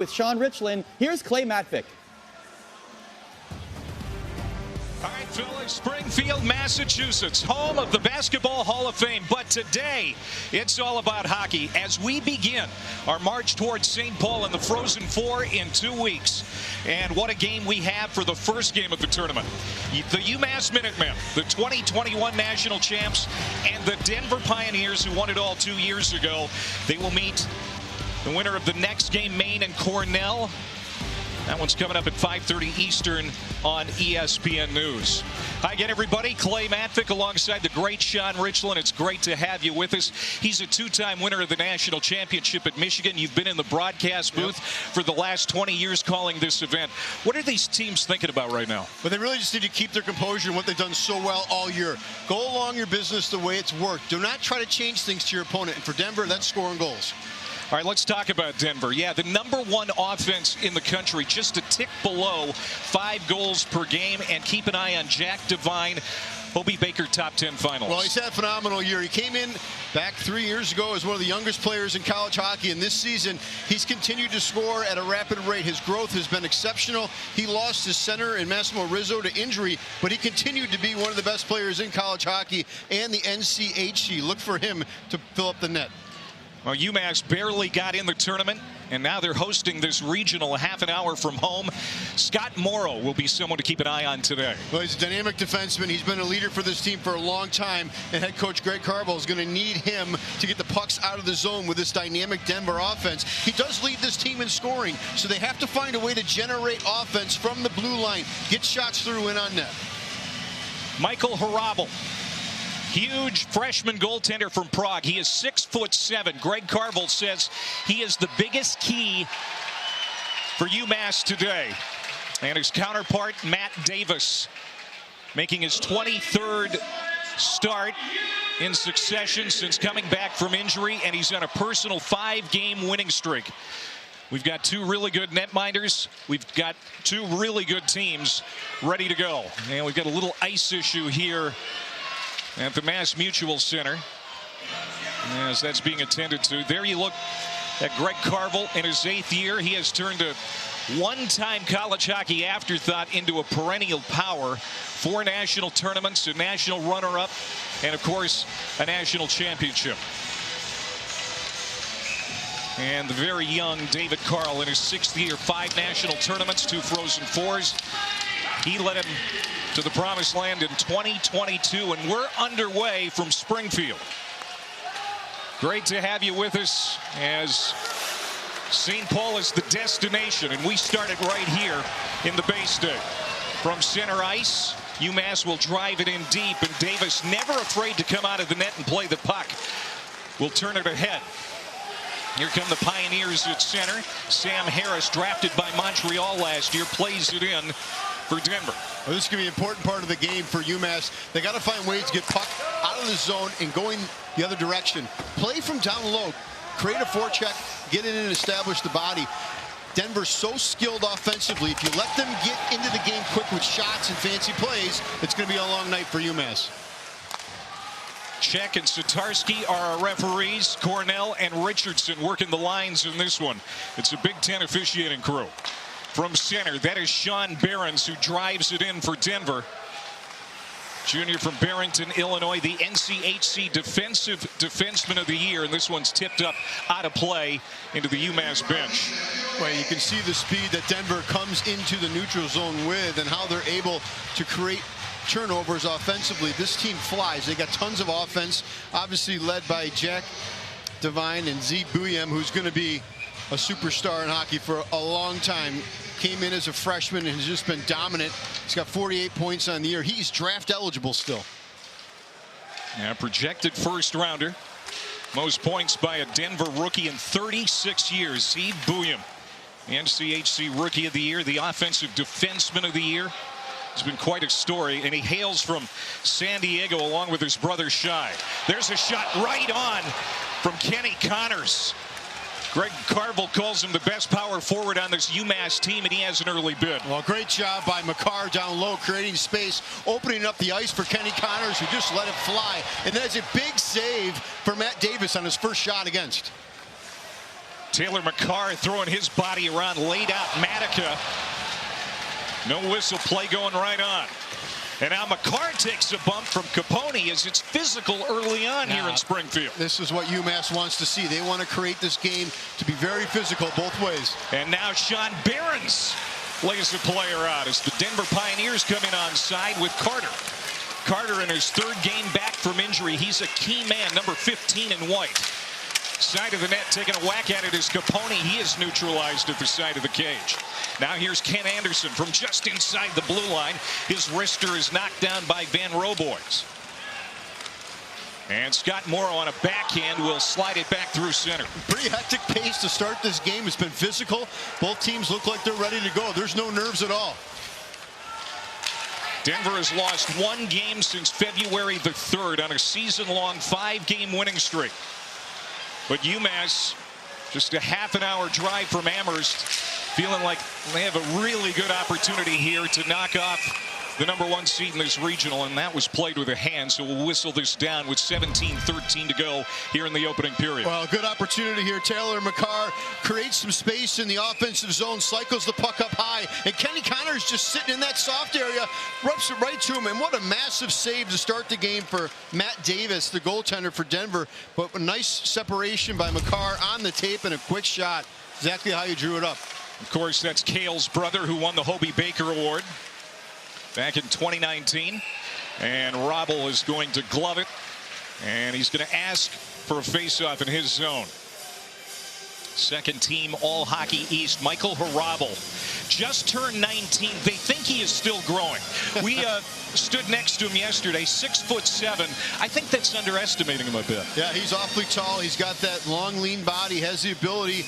With Sean Richland, here's Clay Matvick. All right, fellas, Springfield, Massachusetts, home of the Basketball Hall of Fame. But today, it's all about hockey as we begin our march towards St. Paul in the Frozen Four in 2 weeks. And what a game we have for the first game of the tournament. The UMass Minutemen, the 2021 national champs, and the Denver Pioneers, who won it all 2 years ago. They will meet the winner of the next game, Maine and Cornell. That one's coming up at 5:30 Eastern on ESPN News. Hi again, everybody. Clay Matvick alongside the great Sean Richland. It's great to have you with us. He's a two-time winner of the national championship at Michigan. You've been in the broadcast booth for the last 20 years calling this event. What are these teams thinking about right now? But they really just need to keep their composure and what they've done so well all year. Go along your business the way it's worked. Do not try to change things to your opponent. And for Denver, that's scoring goals. All right, let's talk about Denver. Yeah, the #1 offense in the country, just a tick below 5 goals per game. And keep an eye on Jack Devine, Hobie Baker top 10 finals. Well, he's had a phenomenal year. He came in back 3 years ago as one of the youngest players in college hockey. And this season, he's continued to score at a rapid rate. His growth has been exceptional. He lost his center in Massimo Rizzo to injury, but he continued to be one of the best players in college hockey and the NCAA. Look for him to fill up the net. Well, UMass barely got in the tournament, and now they're hosting this regional a half an hour from home. Scott Morrow will be someone to keep an eye on today. Well, he's a dynamic defenseman. He's been a leader for this team for a long time, and head coach Greg Carvel is going to need him to get the pucks out of the zone with this dynamic Denver offense. He does lead this team in scoring, so they have to find a way to generate offense from the blue line, get shots through and on net. Michael Harabel, huge freshman goaltender from Prague. He is 6'7". Greg Carvel says he is the biggest key for UMass today. And his counterpart, Matt Davis, making his 23rd start in succession since coming back from injury, and he's on a personal 5-game winning streak. We've got 2 really good netminders. We've got 2 really good teams ready to go. And we've got a little ice issue here at the Mass Mutual Center as that's being attended to. There you look at Greg Carvel in his 8th year. He has turned a one-time college hockey afterthought into a perennial power. 4 national tournaments, a national runner-up, and of course a national championship. And the very young David Carl in his 6th year, 5 national tournaments, 2 Frozen Fours. He led him to the promised land in 2022, and we're underway from Springfield. Great to have you with us as St. Paul is the destination, and we started right here in the Bay State. From center ice, UMass will drive it in deep, and Davis, never afraid to come out of the net and play the puck, will turn it ahead. Here come the Pioneers at center. Sam Harris, drafted by Montreal last year, plays it in for Denver. Well, this is going to be an important part of the game for UMass. They got to find ways to get puck out of the zone and going the other direction. Play from down low, create a forecheck, get in and establish the body. Denver's so skilled offensively. If you let them get into the game quick with shots and fancy plays, it's going to be a long night for UMass. Czech and Satarski are our referees. Cornell and Richardson working the lines in this one. It's a Big Ten officiating crew. From center, that is Sean Behrens, who drives it in for Denver. Junior from Barrington, Illinois, the NCAA Defensive Defenseman of the Year, and this one's tipped up out of play into the UMass bench. Well, you can see the speed that Denver comes into the neutral zone with and how they're able to create turnovers offensively. This team flies. They got tons of offense, obviously led by Jack Devine and Z Buyem, who's going to be a superstar in hockey for a long time. Came in as a freshman and has just been dominant. He's got 48 points on the year. He's draft eligible still. Yeah, projected first rounder. Most points by a Denver rookie in 36 years. Z Buyem, NCHC Rookie of the Year, the Offensive Defenseman of the Year. It's been quite a story, and he hails from San Diego along with his brother Shai. There's a shot right on from Kenny Connors. Greg Carvel calls him the best power forward on this UMass team, and he has an early bid. Well, great job by Makar down low, creating space, opening up the ice for Kenny Connors, who just let it fly. And that is a big save for Matt Davis on his first shot against. Taylor McCarr throwing his body around, laid out Matica. No whistle, play going right on. And now McCarr takes a bump from Capone as it's physical early on here in Springfield. This is what UMass wants to see. They want to create this game to be very physical both ways. And now Sean Behrens lays the player out as the Denver Pioneers come in on side with Carter. Carter in his third game back from injury. He's a key man, number 15 in white. Side of the net taking a whack at it is Capone. He is neutralized at the side of the cage. Now here's Ken Anderson from just inside the blue line. His wrister is knocked down by Van Roboys. And Scott Morrow on a backhand will slide it back through center. Pretty hectic pace to start this game. It's been physical. Both teams look like they're ready to go. There's no nerves at all. Denver has lost one game since February the 3rd on a season-long 5-game winning streak. But UMass, just a half an hour drive from Amherst, feeling like they have a really good opportunity here to knock off the #1 seed in this regional, and that was played with a hand, so we'll whistle this down with 17-13 to go here in the opening period. Well, good opportunity here. Taylor McCarr creates some space in the offensive zone, cycles the puck up high, and Kenny Connor's just sitting in that soft area, rubs it right to him, and what a massive save to start the game for Matt Davis, the goaltender for Denver. But a nice separation by McCarr on the tape and a quick shot. Exactly how you drew it up. Of course, that's Cale's brother who won the Hobie Baker Award back in 2019, and Robble is going to glove it, and he's going to ask for a face-off in his zone. Second team All Hockey East, Michael Harabel, just turned 19. They think he is still growing. We stood next to him yesterday, 6'7". I think that's underestimating him a bit. Yeah, he's awfully tall. He's got that long, lean body, has the ability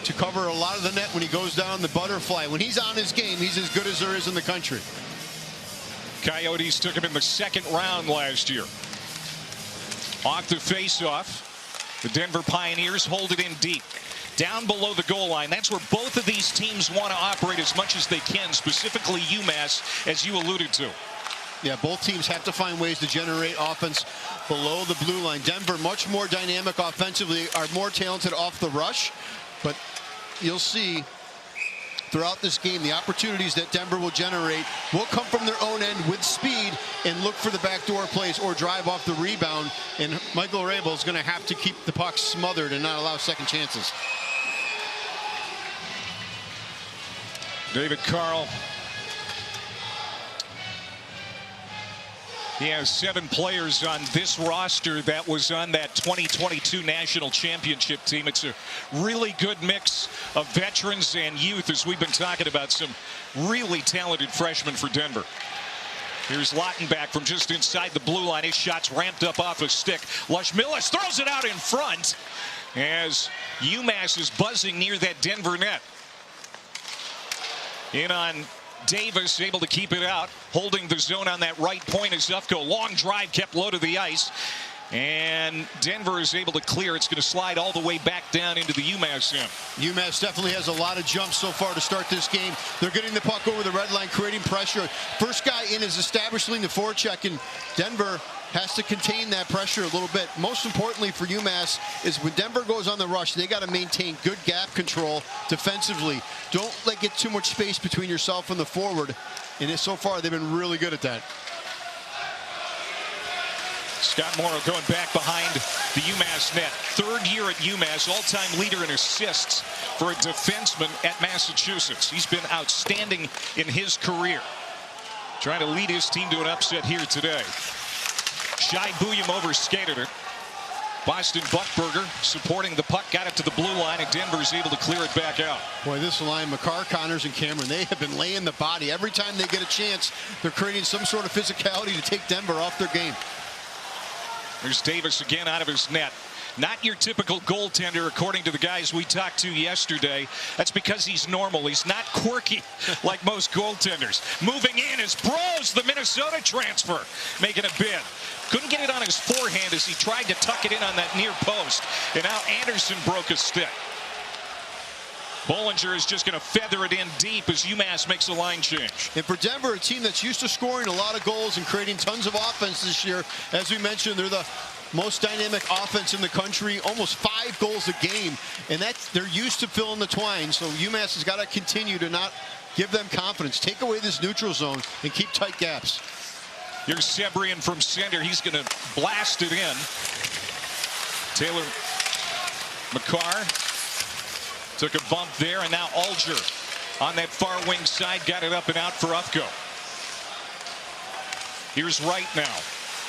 to cover a lot of the net when he goes down the butterfly. When he's on his game, he's as good as there is in the country. Coyotes took him in the second round last year. Off the face-off, the Denver Pioneers hold it in deep. Down below the goal line, that's where both of these teams want to operate as much as they can, specifically UMass, as you alluded to. Yeah, both teams have to find ways to generate offense below the blue line. Denver, much more dynamic offensively, are more talented off the rush, but you'll see throughout this game, the opportunities that Denver will generate will come from their own end with speed and look for the backdoor plays or drive off the rebound. And Michael Harabel is going to have to keep the puck smothered and not allow second chances. David Carl. He has 7 players on this roster that was on that 2022 national championship team. It's a really good mix of veterans and youth, as we've been talking about some really talented freshmen for Denver. Here's Lautenbach from just inside the blue line. His shot's ramped up off a stick. Lush Millis throws it out in front as UMass is buzzing near that Denver net. In on Davis, able to keep it out, holding the zone on that right point is Zufko. Long drive kept low to the ice, and Denver is able to clear. It's going to slide all the way back down into the UMass end. UMass definitely has a lot of jumps so far to start this game. They're getting the puck over the red line, creating pressure. First guy in is establishing the forecheck, and Denver has to contain that pressure a little bit. Most importantly for UMass is when Denver goes on the rush, they got to maintain good gap control defensively. Don't let get too much space between yourself and the forward. And so far, they've been really good at that. Scott Morrow going back behind the UMass net. Third year at UMass, all-time leader in assists for a defenseman at Massachusetts. He's been outstanding in his career. Trying to lead his team to an upset here today. Shai Buyam overskated it. Boston Buckberger supporting the puck, got it to the blue line, and Denver's able to clear it back out. Boy, this line, McCarr, Connors, and Cameron, they have been laying the body. Every time they get a chance, they're creating some sort of physicality to take Denver off their game. There's Davis again out of his net. Not your typical goaltender, according to the guys we talked to yesterday. That's because he's normal. He's not quirky like most goaltenders. Moving in is Bros, the Minnesota transfer, making a bid. Couldn't get it on his forehand as he tried to tuck it in on that near post. And now Anderson broke a stick. Bollinger is just going to feather it in deep as UMass makes a line change. And for Denver, a team that's used to scoring a lot of goals and creating tons of offense this year, as we mentioned, they're the most dynamic offense in the country, almost 5 goals a game, and they're used to filling the twine. So UMass has got to continue to not give them confidence. Take away this neutral zone and keep tight gaps. Here's Sebrian from center. He's going to blast it in. Taylor McCarr took a bump there, and now Alger on that far wing side got it up and out for Ufko. Here's Wright now.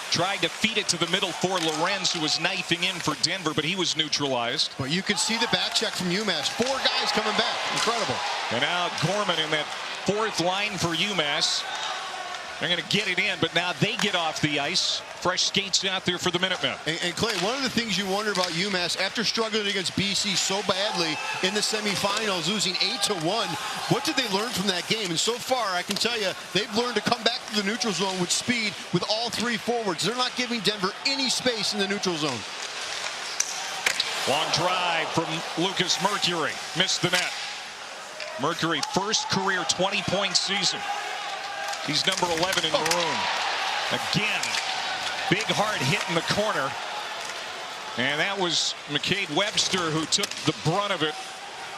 Tried to feed it to the middle for Lorenz, who was knifing in for Denver, but he was neutralized. But you can see the back check from UMass. 4 guys coming back. Incredible. And now Gorman in that 4th line for UMass. They're going to get it in, but now they get off the ice. Fresh skates out there for the Minutemen. And Clay, one of the things you wonder about UMass, after struggling against BC so badly in the semifinals, losing 8-1, what did they learn from that game? And so far, I can tell you, they've learned to come back to the neutral zone with speed with all 3 forwards. They're not giving Denver any space in the neutral zone. Long drive from Lucas Mercury. Missed the net. Mercury, first career 20-point season. He's number 11 in maroon. Again, big hard hit in the corner. And that was McCade Webster who took the brunt of it,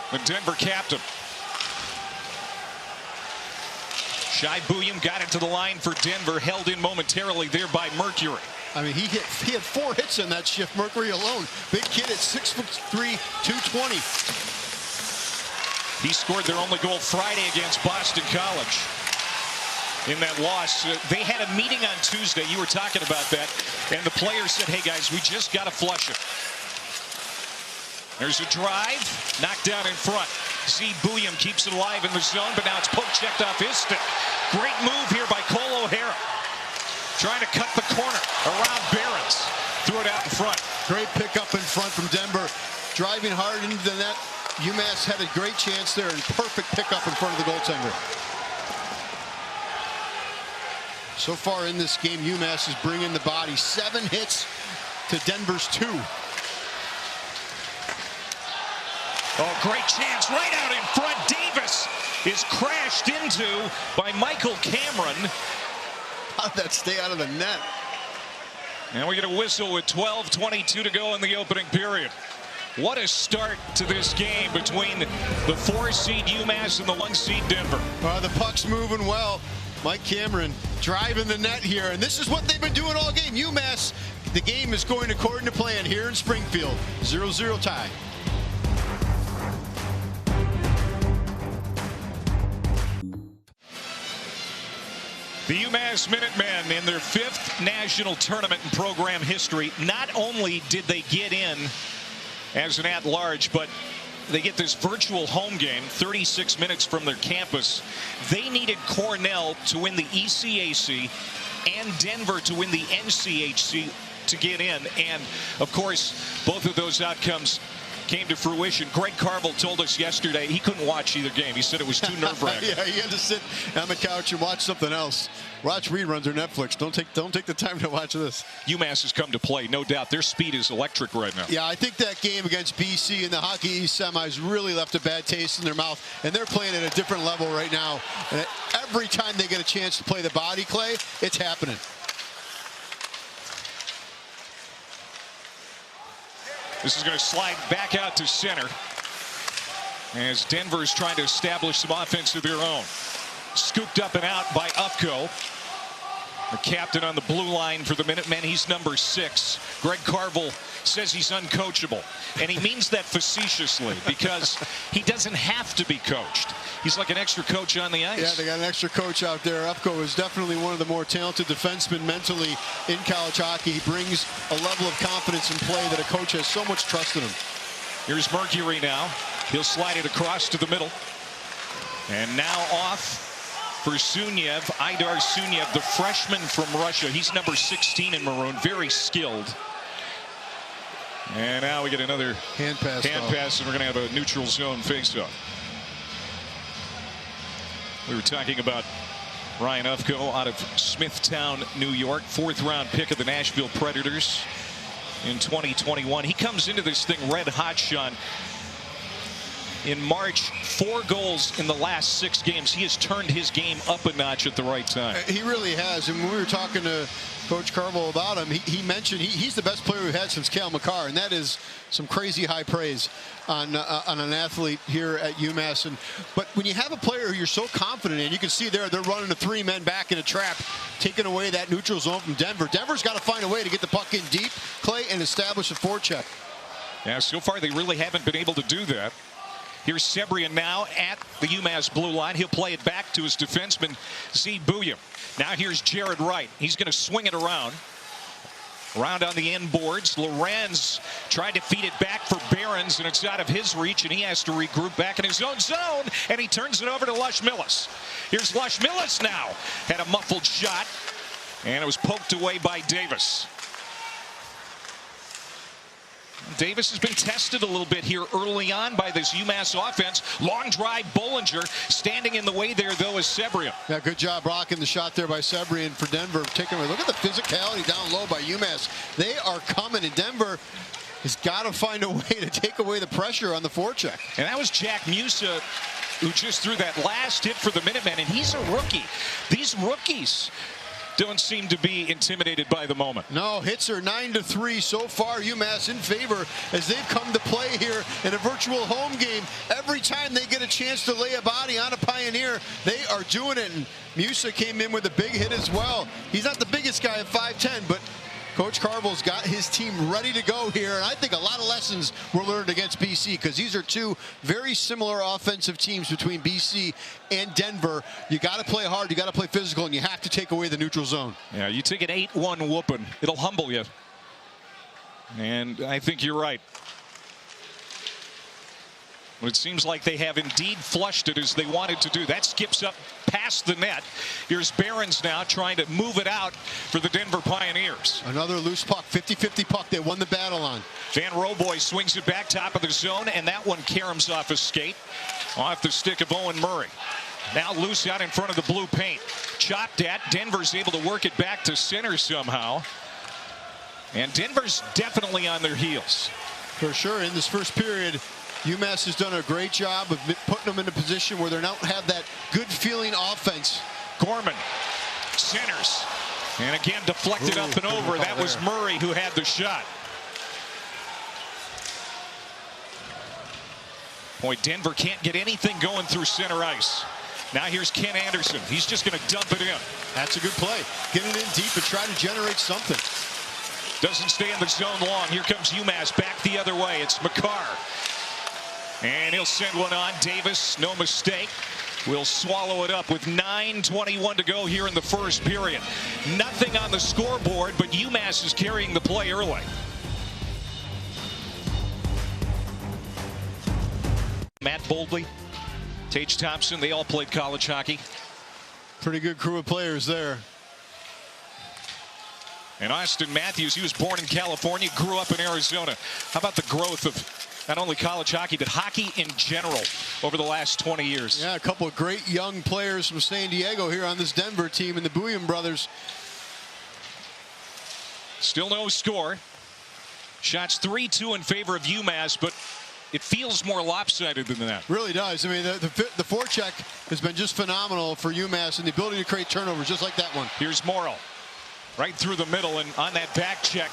the Denver captain. Shai Bouillon got it to the line for Denver, held in momentarily there by Mercury. I mean, he had 4 hits in that shift, Mercury alone. Big kid at 6'3", 220. He scored their only goal Friday against Boston College. In that loss, they had a meeting on Tuesday. You were talking about that, and the players said, hey guys, we just got to flush it. There's a drive, knocked down in front. Z. Bouillon keeps it alive in the zone, but now it's poke checked off his stick. Great move here by Cole O'Hara. Trying to cut the corner around Behrens. Threw it out in front. Great pickup in front from Denver. Driving hard into the net. UMass had a great chance there, and perfect pickup in front of the goaltender. So far in this game, UMass is bringing the body. 7 hits to Denver's 2. Oh, great chance right out in front. Davis is crashed into by Michael Cameron. How did that stay out of the net? And we get a whistle with 12:22 to go in the opening period. What a start to this game between the 4-seed UMass and the 1-seed Denver. The puck's moving well. Mike Cameron driving the net here, and this is what they've been doing all game. UMass, the game is going according to plan here in Springfield. 0-0 tie. The UMass Minutemen in their 5th national tournament in program history. Not only did they get in as an at-large, but they get this virtual home game, 36 minutes from their campus. They needed Cornell to win the ECAC and Denver to win the NCHC to get in. And, of course, both of those outcomes came to fruition. Greg Carvel told us yesterday he couldn't watch either game. He said it was too nerve-wracking. Yeah, he had to sit on the couch and watch something else. Watch reruns or Netflix. Don't take the time to watch this. UMass has come to play, no doubt. Their speed is electric right now. Yeah, I think that game against BC in the Hockey East semis really left a bad taste in their mouth, and they're playing at a different level right now. And every time they get a chance to play the body, Clay, it's happening. This is going to slide back out to center as Denver is trying to establish some offense of their own. Scooped up and out by Ufko. The captain on the blue line for the Minutemen, he's number 6. Greg Carvel says he's uncoachable. And he means that facetiously because he doesn't have to be coached. He's like an extra coach on the ice. Yeah, they got an extra coach out there. Ufko is definitely one of the more talented defensemen mentally in college hockey. He brings a level of confidence in play that a coach has so much trust in him. Here's Mercury now. He'll slide it across to the middle. And now off for Sunyev, Idar Sunyev, the freshman from Russia. He's number 16 in maroon, very skilled. And now we get another hand pass, and we're going to have a neutral zone face-off. We were talking about Ryan Ufko out of Smithtown, New York, 4th-round pick of the Nashville Predators in 2021. He comes into this thing red hot, Sean. in March. 4 goals in the last 6 games. He has turned his game up a notch at the right time. He really has. And when we were talking to Coach Carvel about him, he mentioned he's the best player we've had since Cale Makar, and that is some crazy high praise on an athlete here at UMass. But when you have a player who you're so confident in, you can see they're running the 3 men back in a trap, taking away that neutral zone from Denver. Denver's got to find a way to get the puck in deep, Clay, and establish a forecheck. Yeah, so far they really haven't been able to do that. Here's Sebrian now at the UMass blue line. He'll play it back to his defenseman, Z. Bouillon. Now here's Jared Wright. He's going to swing it around. Around on the end boards. Lorenz tried to feed it back for Behrens, and it's out of his reach, and he has to regroup back in his own zone, and he turns it over to Lush Millis. Here's Lush Millis now. Had a muffled shot, and it was poked away by Davis. Davis has been tested a little bit here early on by this UMass offense. Long drive, Bollinger standing in the way there, though, is Sebrian. Yeah, good job blocking the shot there by Sebrian for Denver. Taking away. Look at the physicality down low by UMass. They are coming, and Denver has got to find a way to take away the pressure on the forecheck. And that was Jack Musa, who just threw that last hit for the Minutemen, and he's a rookie. These rookies don't seem to be intimidated by the moment. No, hits are 9-3 so far. UMass in favor as they've come to play here in a virtual home game. Every time they get a chance to lay a body on a Pioneer, they are doing it. And Musa came in with a big hit as well. He's not the biggest guy at 5'10", but Coach Carvel's got his team ready to go here, and I think a lot of lessons were learned against BC because these are 2 very similar offensive teams between BC and Denver. You got to play hard, you got to play physical, and you have to take away the neutral zone. Yeah, you take an 8-1 whooping, it'll humble you. And I think you're right. But it seems like they have indeed flushed it as they wanted to do. That skips up past the net. Here's Behrens now trying to move it out for the Denver Pioneers. Another loose puck, 50-50 puck they won the battle on. Van Roboy swings it back top of the zone, and that one caroms off his skate, off the stick of Owen Murray. Now loose out in front of the blue paint. Chopped at. Denver's able to work it back to center somehow. And Denver's definitely on their heels. For sure, in this first period, UMass has done a great job of putting them in a position where they don't have that good feeling offense. Gorman centers, and again deflected up and over. That was Murray who had the shot. Boy, Denver can't get anything going through center ice. Now here's Ken Anderson. He's just going to dump it in. That's a good play. Get it in deep and try to generate something. Doesn't stay in the zone long. Here comes UMass back the other way. It's Makar. And he'll send one on. Davis, no mistake, will swallow it up with 9:21 to go here in the first period. Nothing on the scoreboard, but UMass is carrying the play early. Matt Boldley, Tage Thompson, they all played college hockey. Pretty good crew of players there. And Austin Matthews, he was born in California, grew up in Arizona. How about the growth of not only college hockey, but hockey in general over the last 20 years. Yeah, a couple of great young players from San Diego here on this Denver team, and the Bouillon brothers. Still no score. Shots 3-2 in favor of UMass, but it feels more lopsided than that. Really does. I mean, the forecheck has been just phenomenal for UMass, and the ability to create turnovers just like that one. Here's Morrow. Right through the middle, and on that back check,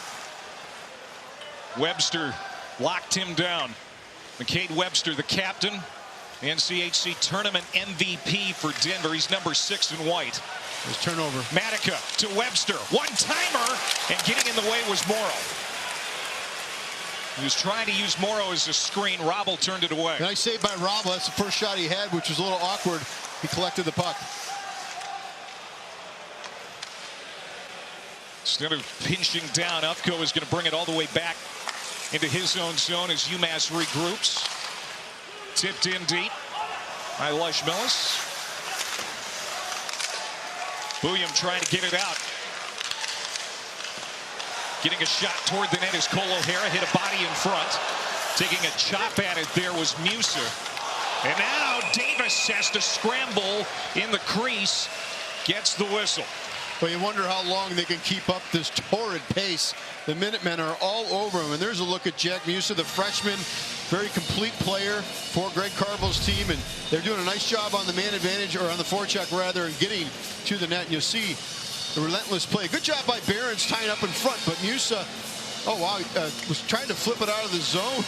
Webster locked him down. McCade Webster, the captain, NCHC tournament MVP for Denver. He's number 6 in white. There's turnover. Matica to Webster. One-timer, and getting in the way was Morrow. He was trying to use Morrow as a screen. Robble turned it away. Nice save by Robble. That's the first shot he had, which was a little awkward. He collected the puck. Instead of pinching down, Ufko is going to bring it all the way back into his own zone as UMass regroups. Tipped in deep by Lush Millis. Bouillon trying to get it out. Getting a shot toward the net as Cole O'Hara hit a body in front. Taking a chop at it there was Musa. And now Davis has to scramble in the crease. Gets the whistle. Well, you wonder how long they can keep up this torrid pace. The Minutemen are all over them. And there's a look at Jack Musa, the freshman, very complete player for Greg Carvel's team. And they're doing a nice job on the man advantage, or on the forecheck rather, and getting to the net. And you'll see the relentless play. Good job by Barons tying up in front, but Musa, oh wow, was trying to flip it out of the zone.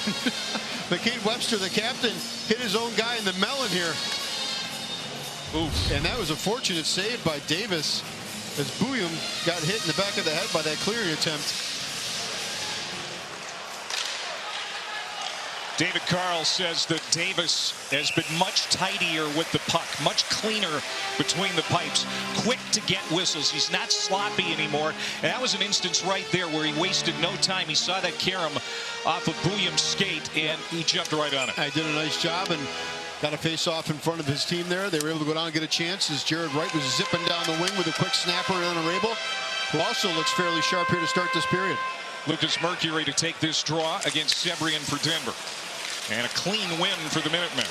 McCade Webster, the captain, hit his own guy in the melon here. Oof. And that was a fortunate save by Davis, as Bouillon got hit in the back of the head by that clearing attempt. David Carl says that Davis has been much tidier with the puck, much cleaner between the pipes, quick to get whistles. He's not sloppy anymore. And that was an instance right there where he wasted no time. He saw that carom off of Bouillon's skate, and he jumped right on it. I did a nice job and got a face-off in front of his team there. They were able to go down and get a chance as Jared Wright was zipping down the wing with a quick snapper on a Rabel, who also looks fairly sharp here to start this period. Lucas Mercury to take this draw against Sebrian for Denver. And a clean win for the Minutemen.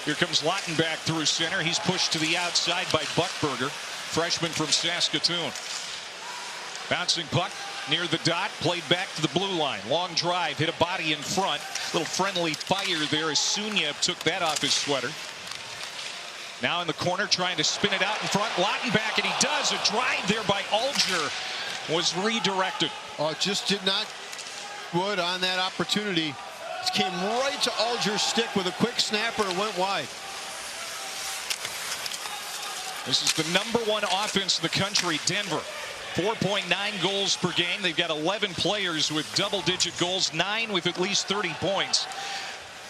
Here comes Lautenbach through center. He's pushed to the outside by Buckberger, freshman from Saskatoon. Bouncing puck near the dot, played back to the blue line. Long drive, hit a body in front. Little friendly fire there as Sunya took that off his sweater. Now in the corner, trying to spin it out in front. Lautenbach, and he does. A drive there by Alger was redirected. Oh, it just did not wood on that opportunity. It came right to Alger's stick with a quick snapper and went wide. This is the #1 offense in the country, Denver. 4.9 goals per game. They've got 11 players with double-digit goals, 9 with at least 30 points.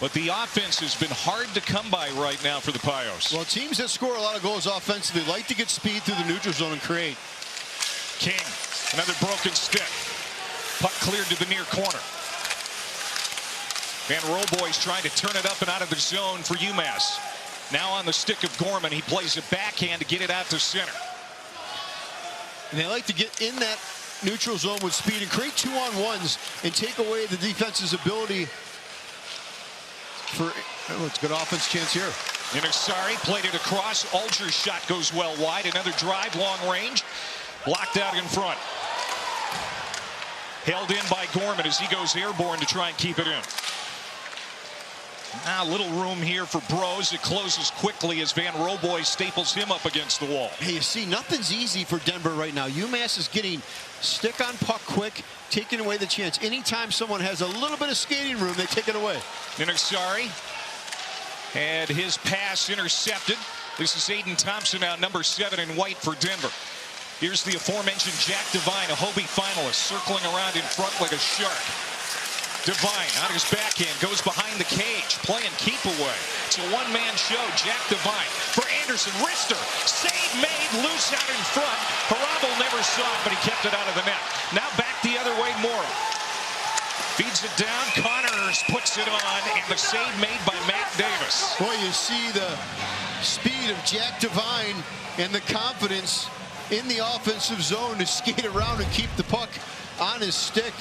But the offense has been hard to come by right now for the Pios. Well, teams that score a lot of goals offensively like to get speed through the neutral zone and create. King, another broken stick. Puck cleared to the near corner. Van Roboy's trying to turn it up and out of the zone for UMass. Now on the stick of Gorman, he plays a backhand to get it out to center. And they like to get in that neutral zone with speed and create 2-on-1s and take away the defense's ability for, oh, it's a good offense chance here. Inisari played it across. Alger's shot goes well wide. Another drive, long range. Blocked out in front. Held in by Gorman as he goes airborne to try and keep it in. Now, little room here for Bros. It closes quickly as Van Roboy staples him up against the wall. Hey, you see, nothing's easy for Denver right now. UMass is getting stick on puck quick, taking away the chance. Anytime someone has a little bit of skating room, they take it away. Inisari had his pass intercepted. This is Aiden Thompson now, #7 in white for Denver. Here's the aforementioned Jack Devine, a Hobie finalist, circling around in front like a shark. Devine on his backhand goes behind the cage, playing keep away. It's a one-man show. Jack Devine for Anderson. Wrister, save made, loose out in front. Harabel never saw it, but he kept it out of the net. Now back the other way, Morrow. Feeds it down. Connors puts it on, and the save made by Matt Davis. Boy, you see the speed of Jack Devine and the confidence in the offensive zone to skate around and keep the puck on his stick.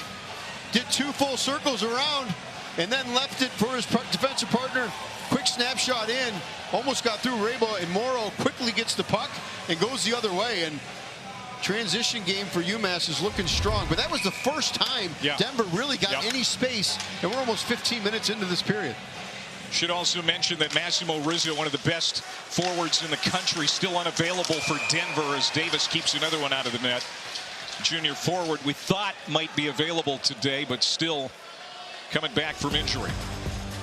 Did 2 full circles around and then left it for his defensive partner. Quick snapshot in, almost got through Rabel, and Morrow quickly gets the puck and goes the other way. And transition game for UMass is looking strong, but that was the first time Denver really got any space, and we're almost 15 minutes into this period. Should also mention that Massimo Rizzo, one of the best forwards in the country, still unavailable for Denver as Davis keeps another one out of the net. Junior forward we thought might be available today, but still coming back from injury.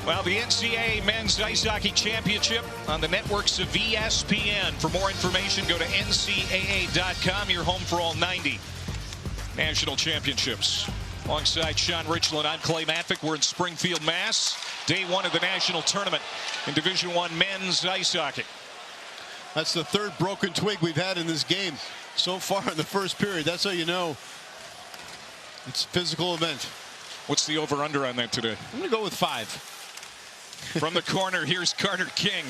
Well, the NCAA Men's Ice Hockey Championship on the networks of ESPN. For more information, go to ncaa.com. Your home for all 90 national championships. Alongside Sean Richland, I'm Clay Matvick. We're in Springfield, Mass. Day 1 of the national tournament in Division I men's ice hockey. That's the 3rd broken twig we've had in this game so far in the first period. That's how you know it's a physical event. What's the over-under on that today? I'm going to go with 5. From the corner, here's Carter King.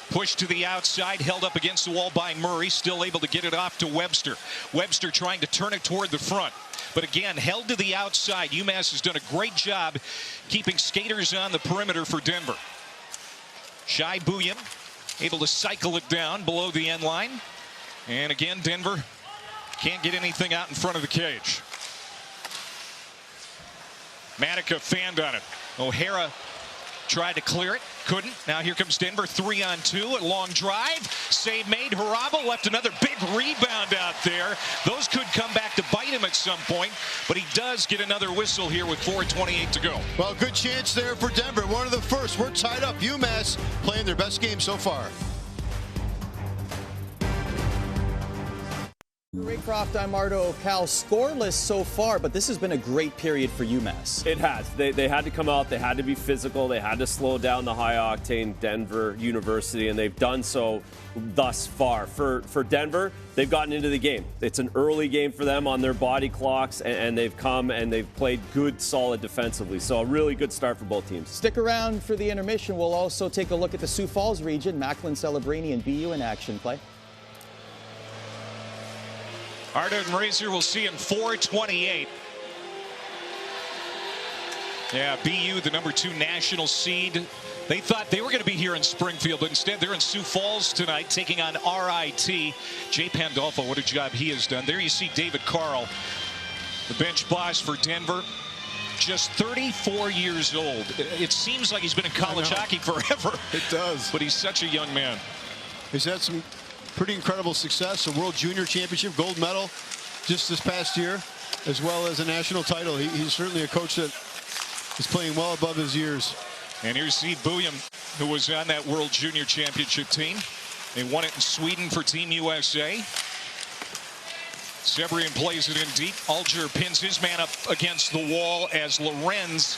Pushed to the outside, held up against the wall by Murray, still able to get it off to Webster. Webster trying to turn it toward the front. But again, held to the outside. UMass has done a great job keeping skaters on the perimeter for Denver. Shai Bouillon able to cycle it down below the end line. And again, Denver Can't get anything out in front of the cage. Manica fanned on it. O'Hara tried to clear it, couldn't. Now here comes Denver, 3-on-2, a long drive, save made. Harabo left another big rebound out there. Those could come back to bite him at some point, but he does get another whistle here with 4:28 to go. Well, good chance there for Denver. One of the first. We're tied up. UMass playing their best game so far. Raycroft, I'm Ardo. Cal, scoreless so far, but this has been a great period for UMass. It has. They had to come out. They had to be physical. They had to slow down the high-octane Denver University, and they've done so thus far. For Denver, they've gotten into the game. It's an early game for them on their body clocks, and they've come and they've played good, solid defensively. So a really good start for both teams. Stick around for the intermission. We'll also take a look at the Sioux Falls region. Macklin, Celebrini, and BU in action. Play. Arda and Razor will see in 4:28. Yeah, BU, the #2 national seed. They thought they were going to be here in Springfield, but instead they're in Sioux Falls tonight, taking on RIT. Jay Pandolfo, what a job he has done. There you see David Carl, the bench boss for Denver. Just 34 years old. It seems like he's been in college hockey forever. It does. But he's such a young man. He's had some pretty incredible success, a World Junior Championship gold medal just this past year, as well as a national title. He's certainly a coach that is playing well above his years. And here's Steve Bouillon, who was on that World Junior Championship team. They won it in Sweden for Team USA. Sebrian plays it in deep. Alger pins his man up against the wall as Lorenz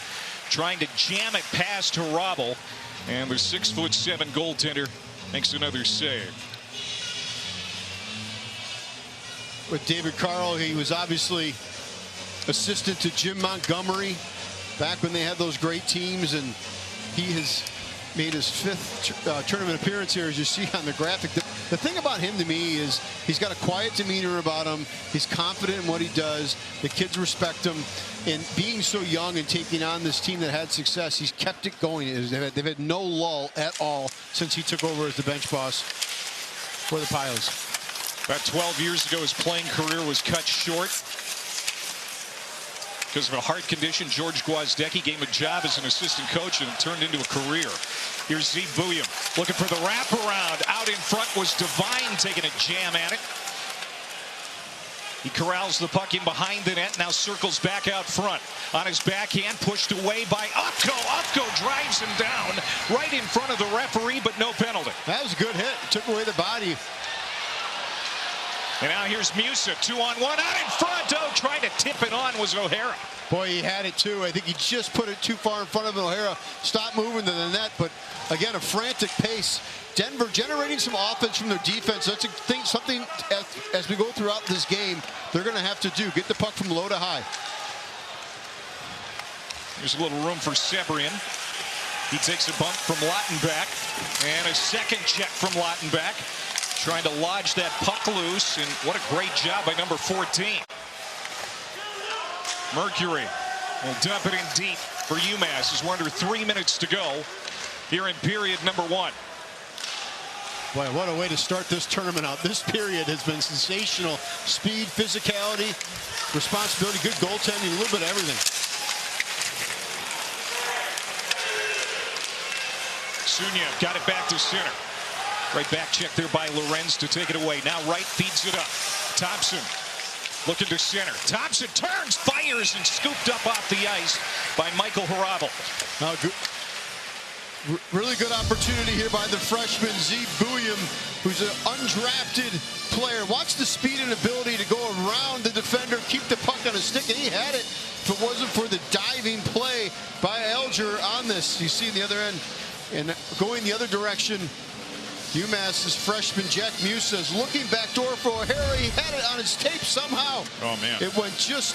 trying to jam it past Harabel. And the 6'7" goaltender makes another save. With David Carl, he was obviously assistant to Jim Montgomery back when they had those great teams, and he has made his 5th tournament appearance here, as you see on the graphic. The thing about him to me is he's got a quiet demeanor about him. He's confident in what he does. The kids respect him. And being so young and taking on this team that had success, he's kept it going. They've had no lull at all since he took over as the bench boss for the Pilots. About 12 years ago, his playing career was cut short because of a heart condition. George Gwozdecki gave him a job as an assistant coach, and it turned into a career. Here's Steve Bouillon looking for the wraparound. Out in front was Devine taking a jam at it. He corrals the puck in behind the net, now circles back out front. On his backhand, pushed away by Upko. Upko drives him down right in front of the referee, but no penalty. That was a good hit. Took away the body. And now here's Musa, 2-on-1 out in front. Oh, trying to tip it on was O'Hara. Boy, he had it too. I think he just put it too far in front of O'Hara. Stopped moving to the net, but again, a frantic pace. Denver generating some offense from their defense. That's something as we go throughout this game, they're going to have to do. Get the puck from low to high. There's a little room for Sebrian. He takes a bump from Lautenbach, and a second check from Lautenbach. Trying to lodge that puck loose, and what a great job by number 14. Mercury will dump it in deep for UMass as we're under 3 minutes to go here in period number 1. Boy, what a way to start this tournament out. This period has been sensational. Speed, physicality, responsibility, good goaltending, a little bit of everything. Sunya got it back to center. Right back check there by Lorenz to take it away. Now Wright feeds it up. Thompson looking to center. Thompson turns, fires, and scooped up off the ice by Michael Harabel. Really good opportunity here by the freshman, Steve Bouillon, who's an undrafted player. Watch the speed and ability to go around the defender, keep the puck on his stick, and he had it if it wasn't for the diving play by Alger on this. You see the other end, and going the other direction, UMass's freshman Jack Musa is looking backdoor for O'Hara. He had it on his tape somehow. Oh, man. It went just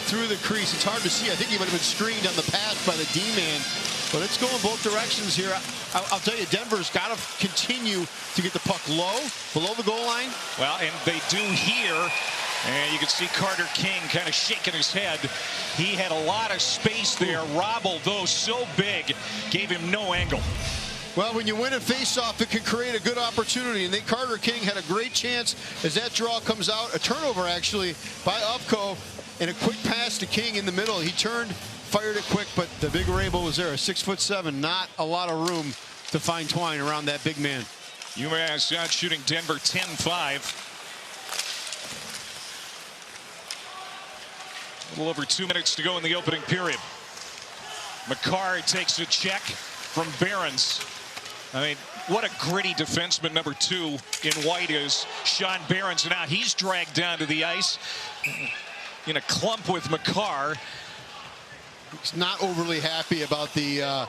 through the crease. It's hard to see. I think he would have been screened on the pass by the D-man. But it's going both directions here. I'll tell you, Denver's got to continue to get the puck low, below the goal line. Well, and they do here. And you can see Carter King kind of shaking his head. He had a lot of space there. Robel, though so big, gave him no angle. Well, when you win a face-off, it can create a good opportunity. And Carter King had a great chance as that draw comes out. A turnover, actually, by Upco. And a quick pass to King in the middle. He turned, fired it quick, but the big Rabel was there. 6'7", not a lot of room to find twine around that big man. UMass out shooting Denver 10-5. A little over 2 minutes to go in the opening period. McCarr takes a check from Behrens. I mean, what a gritty defenseman number 2 in white is Sean Behrens. And now he's dragged down to the ice in a clump with McCarr. He's not overly happy about the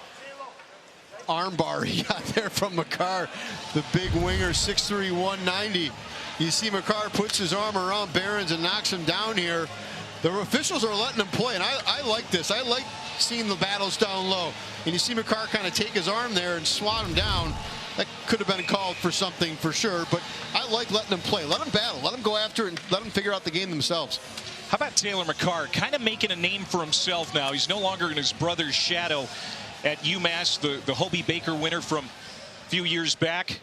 arm bar he got there from McCarr. The big winger, 6'3", 190. You see McCarr puts his arm around Behrens and knocks him down here. The officials are letting him play, and I like this. I like seeing the battles down low. And you see McCarr kind of take his arm there and swat him down. That could have been called for something for sure, but I like letting them play. Let them battle. Let them go after it and let them figure out the game themselves. How about Taylor McCarr? Kind of making a name for himself now. He's no longer in his brother's shadow at UMass, the Hobie Baker winner from a few years back.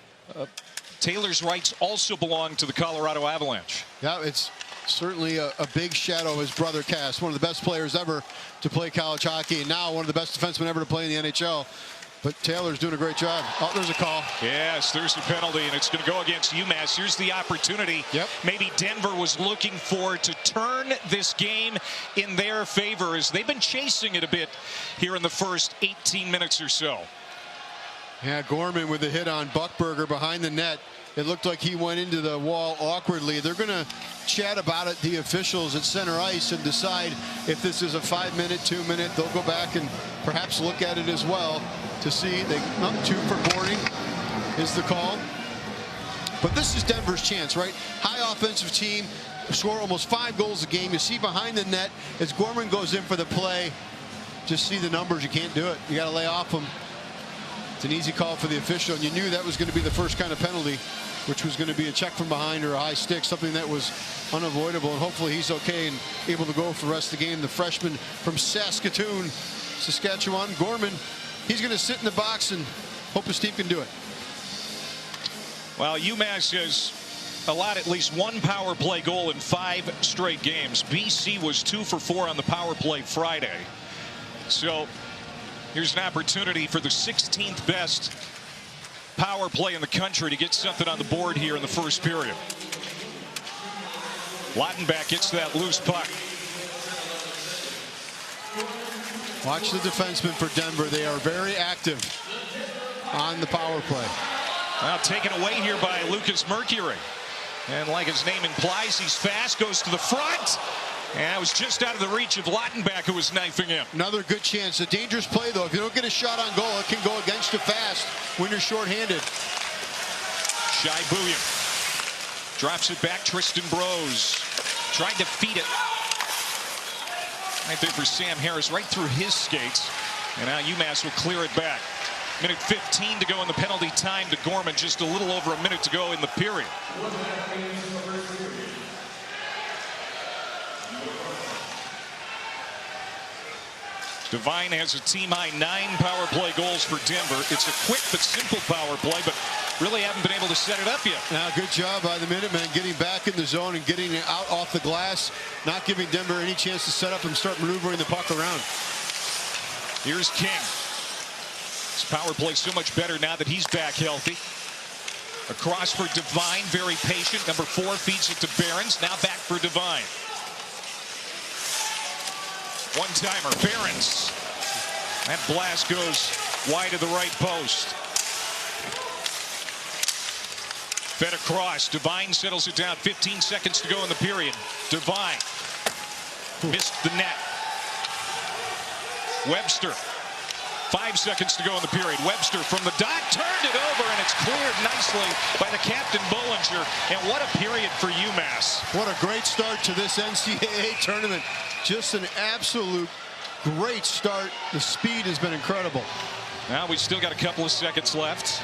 Taylor's rights also belong to the Colorado Avalanche. Yeah, it's certainly a big shadow of his brother Cass, one of the best players ever to play college hockey, and now one of the best defensemen ever to play in the NHL. But Taylor's doing a great job. Oh, there's a call. Yes, there's a penalty, and it's going to go against UMass. Here's the opportunity maybe Denver was looking for to turn this game in their favor, as they've been chasing it a bit here in the first 18 minutes or so. Yeah, Gorman with a hit on Buckberger behind the net. It looked like he went into the wall awkwardly. They're going to chat about it, the officials at center ice, and decide if this is a 5-minute, 2-minute. They'll go back and perhaps look at it as well to see. They up 2 for boarding is the call. But this is Denver's chance, right? High offensive team, score almost 5 goals a game. You see behind the net as Gorman goes in for the play. Just see the numbers. You can't do it. You got to lay off them. It's an easy call for the official, and you knew that was going to be the first kind of penalty, which was going to be a check from behind or a high stick, something that was unavoidable. And hopefully he's okay and able to go for the rest of the game. The freshman from Saskatoon, Saskatchewan, Gorman, he's going to sit in the box and hope his team can do it. Well, UMass has allowed at least 1 power play goal in 5 straight games. BC was 2 for 4 on the power play Friday. So here's an opportunity for the 16th best power play in the country to get something on the board here in the first period. Lautenbach gets that loose puck. Watch the defensemen for Denver. They are very active on the power play. Now taken away here by Lucas Mercury. And like his name implies, he's fast, goes to the front. And it was just out of the reach of Lautenbach, who was knifing him. Another good chance. A dangerous play, though. If you don't get a shot on goal, it can go against you fast when you're shorthanded. Shai Bouillon drops it back. Tristan Brose tried to feed it. Right there for Sam Harris, right through his skates. And now UMass will clear it back. Minute 15 to go in the penalty time to Gorman. Just a little over a minute to go in the period. Devine has a team-high 9 power play goals for Denver. It's a quick but simple power play, but really haven't been able to set it up yet. Now, good job by the Minutemen getting back in the zone and getting it out off the glass, not giving Denver any chance to set up and start maneuvering the puck around. Here's King. His power play so much better now that he's back healthy. Across for Devine, very patient. Number 4 feeds it to Behrens. Now back for Devine. One-timer, Behrens. That blast goes wide of the right post. Fed across. Devine settles it down. 15 seconds to go in the period. Devine missed the net. Webster. 5 seconds to go in the period. Webster from the dot turned it over, and it's cleared nicely by the captain Bollinger. And what a period for UMass. What a great start to this NCAA tournament. Just an absolute great start. The speed has been incredible. Now we still got a couple of seconds left.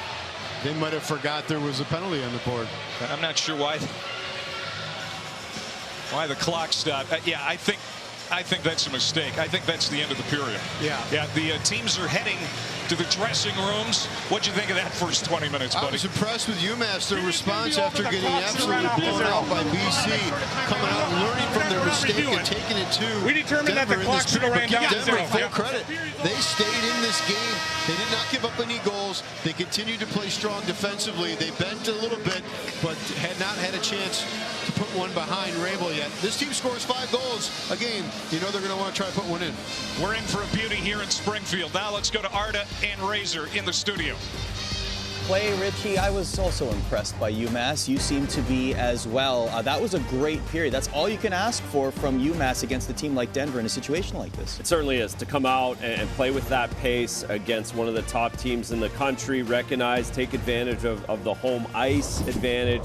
They might have forgot there was a penalty on the board. I'm not sure why the clock stopped. Yeah, I think that's a mistake. I think that's the end of the period. Yeah. Yeah, the teams are heading to the dressing rooms. What'd you think of that first 20 minutes, buddy? I was impressed with UMass. Their response after getting absolutely blown out by BC, coming out and learning from their mistake and taking it to We determined Denver that the clock should have ran down. Denver, full credit. They stayed in this game. They did not give up any goals. They continued to play strong defensively. They bent a little bit, but had not had a chance to put one behind Rainbow yet. This team scores 5 goals a game. You know they're going to want to try to put one in. We're in for a beauty here in Springfield. Now let's go to Arda and Razor in the studio. Clay, Richie, I was also impressed by UMass. You seem to be as well. That was a great period. That's all you can ask for from UMass against a team like Denver in a situation like this. It certainly is. To come out and play with that pace against one of the top teams in the country, recognize, take advantage of the home ice advantage.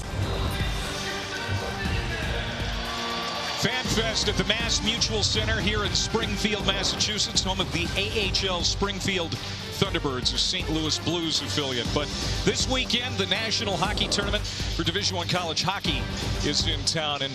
FanFest at the Mass Mutual Center here in Springfield, Massachusetts, home of the AHL Springfield Thunderbirds, a St. Louis Blues affiliate. But this weekend, the National Hockey Tournament for Division I college hockey is in town. And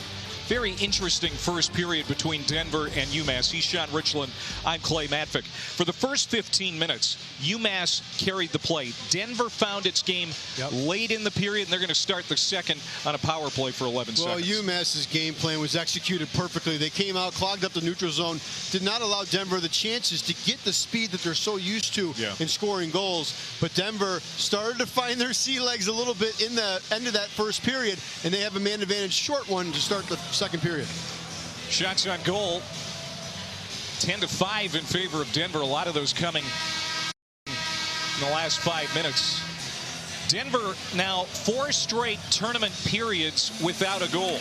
very interesting first period between Denver and UMass. He's Sean Richland. I'm Clay Matvick. For the first 15 minutes, UMass carried the play. Denver found its game late in the period, and they're going to start the second on a power play for 11 seconds. Well, UMass's game plan was executed perfectly. They came out, clogged up the neutral zone, did not allow Denver the chances to get the speed that they're so used to in scoring goals. But Denver started to find their sea legs a little bit in the end of that first period, and they have a man advantage short one to start the second period. Shots on goal, 10-5 in favor of Denver. A lot of those coming in the last 5 minutes. Denver now 4 straight tournament periods without a goal.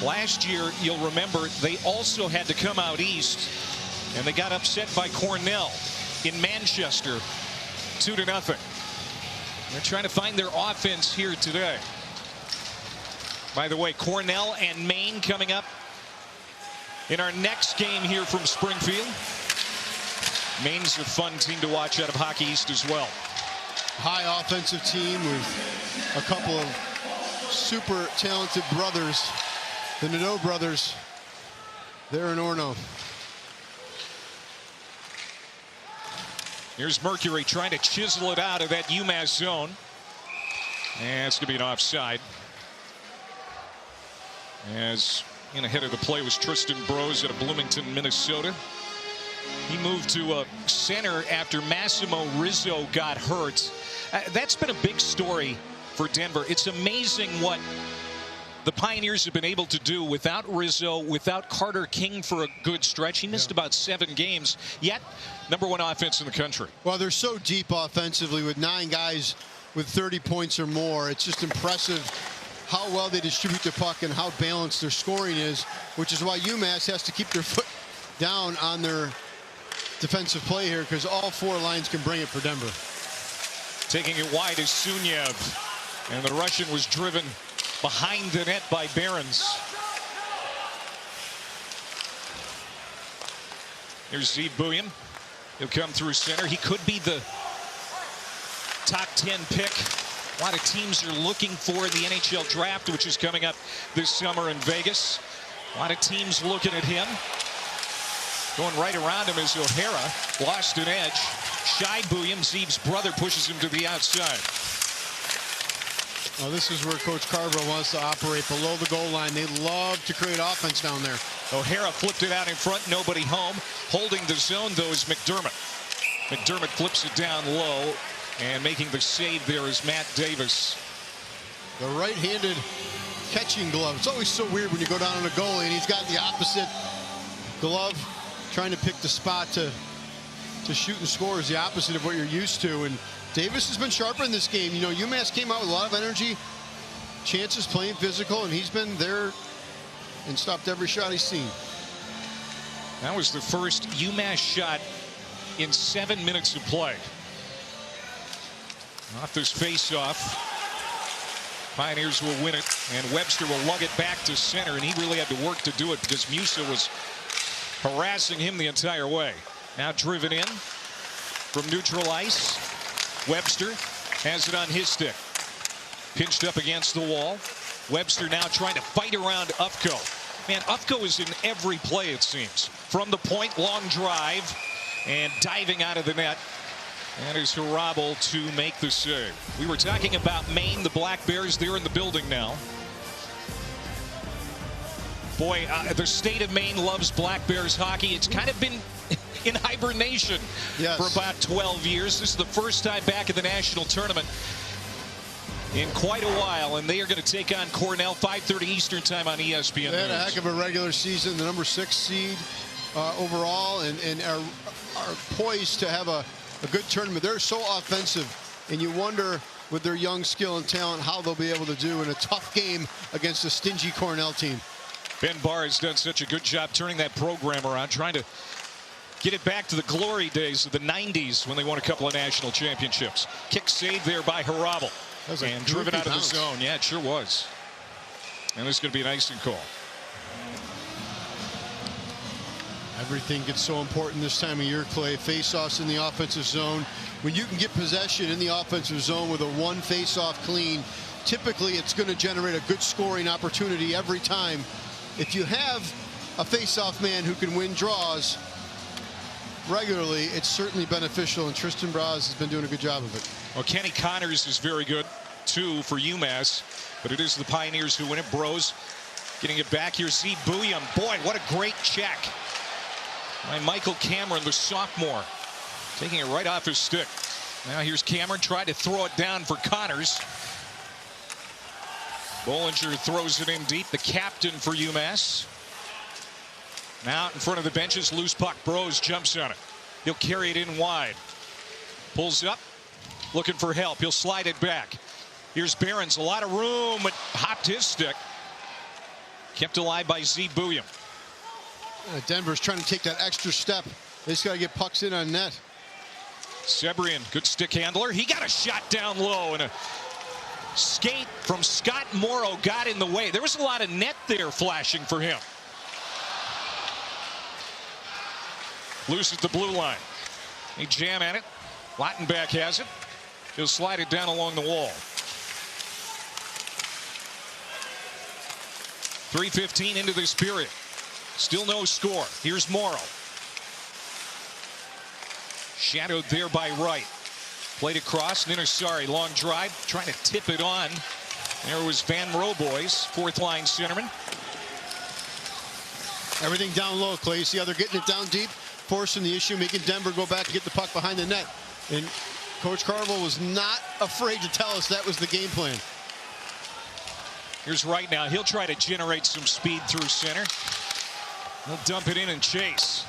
Last year, you'll remember, they also had to come out east, and they got upset by Cornell in Manchester, 2-0. They're trying to find their offense here today. By the way, Cornell and Maine coming up in our next game here from Springfield. Maine's a fun team to watch out of Hockey East as well. High offensive team with a couple of super talented brothers, the Nadeau brothers. They're in Orono. Here's Mercury trying to chisel it out of that UMass zone. And it's going to be an offside. As in ahead of the play was Tristan Brose out of Bloomington, Minnesota. He moved to center after Massimo Rizzo got hurt. That's been a big story for Denver. It's amazing what the Pioneers have been able to do without Rizzo, without Carter King for a good stretch. He missed about 7 games, yet #1 offense in the country. Well, they're so deep offensively with 9 guys with 30 points or more. It's just impressive how well they distribute the puck and how balanced their scoring is, which is why UMass has to keep their foot down on their defensive play here, because all 4 lines can bring it for Denver. Taking it wide is Sunyev, and the Russian was driven behind the net by Behrens. Here's Zeev Buyan. He'll come through center. He could be the top 10 pick. A lot of teams are looking for the NHL draft, which is coming up this summer in Vegas. A lot of teams looking at him. Going right around him is O'Hara. Lost an edge. Shai Buyan, Zeev's brother, pushes him to the outside. Well, this is where Coach Carver wants to operate, below the goal line. They love to create offense down there. O'Hara flipped it out in front. Nobody home. Holding the zone, though, is McDermott. McDermott flips it down low. And making the save there is Matt Davis. The right-handed catching glove. It's always so weird when you go down on a goalie and he's got the opposite glove, trying to pick the spot to shoot and score is the opposite of what you're used to. And Davis has been sharper in this game. You know, UMass came out with a lot of energy, chances, playing physical, and he's been there and stopped every shot he's seen. That was the first UMass shot in 7 minutes of play. Off this face-off, Pioneers will win it, and Webster will lug it back to center, and he really had to work to do it because Musa was harassing him the entire way. Now driven in from neutral ice. Webster has it on his stick. Pinched up against the wall. Webster now trying to fight around Ufko. Man, Ufko is in every play, it seems. From the point, long drive, and diving out of the net That is Harabel to make the save. We were talking about Maine, the Black Bears. They're in the building now. Boy, the state of Maine loves Black Bears hockey. It's kind of been in hibernation for about 12 years. This is the first time back at the national tournament in quite a while, and they are going to take on Cornell, 5:30 Eastern time on ESPN. They had a heck of a regular season, the number 6 seed overall, and are poised to have a good tournament. They're so offensive, and you wonder with their young skill and talent how they'll be able to do in a tough game against a stingy Cornell team. Ben Barr has done such a good job turning that program around, trying to get it back to the glory days of the 90s when they won a couple of national championships. Kick saved there by Harabel. And driven out of the zone. Yeah, it sure was. And this is going to be an icing call. Everything gets so important this time of year, Clay. Face-offs in the offensive zone. When you can get possession in the offensive zone with a one face-off clean, typically it's going to generate a good scoring opportunity every time. If you have a face-off man who can win draws regularly, it's certainly beneficial, and Tristan Braz has been doing a good job of it. Well, Kenny Connors is very good, too, for UMass, but it is the Pioneers who win it. Bros getting it back here. Z Bouillon. Boy, what a great check by Michael Cameron, the sophomore, taking it right off his stick. Now here's Cameron trying to throw it down for Connors. Bollinger throws it in deep. The captain for UMass. Now out in front of the benches, loose puck. Bros jumps on it. He'll carry it in wide. Pulls up, looking for help. He'll slide it back. Here's Behrens, a lot of room, but hopped his stick. Kept alive by Z Bouillon. Denver's trying to take that extra step. They just got to get pucks in on net. Sebrian, good stick handler. He got a shot down low, and a skate from Scott Morrow got in the way. There was a lot of net there flashing for him. Loose at the blue line. They jam at it. Lautenbach has it. He'll slide it down along the wall. 3:15 into this period. Still no score. Here's Morrow. Shadowed there by Wright. Played across. Ninasari, long drive. Trying to tip it on. There was Van Roboys, fourth line centerman. Everything down low, Clay. You see how they're getting it down deep, forcing the issue, making Denver go back to get the puck behind the net. And Coach Carvel was not afraid to tell us that was the game plan. Here's Wright now. He'll try to generate some speed through center. He'll dump it in and chase.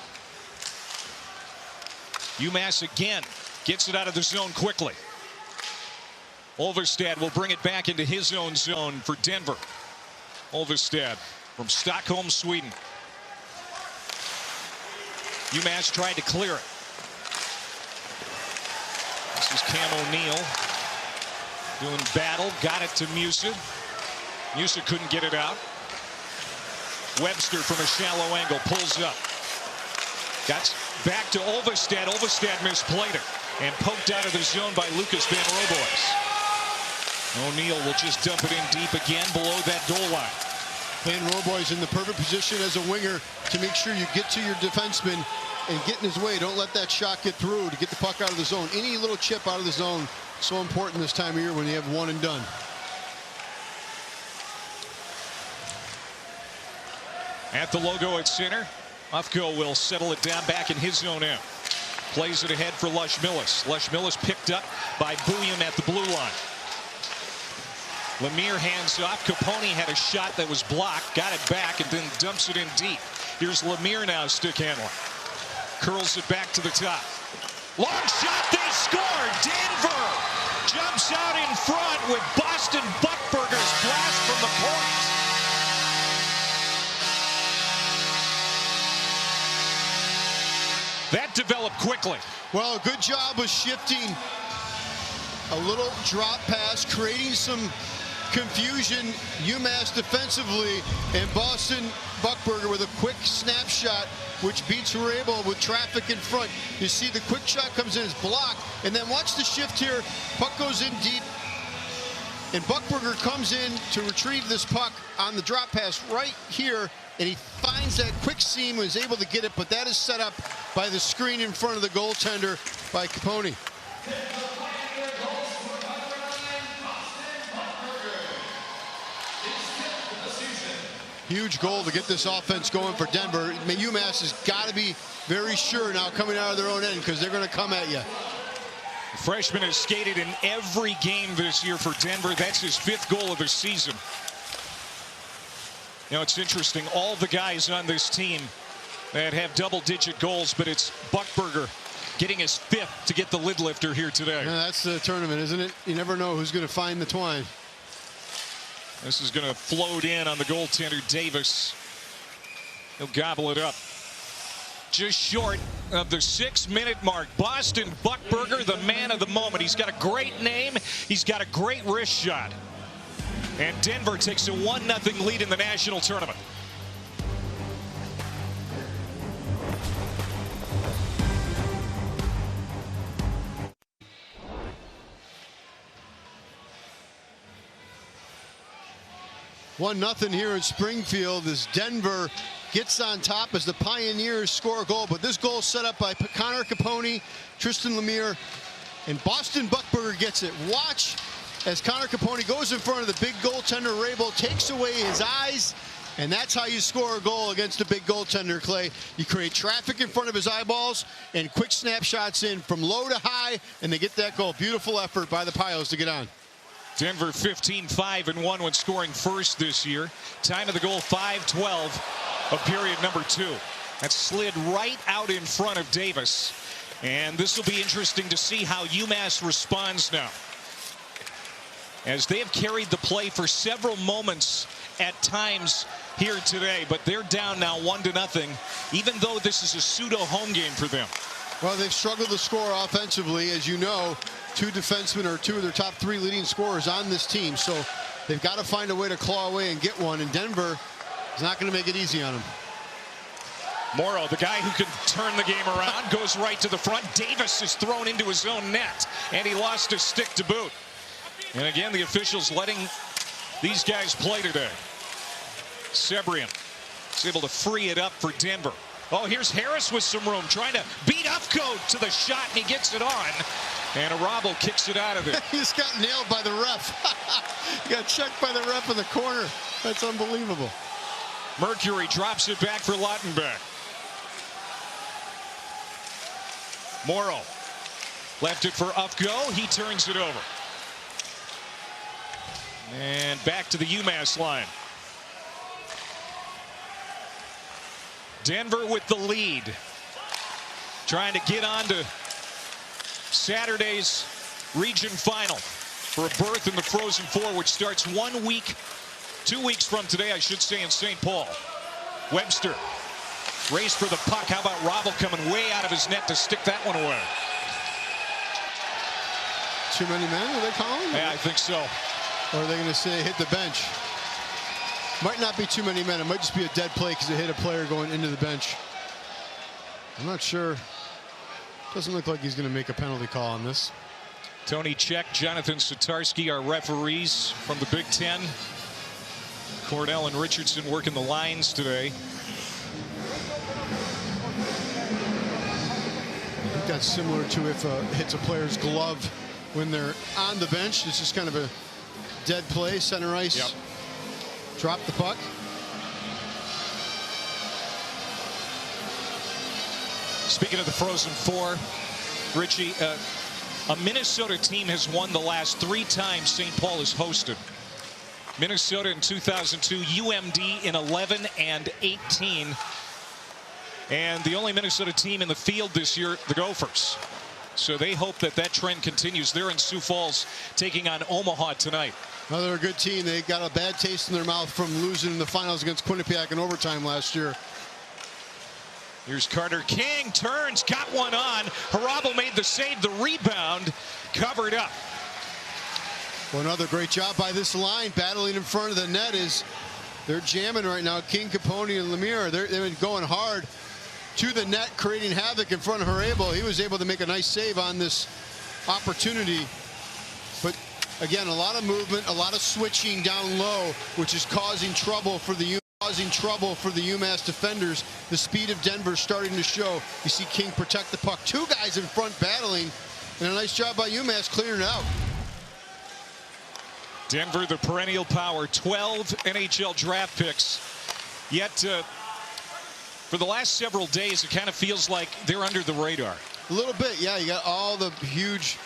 UMass again gets it out of the zone quickly. Olvestad will bring it back into his own zone for Denver. Olvestad from Stockholm, Sweden. UMass tried to clear it. This is Cam O'Neill doing battle. Got it to Musa. Musa couldn't get it out. Webster from a shallow angle pulls up. Got back to Olvestad. Olvestad misplayed it and poked out of the zone by Lucas Van Roboys. O'Neill will just dump it in deep again below that goal line. Van Roboys in the perfect position as a winger to make sure you get to your defenseman and get in his way. Don't let that shot get through to get the puck out of the zone. Any little chip out of the zone, so important this time of year when you have one and done. At the logo at center, Ufko will settle it down back in his zone end. Plays it ahead for Lush Millis. Lush Millis picked up by Bouillon at the blue line. Lemire hands off. Capone had a shot that was blocked, got it back, and then dumps it in deep. Here's Lemire now, stick handling. Curls it back to the top. Long shot, they score! Denver jumps out in front with Boston Buckburger's blast from the point. That developed quickly. Well, a good job of shifting. A little drop pass, creating some confusion. UMass defensively, and Boston Buckburger with a quick snapshot, which beats Harabel with traffic in front. You see the quick shot comes in, it's blocked, and then watch the shift here. Puck goes in deep, and Buckburger comes in to retrieve this puck on the drop pass right here, and he finds that quick seam, was able to get it, but that is set up by the screen in front of the goaltender by Capone. Huge goal to get this offense going for Denver. UMass has got to be very sure now coming out of their own end because they're going to come at you. The freshman has skated in every game this year for Denver. That's his 5th goal of the season. You know, it's interesting. All the guys on this team that have double-digit goals, but it's Buckberger getting his 5th to get the lid lifter here today. Yeah, that's the tournament, isn't it? You never know who's going to find the twine. This is going to float in on the goaltender, Davis. He'll gobble it up. Just short of the 6-minute mark. Boston Buckberger, the man of the moment. He's got a great name. He's got a great wrist shot. And Denver takes a 1-0 lead in the national tournament. One nothing here in Springfield as Denver gets on top as the Pioneers score a goal. But this goal set up by Connor Capone, Tristan Lemire, and Boston Buckberger gets it. Watch as Connor Capone goes in front of the big goaltender, Rabel, takes away his eyes, and that's how you score a goal against a big goaltender, Clay. You create traffic in front of his eyeballs and quick snapshots in from low to high, and they get that goal. Beautiful effort by the Pios to get on. Denver 15-5-1 when scoring first this year. Time of the goal 5:12 of period number 2. That slid right out in front of Davis. And this will be interesting to see how UMass responds now, as they have carried the play for several moments at times here today. But they're down now 1-0, even though this is a pseudo home game for them. Well, they've struggled to score offensively. As you know, 2 defensemen are 2 of their top 3 leading scorers on this team. So they've got to find a way to claw away and get one. And Denver is not going to make it easy on them. Morrow, the guy who can turn the game around, goes right to the front. Davis is thrown into his own net, and he lost his stick to boot. And again, the officials letting these guys play today. Sebrian is able to free it up for Denver. Oh, here's Harris with some room, trying to beat Ufko to the shot, and he gets it on. And Arabo kicks it out of there. He just got nailed by the ref. He got checked by the ref in the corner. That's unbelievable. Mercury drops it back for Lautenbach. Morrow left it for Ufko. He turns it over. And back to the UMass line. Denver with the lead, trying to get on to Saturday's region final for a berth in the Frozen Four, which starts 1 week, 2 weeks from today, I should say, in St. Paul. Webster race for the puck. How about Robel coming way out of his net to stick that one away? Too many men, are they calling? Yeah, I think so. Or are they going to say hit the bench? Might not be too many men. It might just be a dead play because it hit a player going into the bench. I'm not sure. Doesn't look like he's going to make a penalty call on this. Tony Check, Jonathan Satarski, our referees from the Big Ten. Cordell and Richardson working the lines today. I think that's similar to if it hits a player's glove when they're on the bench. It's just kind of a dead play, center ice. Yep. Drop the puck. Speaking of the Frozen Four, Richie, a Minnesota team has won the last 3 times St. Paul has hosted. Minnesota in 2002, UMD in 11 and 18. And the only Minnesota team in the field this year, the Gophers. So they hope that that trend continues. They're in Sioux Falls taking on Omaha tonight. Well, they're a good team. They got a bad taste in their mouth from losing in the finals against Quinnipiac in overtime last year. Here's Carter King, turns, got one on. Harabo made the save, the rebound, covered up. Well, another great job by this line, battling in front of the net. Is they're jamming right now. King, Capone, and Lemire, they've been going hard to the net, creating havoc in front of Harabo. He was able to make a nice save on this opportunity. But again, a lot of movement, a lot of switching down low, which is causing trouble for the UMass defenders. The speed of Denver starting to show. You see King protect the puck. 2 guys in front battling, And a nice job by UMass clearing it out. Denver, the perennial power, 12 NHL draft picks. Yet, for the last several days, it kind of feels like they're under the radar. A little bit, yeah. You got all the huge,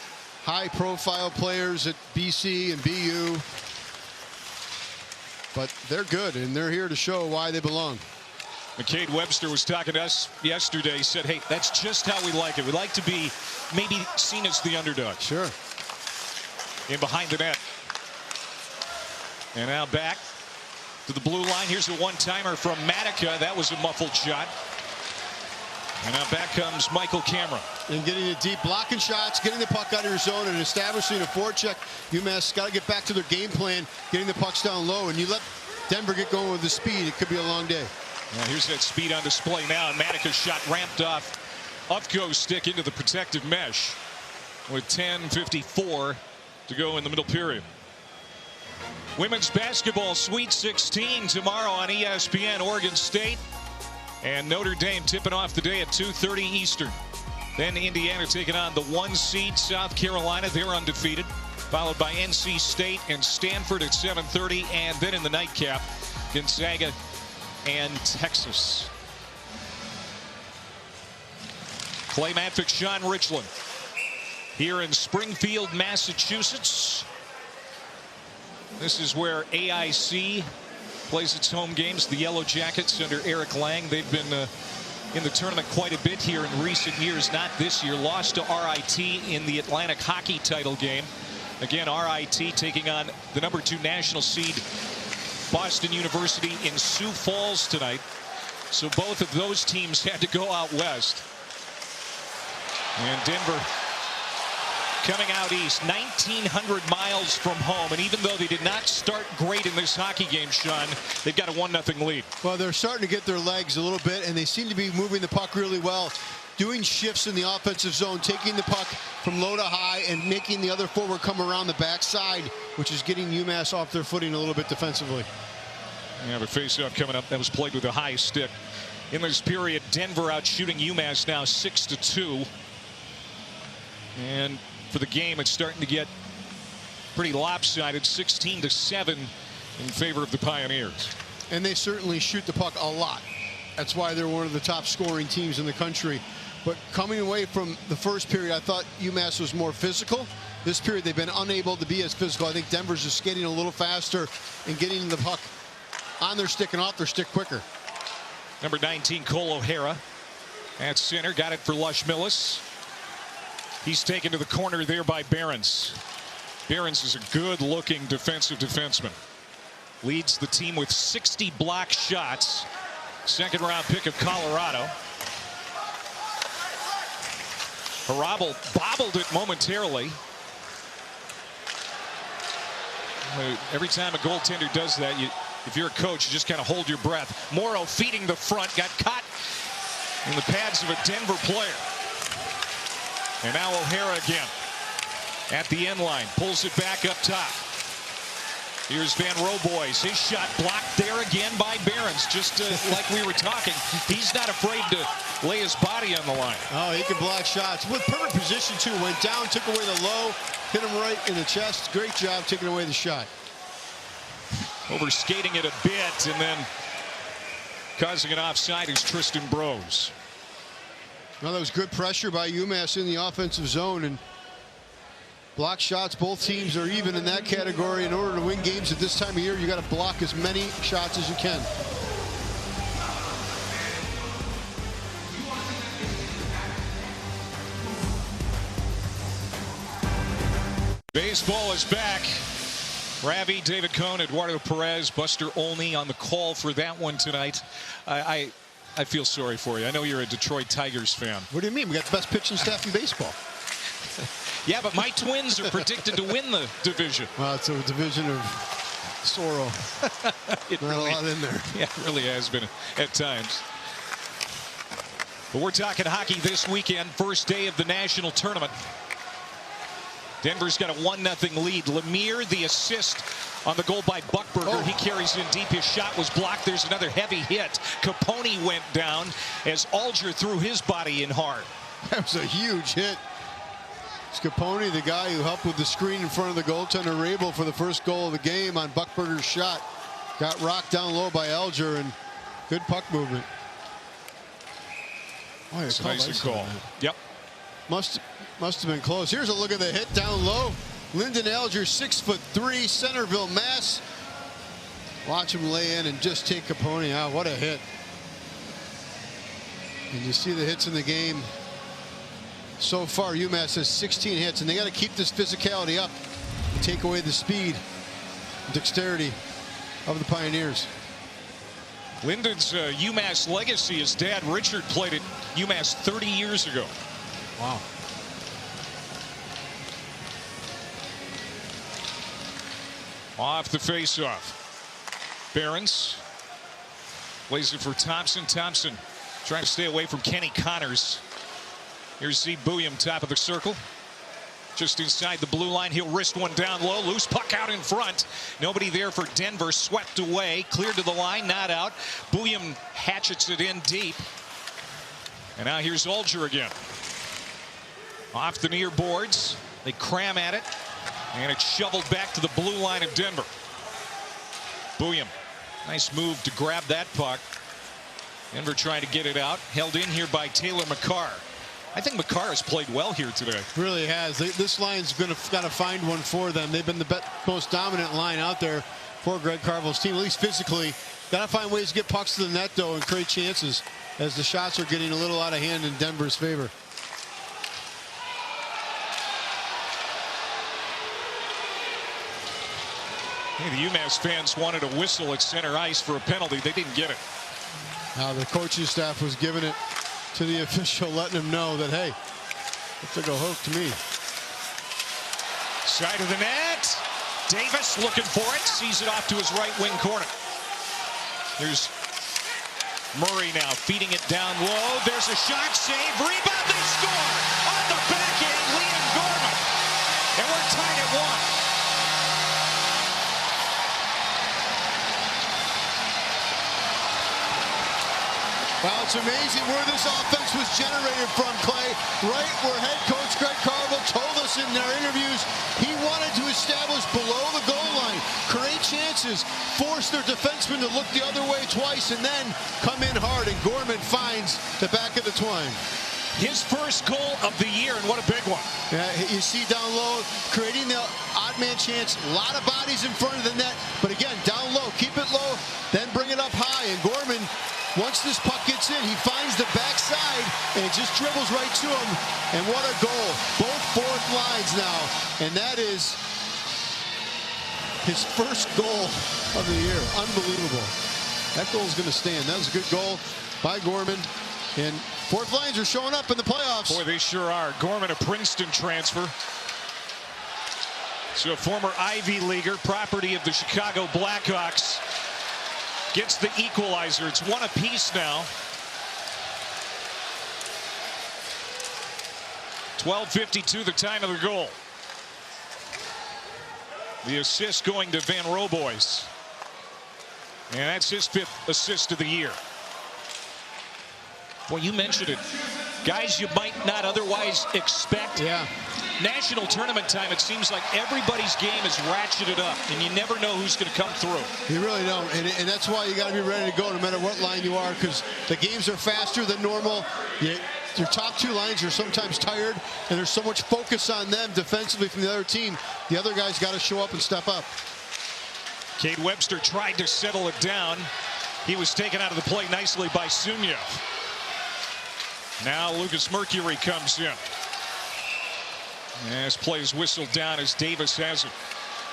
high-profile players at BC and BU. But they're good, and they're here to show why they belong. McCade Webster was talking to us yesterday. He said, hey, that's just how we like it. We like to be maybe seen as the underdog. Sure. In behind the net. And now back to the blue line. Here's a one-timer from Matica. That was a muffled shot. And now back comes Michael Cameron. And getting it deep, blocking shots, getting the puck out of your zone, and establishing a forecheck. UMass got to get back to their game plan, getting the pucks down low. And you let Denver get going with the speed, it could be a long day. Now here's that speed on display now. And Matica's shot ramped off Ufko's stick into the protective mesh with 10:54 to go in the middle period. Women's basketball Sweet 16 tomorrow on ESPN. Oregon State and Notre Dame tipping off the day at 2:30 Eastern. Then Indiana taking on the 1 seed South Carolina. They're undefeated. Followed by NC State and Stanford at 7:30. And then in the nightcap, Gonzaga and Texas. Clay Matvick, Sean Richland here in Springfield, Massachusetts. This is where AIC plays its home games. The Yellow Jackets under Eric Lang. They've been in the tournament quite a bit here in recent years. Not this year. Lost to RIT in the Atlantic Hockey title game. Again, RIT taking on the #2 national seed Boston University in Sioux Falls tonight. So both of those teams had to go out west. And Denver coming out east, 1,900 miles from home. And even though they did not start great in this hockey game, Sean, they've got a 1-0 lead. Well, they're starting to get their legs a little bit, and they seem to be moving the puck really well, doing shifts in the offensive zone, taking the puck from low to high and making the other forward come around the backside, which is getting UMass off their footing a little bit defensively. We have a face-off coming up that was played with a high stick. In this period, Denver out shooting UMass now 6-2. And for the game, it's starting to get pretty lopsided, 16-7 in favor of the Pioneers. And they certainly shoot the puck a lot. That's why they're one of the top scoring teams in the country. But coming away from the first period, I thought UMass was more physical. This period, they've been unable to be as physical. I think Denver's just skating a little faster and getting the puck on their stick and off their stick quicker. Number 19, Cole O'Hara at center. Got it for Lush Millis. He's taken to the corner there by Behrens. Behrens is a good-looking defensive defenseman. Leads the team with 60 block shots. Second-round pick of Colorado. Harabel bobbled it momentarily. Every time a goaltender does that, if you're a coach, you just kind of hold your breath. Morrow feeding the front, got caught in the pads of a Denver player. And now O'Hara again at the end line, pulls it back up top. Here's Van Roboys. His shot blocked there again by Behrens. Just like we were talking, he's not afraid to lay his body on the line. Oh, he can block shots with perfect position too. Went down, took away the low, hit him right in the chest. Great job taking away the shot. Over skating it a bit and then causing an offside is Tristan Brose. Well, that was good pressure by UMass in the offensive zone, and block shots, both teams are even in that category. In order to win games at this time of year, you got to block as many shots as you can. Baseball is back. Ravi, David Cohn, Eduardo Perez, Buster Olney on the call for that one tonight. I feel sorry for you. I know you're a Detroit Tigers fan. What do you mean? We got the best pitching staff in baseball. Yeah, but my Twins are predicted to win the division. Well, it's a division of sorrow. Not really, a lot in there. Yeah, it really has been at times. But we're talking hockey this weekend. First day of the national tournament. Denver's got a 1-0 lead. Lemire, the assist on the goal by Buckberger. Oh. He carries in deep. His shot was blocked. There's another heavy hit. Capone went down as Alger threw his body in hard. That was a huge hit. Scapone, the guy who helped with the screen in front of the goaltender Rabel for the first goal of the game on Buckberger's shot. Got rocked down low by Alger, and good puck movement. Oh, it's a nice call. Yep. Must have been close. Here's a look at the hit down low. Lyndon Alger, 6'3", Centerville, Mass. Watch him lay in and just take Capone out. What a hit. And you see the hits in the game. So far, UMass has 16 hits, and they got to keep this physicality up and take away the speed and dexterity of the Pioneers. Lyndon's UMass legacy, his dad Richard played at UMass 30 years ago. Wow. Off the faceoff. Barons plays it for Thompson. Thompson trying to stay away from Kenny Connors. Here's Z. Bouillon, top of the circle. Just inside the blue line. He'll wrist one down low. Loose puck out in front. Nobody there for Denver. Swept away. Cleared to the line. Not out. Bouillon hatchets it in deep. And now here's Alger again. Off the near boards. They cram at it. And it's shoveled back to the blue line of Denver. Bouillon. Nice move to grab that puck. Denver trying to get it out. Held in here by Taylor McCarr. I think McCarr has played well here today. Really has. This line's got to find one for them. They've been the most dominant line out there for Greg Carvel's team, at least physically. Got to find ways to get pucks to the net, though, and create chances as the shots are getting a little out of hand in Denver's favor. Hey, the UMass fans wanted a whistle at center ice for a penalty. They didn't get it. Now the coaching staff was giving it to the official, letting him know that, hey, looks like a hook to me. Side of the net. Davis looking for it. Sees it off to his right wing corner. Here's Murray now feeding it down low. There's a shot, save, rebound, they score! On the backhand, Liam Gorman. And we're tied at 1. Well, it's amazing where this offense was generated from, Clay. Right where head coach Greg Carvel told us in their interviews he wanted to establish below the goal line, create chances, force their defensemen to look the other way twice, and then come in hard, and Gorman finds the back of the twine. His first goal of the year, and what a big one. Yeah, you see down low, creating the odd man chance, a lot of bodies in front of the net, but again, down low, keep it low, then bring it up high, and Gorman, once this puck gets in, he finds the backside, and it just dribbles right to him. And what a goal. Both fourth lines now. And that is his first goal of the year. Unbelievable. That goal is going to stand. That was a good goal by Gorman. And fourth lines are showing up in the playoffs. Boy, they sure are. Gorman, a Princeton transfer. So a former Ivy Leaguer, property of the Chicago Blackhawks. Gets the equalizer. It's one apiece now. 12:52 the time of the goal. The assist going to Van Roboys. And that's his 5th assist of the year. Well, you mentioned it. Guys you might not otherwise expect. Yeah. National tournament time, it seems like everybody's game is ratcheted up, and you never know who's going to come through. You really don't, and that's why you got to be ready to go no matter what line you are, because the games are faster than normal. Your top two lines are sometimes tired, and there's so much focus on them defensively from the other team. The other guys got to show up and step up. Cade Webster tried to settle it down. He was taken out of the play nicely by Sunyev. Now Lucas Mercury comes in. As play is whistled down as Davis has it.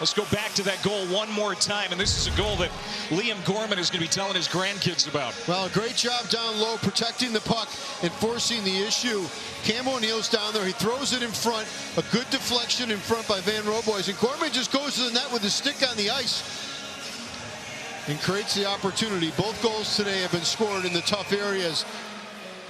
Let's go back to that goal one more time, and this is a goal that Liam Gorman is going to be telling his grandkids about. Well, a great job down low, protecting the puck and forcing the issue. Cam O'Neill's down there. He throws it in front. A good deflection in front by Van Roboys, and Gorman just goes to the net with his stick on the ice and creates the opportunity. Both goals today have been scored in the tough areas.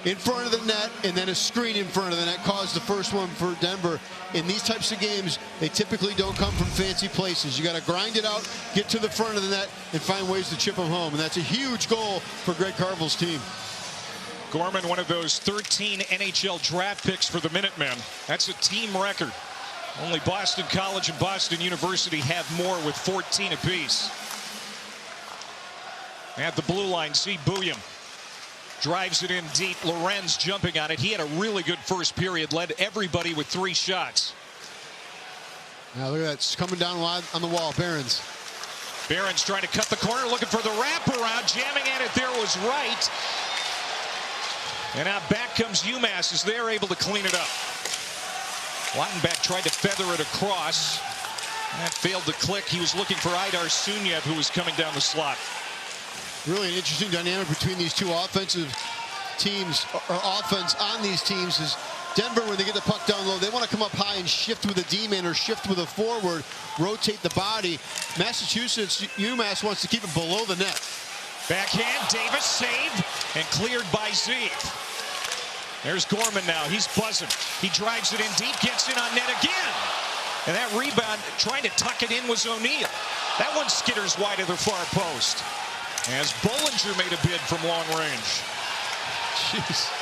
In front of the net, and then a screen in front of the net caused the first one for Denver. In these types of games, they typically don't come from fancy places. You got to grind it out, get to the front of the net, and find ways to chip them home. And that's a huge goal for Greg Carvel's team. Gorman, one of those 13 NHL draft picks for the Minutemen. That's a team record. Only Boston College and Boston University have more with 14 apiece. At the blue line, see Bouillon. Drives it in deep. Lorenz jumping on it. He had a really good first period. Led everybody with 3 shots. Now look at that. It's coming down on the wall. Behrens. Behrens trying to cut the corner. Looking for the wraparound. Jamming at it there was Wright. And now back comes UMass as they're able to clean it up. Wattenbach tried to feather it across. That failed to click. He was looking for Idar Sunyev, who was coming down the slot. Really an interesting dynamic between these two offensive teams, or offense on these teams, is Denver, when they get the puck down low, they want to come up high and shift with a D-man or shift with a forward, rotate the body. Massachusetts, UMass wants to keep it below the net. Backhand, Davis saved and cleared by Zeev. There's Gorman now. He's buzzing. He drives it in deep, gets in on net again. And that rebound, trying to tuck it in, was O'Neill. That one skitters wide of the far post. As Bollinger made a bid from long range. Jeez.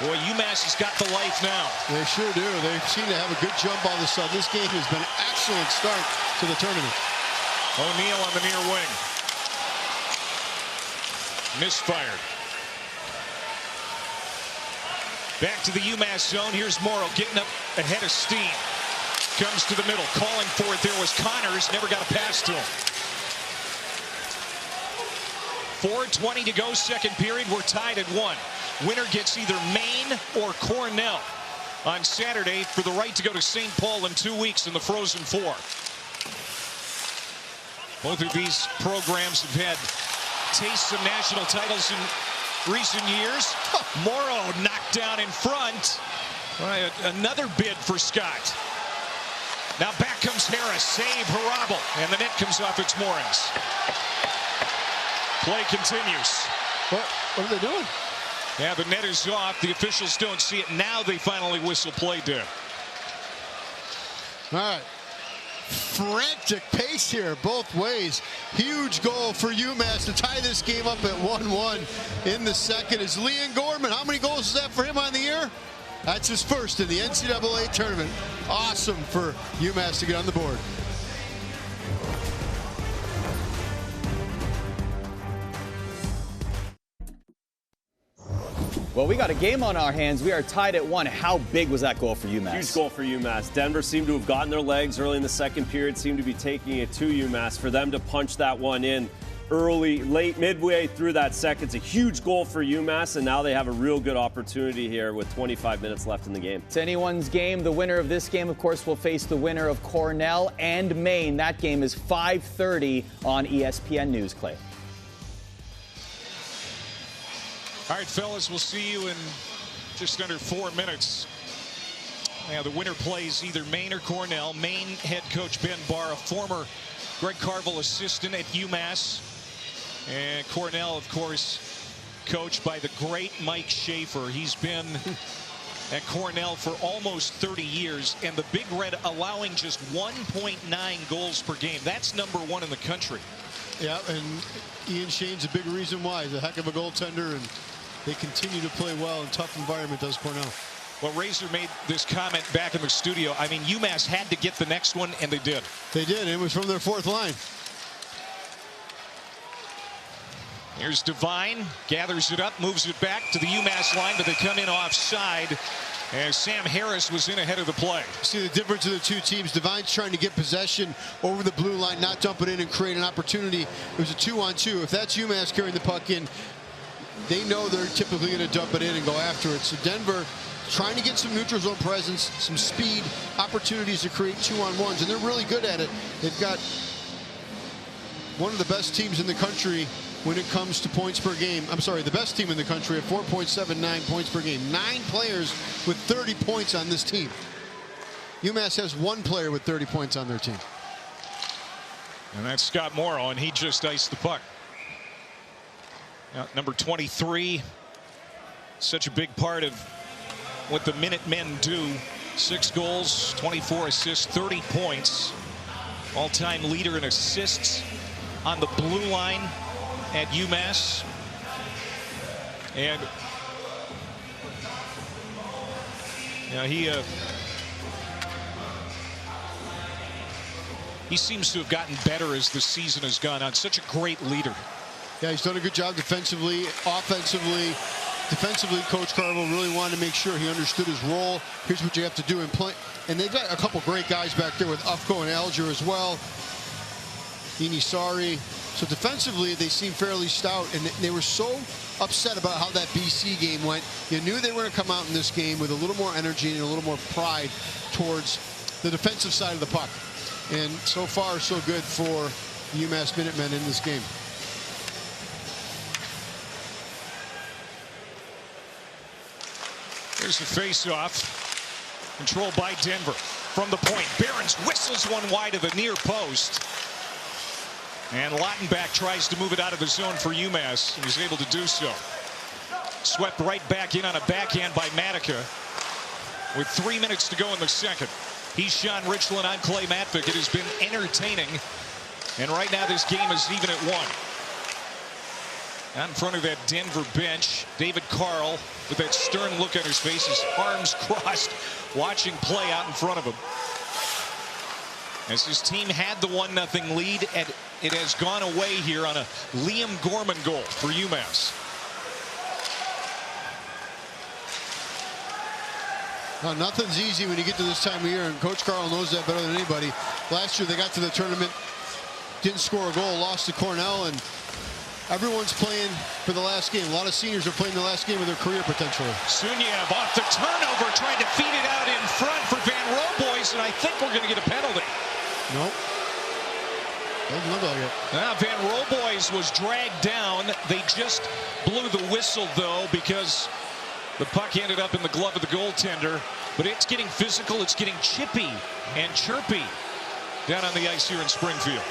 Boy, UMass has got the life now. They sure do. They seem to have a good jump all of a sudden. This game has been an excellent start to the tournament. O'Neill on the near wing. Misfired. Back to the UMass zone. Here's Morrow getting up ahead of steam. Comes to the middle, calling for it. There was Connors, never got a pass to him. 4:20 to go, second period. We're tied at 1. Winner gets either Maine or Cornell on Saturday for the right to go to St. Paul in 2 weeks in the Frozen Four. Both of these programs have had tastes of national titles in recent years. Morrow knocked down in front. Another bid for Scott. Now back comes Harris. Save Harabel. And the net comes off its moorings. Play continues. What are they doing? Yeah, the net is off. The officials don't see it. Now they finally whistle play dead. All right. Frantic pace here both ways. Huge goal for UMass to tie this game up at 1-1 in the second. Is Leon Gorman. How many goals is that for him on the year? That's his first in the NCAA tournament. Awesome for UMass to get on the board. Well, we got a game on our hands. We are tied at 1. How big was that goal for UMass? Huge goal for UMass. Denver seemed to have gotten their legs early in the second period, seemed to be taking it to UMass. For them to punch that one in early, late, midway through that second, it's a huge goal for UMass, and now they have a real good opportunity here with 25 minutes left in the game. It's anyone's game. The winner of this game, of course, will face the winner of Cornell and Maine. That game is 5:30 on ESPN News, Clay. All right, fellas, we'll see you in just under 4 minutes. Now, the winner plays either Maine or Cornell. Maine head coach Ben Barr, a former Greg Carvel assistant at UMass. And Cornell, of course, coached by the great Mike Schaefer. He's been at Cornell for almost 30 years. And the Big Red allowing just 1.9 goals per game. That's #1 in the country. Yeah, and Ian Shane's a big reason why. He's a heck of a goaltender, and they continue to play well in tough environment, does Cornell. Well, Razor made this comment back in the studio. I mean, UMass had to get the next one, and they did. They did. It was from their fourth line. Here's Devine, gathers it up, moves it back to the UMass line, but they come in offside as Sam Harris was in ahead of the play. See the difference of the two teams. Devine's trying to get possession over the blue line, not dump it in and create an opportunity. It was a 2-on-2. If that's UMass carrying the puck in, they know they're typically going to dump it in and go after it. So Denver trying to get some neutral zone presence, some speed, opportunities to create 2-on-1s, and they're really good at it. They've got one of the best teams in the country when it comes to points per game. I'm sorry, the best team in the country at 4.79 points per game. 9 players with 30 points on this team. UMass has 1 player with 30 points on their team. And that's Scott Morrow, and he just iced the puck. Now, number 23, such a big part of what the Minutemen do. 6 goals, 24 assists, 30 points. All-time leader in assists on the blue line at UMass. And he seems to have gotten better as the season has gone on. Such a great leader. Yeah, he's done a good job defensively, offensively. Defensively, Coach Carvel really wanted to make sure he understood his role. Here's what you have to do and play. And they've got a couple great guys back there with Ufko and Alger as well. Inisari. So defensively, they seem fairly stout, and they were so upset about how that BC game went. You knew they were going to come out in this game with a little more energy and a little more pride towards the defensive side of the puck. And so far, so good for the UMass Minutemen in this game. Here's the face-off. Controlled by Denver. From the point, Behrens whistles one wide of the near post. And Lautenbach tries to move it out of the zone for UMass. He was able to do so. Swept right back in on a backhand by Matica. With 3 minutes to go in the second. He's Sean Richland, I'm Clay Matvick. It has been entertaining. And right now this game is even at 1. Out in front of that Denver bench, David Carl with that stern look on his face, his arms crossed, watching play out in front of him. As his team had the 1-0 lead, and it has gone away here on a Liam Gorman goal for UMass. Now, nothing's easy when you get to this time of year, and Coach Carl knows that better than anybody. Last year they got to the tournament, didn't score a goal, lost to Cornell, and everyone's playing for the last game. A lot of seniors are playing the last game of their career potentially. Sunyev off the turnover, trying to feed it out in front for Van Roboys, and I think we're going to get a penalty. Nope. Doesn't look like it. Now, Van Roboys was dragged down. They just blew the whistle, though, because the puck ended up in the glove of the goaltender. But it's getting physical. It's getting chippy and chirpy down on the ice here in Springfield.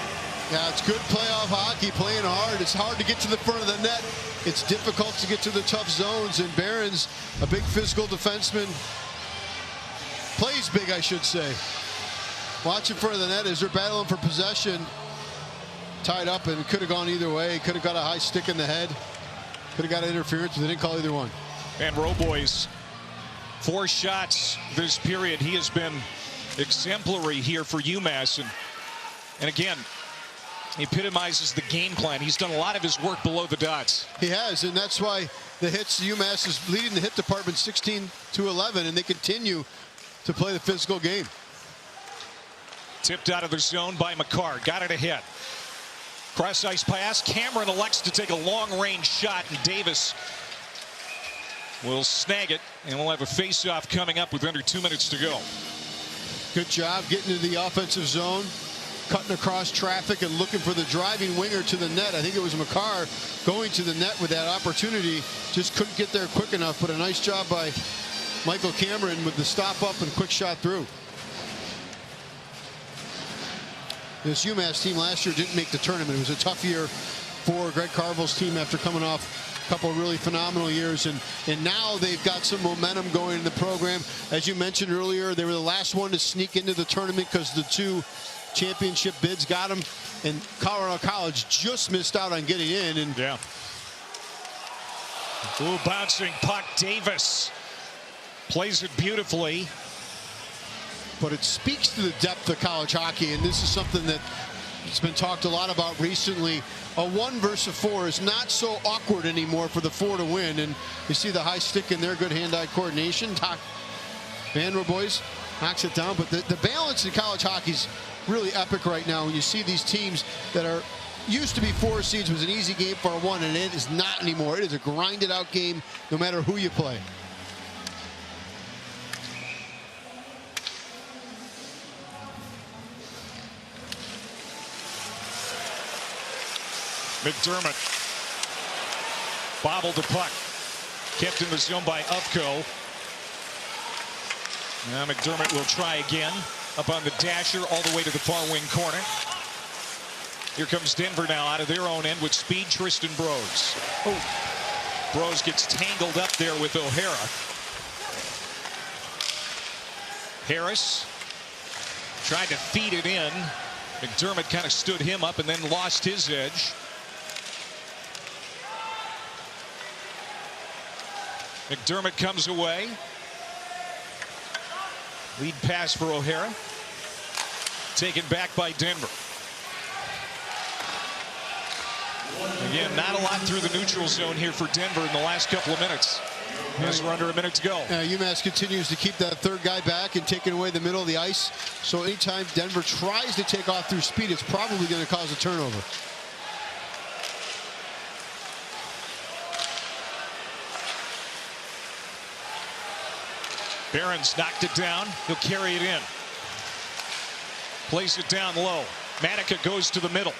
Yeah, it's good playoff hockey, playing hard. It's hard to get to the front of the net. It's difficult to get to the tough zones. And Behrens, a big physical defenseman, plays big, I should say. Watch in front of the net as they're battling for possession. Tied up, and it could have gone either way. Could have got a high stick in the head. Could have got interference, but they didn't call either one. And Roboys, 4 shots this period. He has been exemplary here for UMass. And again, he epitomizes the game plan. He's done a lot of his work below the dots. He has, and that's why the hits, UMass is leading the hit department 16-11, and they continue to play the physical game. Tipped out of the zone by McCarr. Got it ahead. Cross ice pass. Cameron elects to take a long range shot, and Davis will snag it, and we'll have a face-off coming up with under 2 minutes to go. Good job getting to the offensive zone, cutting across traffic and looking for the driving winger to the net. I think it was McCarr going to the net with that opportunity. Just couldn't get there quick enough, but a nice job by Michael Cameron with the stop up and quick shot through. This UMass team last year didn't make the tournament. It was a tough year for Greg Carvel's team after coming off a couple of really phenomenal years. And now they've got some momentum going in the program. As you mentioned earlier, they were the last one to sneak into the tournament because the 2 championship bids got them. And Colorado College just missed out on getting in. And yeah. Ooh, bouncing puck. Davis plays it beautifully. But it speaks to the depth of college hockey, and this is something that it's been talked a lot about recently. A 1 versus 4 is not so awkward anymore for the 4 to win, and you see the high stick in there, good hand-eye coordination. Van Roboys knocks it down, but the balance in college hockey is really epic right now when you see these teams that are used to be 4 seeds was an easy game for a 1, and it is not anymore. It is a grinded-out game no matter who you play. McDermott bobbled the puck. Kept in the zone by Ufko. Now McDermott will try again. Up on the dasher all the way to the far wing corner. Here comes Denver now out of their own end with speed. Tristan Brose. Oh, Brose gets tangled up there with O'Hara. Harris tried to feed it in. McDermott kind of stood him up and then lost his edge. McDermott comes away. Lead pass for O'Hara. Taken back by Denver. Again, not a lot through the neutral zone here for Denver in the last couple of minutes. As we're under a minute to go. UMass continues to keep that third guy back and taking away the middle of the ice. So anytime Denver tries to take off through speed, it's probably going to cause a turnover. Barron's knocked it down. He'll carry it in. Plays it down low. Manica goes to the middle.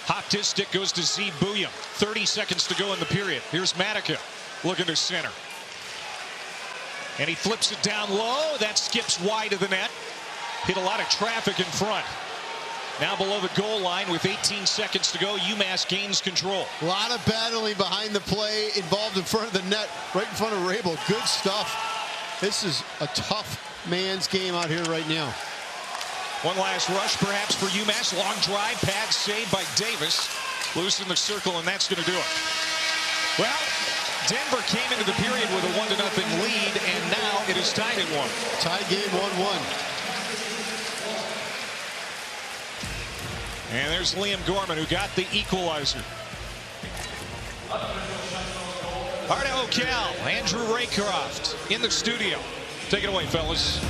Hop his stick goes to Z Bouillon. 30 seconds to go in the period. Here's Manica looking to center. And he flips it down low. That skips wide of the net. Hit a lot of traffic in front. Now below the goal line with 18 seconds to go. UMass gains control. A lot of battling behind the play, involved in front of the net, right in front of Rabel. Good stuff. This is a tough man's game out here right now. One last rush perhaps for UMass. Long drive, pad saved by Davis. Loose in the circle, and that's going to do it. Well, Denver came into the period with a 1-0 lead, and now it is tied at 1. Tie game 1-1. And there's Liam Gorman, who got the equalizer. Hardo Cal, Andrew Raycroft in the studio. Take it away, fellas.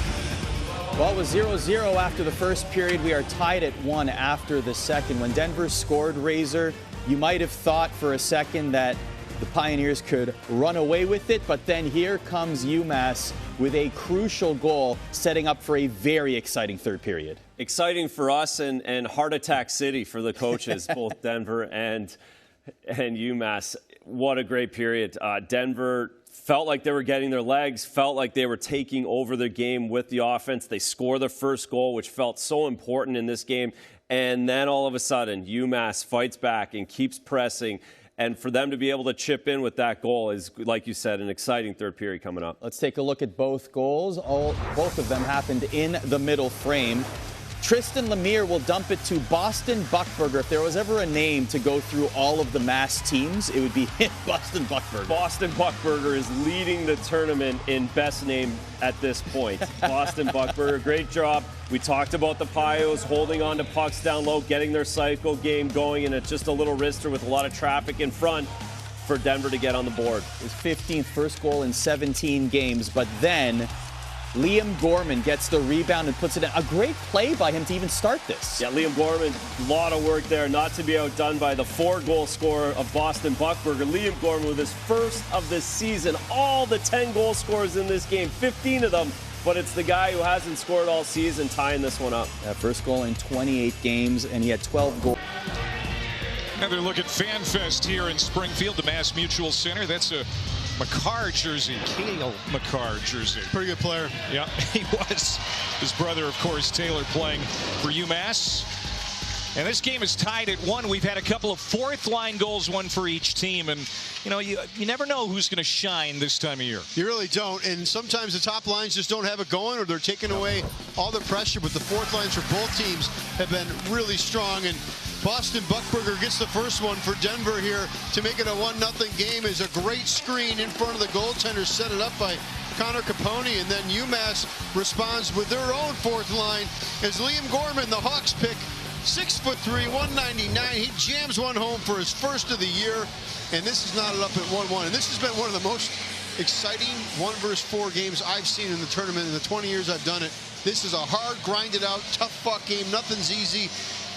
Well, it was 0-0 after the first period. We are tied at 1 after the second. When Denver scored, Razor, you might have thought for a second that the Pioneers could run away with it, but then here comes UMass with a crucial goal, setting up for a very exciting third period. Exciting for us and heart attack city for the coaches, both Denver and UMass. What a great period. Denver felt like they were getting their legs, felt like they were taking over the game with the offense. They score the first goal, which felt so important in this game. And then all of a sudden, UMass fights back and keeps pressing. And for them to be able to chip in with that goal is, like you said, an exciting third period coming up. Let's take a look at both goals. Both of them happened in the middle frame. Tristan Lemire will dump it to Boston Buckberger. If there was ever a name to go through all of the Mass teams, it would be Boston Buckberger. Boston Buckberger is leading the tournament in best name at this point. Boston Buckberger, great job. We talked about the Pios holding on to pucks down low, getting their cycle game going, and it's just a little wrister with a lot of traffic in front for Denver to get on the board. His 15th first goal in 17 games, but then Liam Gorman gets the rebound and puts it in. A great play by him to even start this. Yeah, Liam Gorman, a lot of work there, not to be outdone by the 4-goal scorer of Boston Buckberger. Liam Gorman with his first of the season. All the 10 goal scorers in this game, 15 of them, but it's the guy who hasn't scored all season tying this one up. That first goal in 28 games, and he had 12 goals. Another look at FanFest here in Springfield, the Mass Mutual Center. That's a McCarr jersey, Cale McCarr jersey. Pretty good player. Yeah, he was. His brother, of course, Taylor, playing for UMass. And this game is tied at 1. We've had a couple of fourth-line goals, one for each team. And, you know, you never know who's going to shine this time of year. You really don't. And sometimes the top lines just don't have it going, or they're taking away all the pressure. But the fourth lines for both teams have been really strong. And Boston Buckberger gets the first one for Denver here to make it a 1-0 game. Is a great screen in front of the goaltender, set it up by Connor Capone, and then UMass responds with their own fourth line as Liam Gorman, the Hawks pick, 6'3", 199. He jams one home for his first of the year, and this is knotted up at 1-1. And this has been one of the most exciting 1-versus-4 games I've seen in the tournament in the 20 years I've done it. This is a hard, grinded out, tough fuck game. Nothing's easy.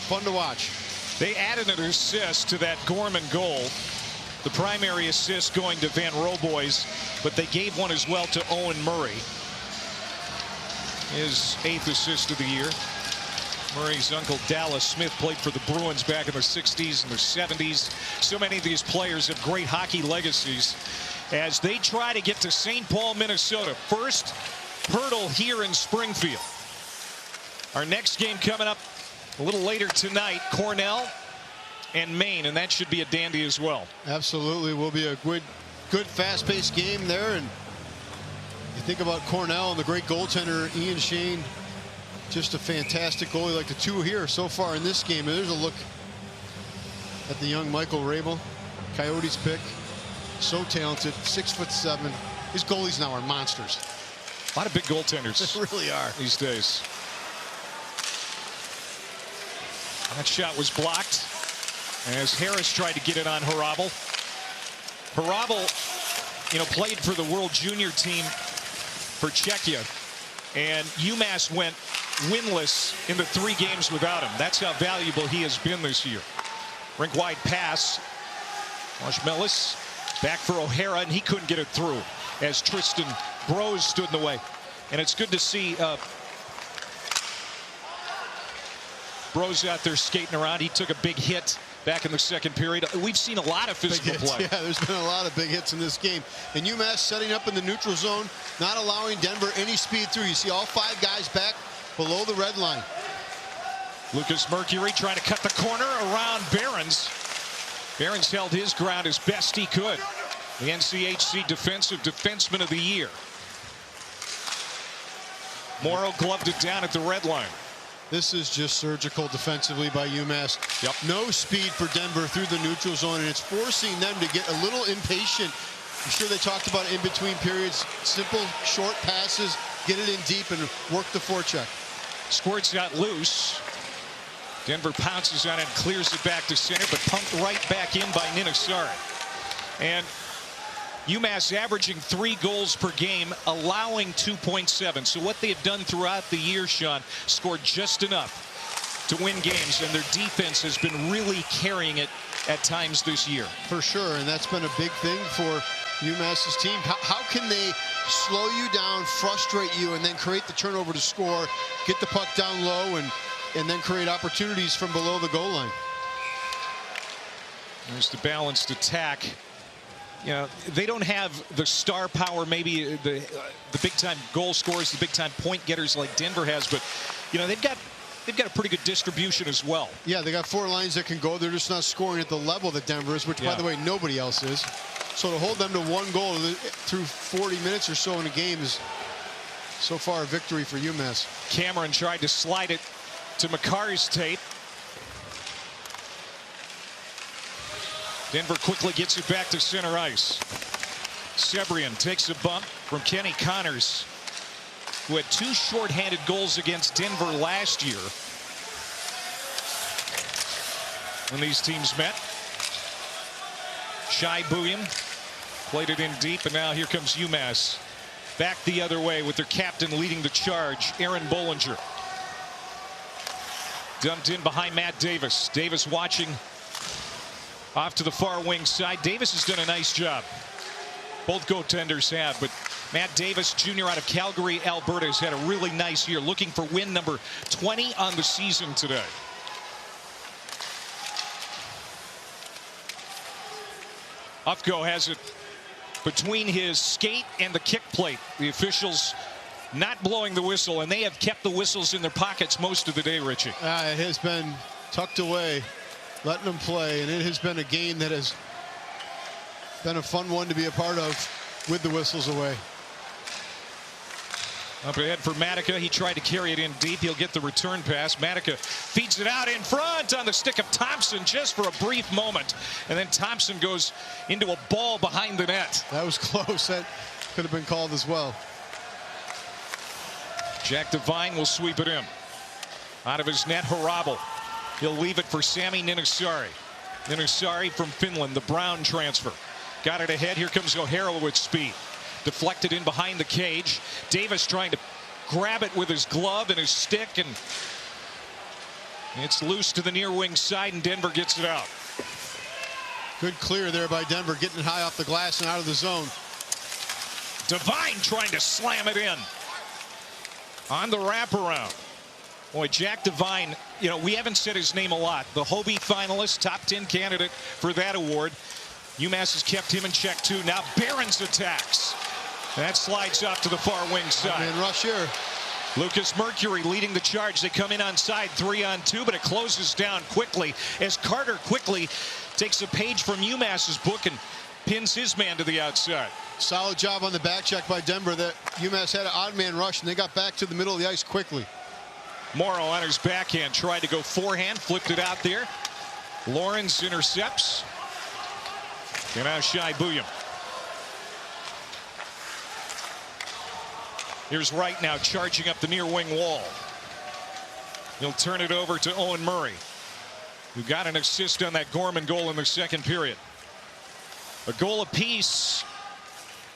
Fun to watch. They added an assist to that Gorman goal. The primary assist going to Van Roboys, but they gave one as well to Owen Murray. His 8th assist of the year. Murray's uncle Dallas Smith played for the Bruins back in the 60s and the 70s. So many of these players have great hockey legacies as they try to get to St. Paul, Minnesota. First hurdle here in Springfield. Our next game coming up a little later tonight, Cornell and Maine, and that should be a dandy as well. Absolutely, will be a good fast-paced game there. And you think about Cornell and the great goaltender Ian Shane, just a fantastic goalie, like the two here so far in this game. And there's a look at the young Michael Rabel, Coyotes pick, so talented, 6'7", His goalies now are monsters. A lot of big goaltenders. They really are. These days. That shot was blocked as Harris tried to get it on Hrabal. Hrabal, played for the World Junior team for Czechia, and UMass went winless in the 3 games without him. That's how valuable he has been this year. Rink-wide pass. Marshmellis back for O'Hara, and he couldn't get it through as Tristan Brose stood in the way. And it's good to see Brose out there skating around. He took a big hit back in the second period. We've seen a lot of physical play. Yeah, there's been a lot of big hits in this game. And UMass setting up in the neutral zone, not allowing Denver any speed through. You see all 5 guys back below the red line. Lucas Mercury trying to cut the corner around Behrens. Behrens held his ground as best he could. The NCHC Defensive Defenseman of the Year. Morrow gloved it down at the red line. This is just surgical defensively by UMass. Yep. No speed for Denver through the neutral zone, and it's forcing them to get a little impatient. I'm sure they talked about it in between periods. Simple, short passes, get it in deep, and work the forecheck. Squirts got loose. Denver pounces on it and clears it back to center, but pumped right back in by Ninasari. And UMass averaging 3 goals per game, allowing 2.7. So what they have done throughout the year, Sean, scored just enough to win games, and their defense has been really carrying it at times this year. For sure, and that's been a big thing for UMass's team. How can they slow you down, frustrate you, and then create the turnover to score, get the puck down low, and then create opportunities from below the goal line? There's the balanced attack. They don't have the star power, maybe the big-time goal scorers, the big-time point getters like Denver has, but they've got a pretty good distribution as well. Yeah, they got 4 lines that can go. They're just not scoring at the level that Denver is, which, by the way, nobody else is. So to hold them to 1 goal through 40 minutes or so in a game is so far a victory for UMass. Cameron tried to slide it to McCarr's tape. Denver quickly gets it back to center ice. Sebrian takes a bump from Kenny Connors, who had 2 shorthanded goals against Denver last year when these teams met. Shai Buium played it in deep, and now here comes UMass back the other way with their captain leading the charge, Aaron Bollinger. Dumped in behind Matt Davis. Davis watching off to the far wing side. Davis has done a nice job. Both goaltenders have, but Matt Davis, junior out of Calgary, Alberta, has had a really nice year, looking for win number 20 on the season today. Ufko has it between his skate and the kick plate. The officials not blowing the whistle, and they have kept the whistles in their pockets most of the day, Richie. It has been tucked away, letting them play, and it has been a game that has been a fun one to be a part of with the whistles away. Up ahead for Matica. He tried to carry it in deep. He'll get the return pass. Matica feeds it out in front on the stick of Thompson just for a brief moment. And then Thompson goes into a ball behind the net. That was close. That could have been called as well. Jack Devine will sweep it in. Out of his net, Hrabal. He'll leave it for Sami Ninasari. Ninasari from Finland, the Brown transfer. Got it ahead. Here comes O'Hara with speed. Deflected in behind the cage. Davis trying to grab it with his glove and his stick, and it's loose to the near wing side, and Denver gets it out. Good clear there by Denver, getting it high off the glass and out of the zone. Devine trying to slam it in on the wraparound. Boy, Jack Devine, we haven't said his name a lot. The Hobie finalist, top 10 candidate for that award. UMass has kept him in check too. Now Behrens attacks. That slides off to the far wing side. And rush here. Lucas Mercury leading the charge. They come in on side 3-on-2, but it closes down quickly as Carter quickly takes a page from UMass's book and pins his man to the outside. Solid job on the back check by Denver. That UMass had an odd man rush, and they got back to the middle of the ice quickly. Morrow on his backhand tried to go forehand, flipped it out there. Lawrence intercepts. And now Shai Buium. Here's Wright now charging up the near wing wall. He'll turn it over to Owen Murray, who got an assist on that Gorman goal in the second period. A goal apiece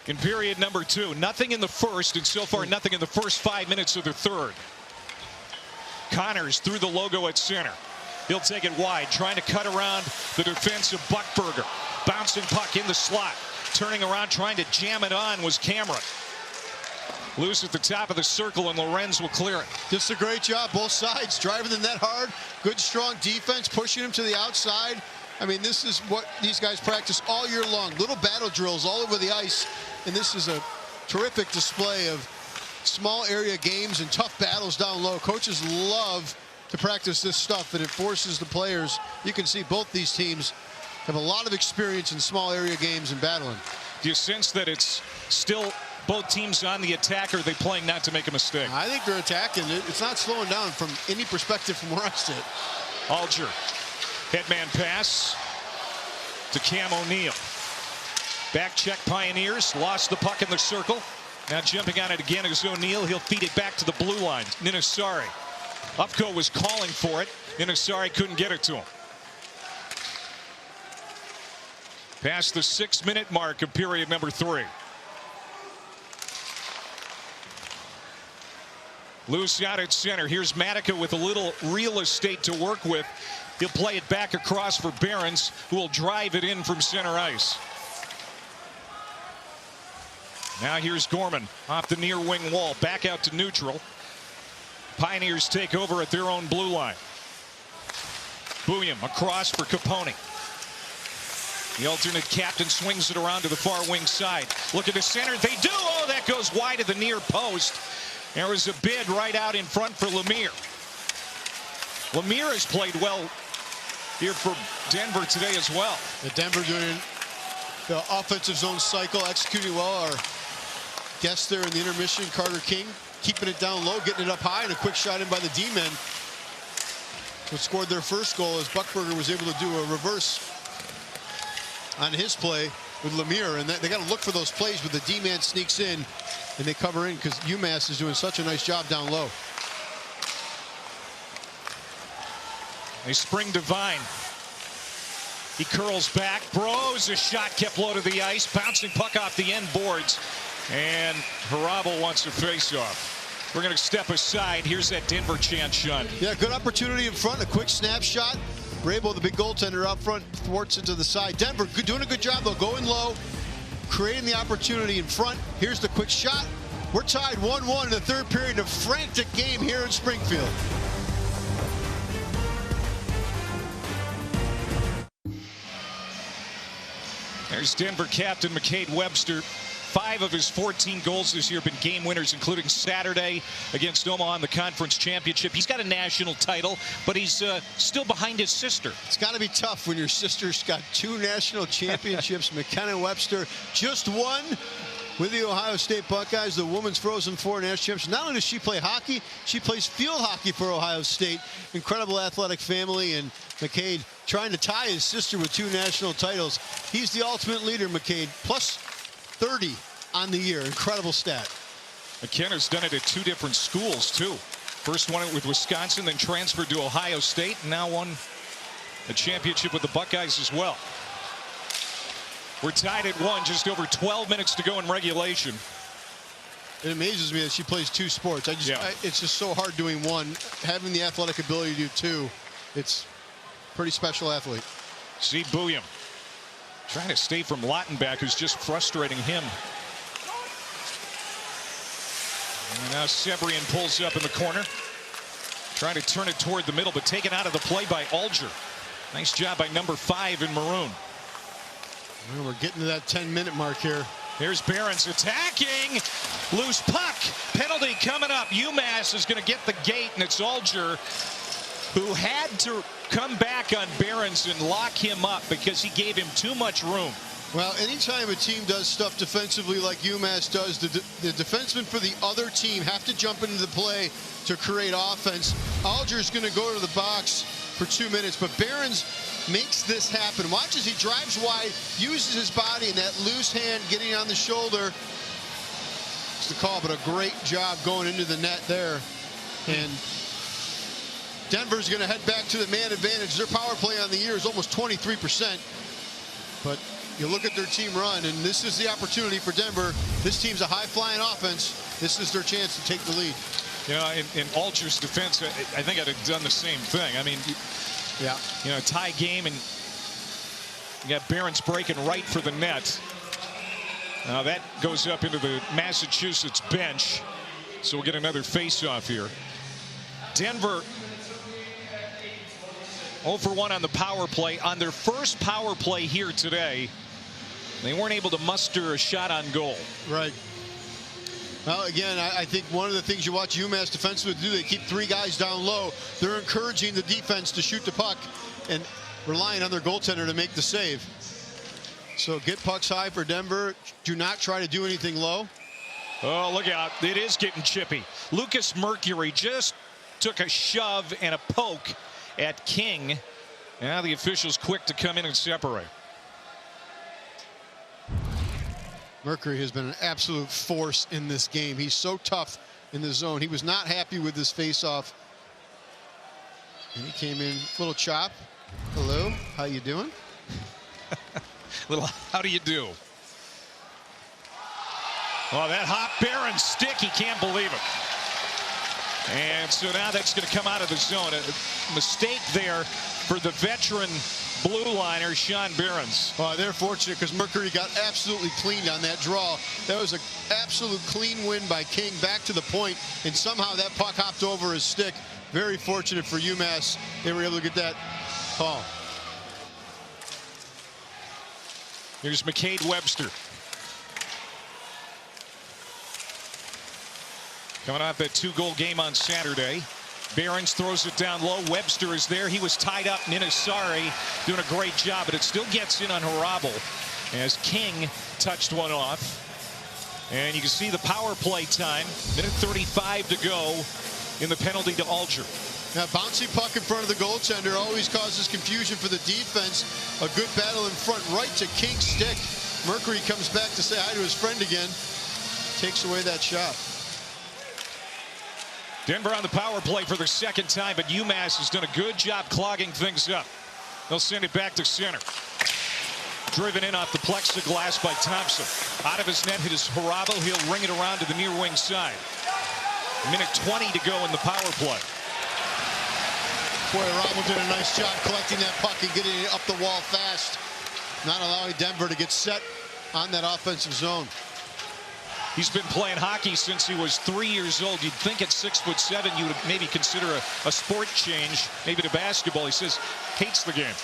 in period number 2. Nothing in the first, and so far nothing in the first 5 minutes of the third. Connors through the logo at center. He'll take it wide, trying to cut around the defense of Buckberger. Bouncing puck in the slot. Turning around, trying to jam it on was Cameron. Loose at the top of the circle, and Lorenz will clear it. Just a great job, both sides, driving the net hard. Good, strong defense, pushing him to the outside. I mean, this is what these guys practice all year long. Little battle drills all over the ice, and this is a terrific display of small area games and tough battles down low. Coaches love to practice this stuff, and it forces the players. You can see both these teams have a lot of experience in small area games and battling. Do you sense that it's still both teams on the attack, or are they playing not to make a mistake? I think they're attacking. It's not slowing down from any perspective from where I sit. Alger. Headman pass to Cam O'Neill. Back check Pioneers. Lost the puck in the circle. Now jumping on it again is O'Neill. He'll feed it back to the blue line. Ninasari. Upco was calling for it. Ninasari couldn't get it to him. Past the 6-minute mark of period number 3. Loose out at center. Here's Matica with a little real estate to work with. He'll play it back across for Behrens, who will drive it in from center ice. Now here's Gorman off the near wing wall, back out to neutral. Pioneers take over at their own blue line. Bouillon across for Capone. The alternate captain swings it around to the far wing side. Look at the center. They do. Oh, that goes wide of the near post. There was a bid right out in front for Lemire. Lemire has played well here for Denver today as well. Denver doing the offensive zone cycle, executing well. Our guest there in the intermission, Carter King, keeping it down low, getting it up high, and a quick shot in by the D-men. Who scored their first goal as Buckberger was able to do a reverse on his play with Lemire. And they got to look for those plays where the D-man sneaks in and they cover in, because UMass is doing such a nice job down low. They spring Devine. He curls back. Bros, a shot kept low to the ice. Bouncing puck off the end boards. And Harabel wants to face off. We're going to step aside. Here's that Denver chance shot. Yeah, good opportunity in front. A quick snapshot. Brabo, the big goaltender up front, thwarts it to the side. Denver doing a good job, though, going low, creating the opportunity in front. Here's the quick shot. We're tied 1-1 in the third period. A frantic game here in Springfield. There's Denver captain McCade Webster. 5 of his 14 goals this year have been game winners, including Saturday against Omaha in the conference championship. He's got a national title, but he's still behind his sister. It's got to be tough when your sister's got 2 national championships. McKenna Webster just won with the Ohio State Buckeyes, the women's Frozen Four national championship. Not only does she play hockey, she plays field hockey for Ohio State. Incredible athletic family, and McCade trying to tie his sister with 2 national titles. He's the ultimate leader, McCade, plus 30 on the year. Incredible stat. McKenna's done it at 2 different schools, too. First won it with Wisconsin, then transferred to Ohio State, and now won a championship with the Buckeyes as well. We're tied at 1, just over 12 minutes to go in regulation. It amazes me that she plays 2 sports. It's just so hard doing one. Having the athletic ability to do 2, it's a pretty special athlete. See Bouillon trying to stay from Lautenbach, who's just frustrating him. And now Sebrian pulls up in the corner, trying to turn it toward the middle, but taken out of the play by Alger. Nice job by number 5 in maroon. Well, we're getting to that 10-minute mark here. Here's Behrens attacking. Loose puck. Penalty coming up. UMass is going to get the gate, and it's Alger who had to come back on Behrens and lock him up because he gave him too much room. Well, anytime a team does stuff defensively like UMass does, the defensemen for the other team have to jump into the play to create offense. Alger's going to go to the box for 2 minutes, but Behrens makes this happen. Watch as he drives wide, uses his body and that loose hand getting on the shoulder makes the call, but a great job going into the net there. And Denver's going to head back to the man advantage. Their power play on the year is almost 23%. But you look at their team run, and this is the opportunity for Denver. This team's a high-flying offense. This is their chance to take the lead. You know, in Alger's defense, I think I'd have done the same thing. I mean, yeah, you know, tie game, and you got Behrens breaking right for the net. Now that goes up into the Massachusetts bench, so we'll get another face-off here. Denver 0 for 1 on the power play. On their first power play here today, they weren't able to muster a shot on goal. Right. Well, again, I think one of the things you watch UMass defensively do, they keep 3 guys down low. They're encouraging the defense to shoot the puck and relying on their goaltender to make the save. So get pucks high for Denver. Do not try to do anything low. Oh, look out. It is getting chippy. Lucas Mercury just took a shove and a poke at King. Now the official's quick to come in and separate. Mercury has been an absolute force in this game. He's so tough in the zone. He was not happy with this face-off. And he came in, little chop. Hello, how you doing? Little, how do you do? Oh, that hot Behrens stick, he can't believe it. And so now that's going to come out of the zone. A mistake there for the veteran blue liner, Sean Behrens. Oh, they're fortunate because Mercury got absolutely cleaned on that draw. That was an absolute clean win by King back to the point, and somehow that puck hopped over his stick. Very fortunate for UMass. They were able to get that call. Here's McCade Webster. Coming off that 2-goal game on Saturday. Behrens throws it down low. Webster is there. He was tied up. Ninasari doing a great job, but it still gets in on Harabel as King touched one off. And you can see the power play time. Minute 35 to go in the penalty to Alger. Now, bouncy puck in front of the goaltender always causes confusion for the defense. A good battle in front, right to King's stick. Mercury comes back to say hi to his friend again. Takes away that shot. Denver on the power play for the second time, but UMass has done a good job clogging things up. They'll send it back to center. Driven in off the plexiglass by Thompson. Out of his net, hit his Harabel. He'll ring it around to the near wing side. Minute 20 to go in the power play. Boy, Harabel did a nice job collecting that puck and getting it up the wall fast. Not allowing Denver to get set on that offensive zone. He's been playing hockey since he was 3 years old. You'd think at 6'7" you would maybe consider a sport change, maybe to basketball. He says hates the game.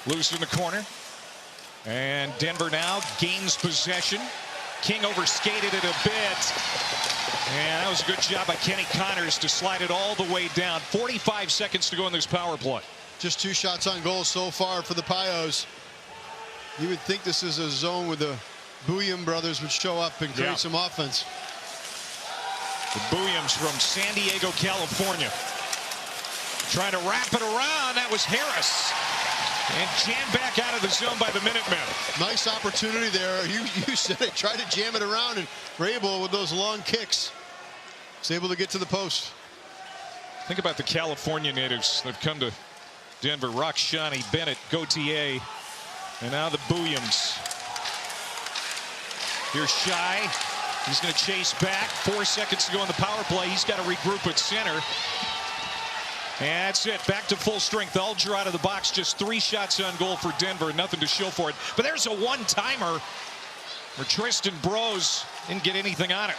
Loose in the corner. And Denver now gains possession. King overskated it a bit. And that was a good job by Kenny Connors to slide it all the way down. 45 seconds to go in this power play. Just 2 shots on goal so far for the Pios. You would think this is a zone where the Bouillon brothers would show up and create some offense. The Bouillons from San Diego, California. Trying to wrap it around. That was Harris. And jammed back out of the zone by the Minutemen. Nice opportunity there. You said it. Tried to jam it around, and Rabel with those long kicks was able to get to the post. Think about the California natives that have come to Denver. Rakshani, Bennett, Gauthier, and now the Bouillons. Here's Shai. He's going to chase back. 4 seconds to go in the power play. He's got to regroup at center. And that's it. Back to full strength. Alger out of the box. Just 3 shots on goal for Denver. Nothing to show for it. But there's a one-timer where Tristan Brose didn't get anything on it.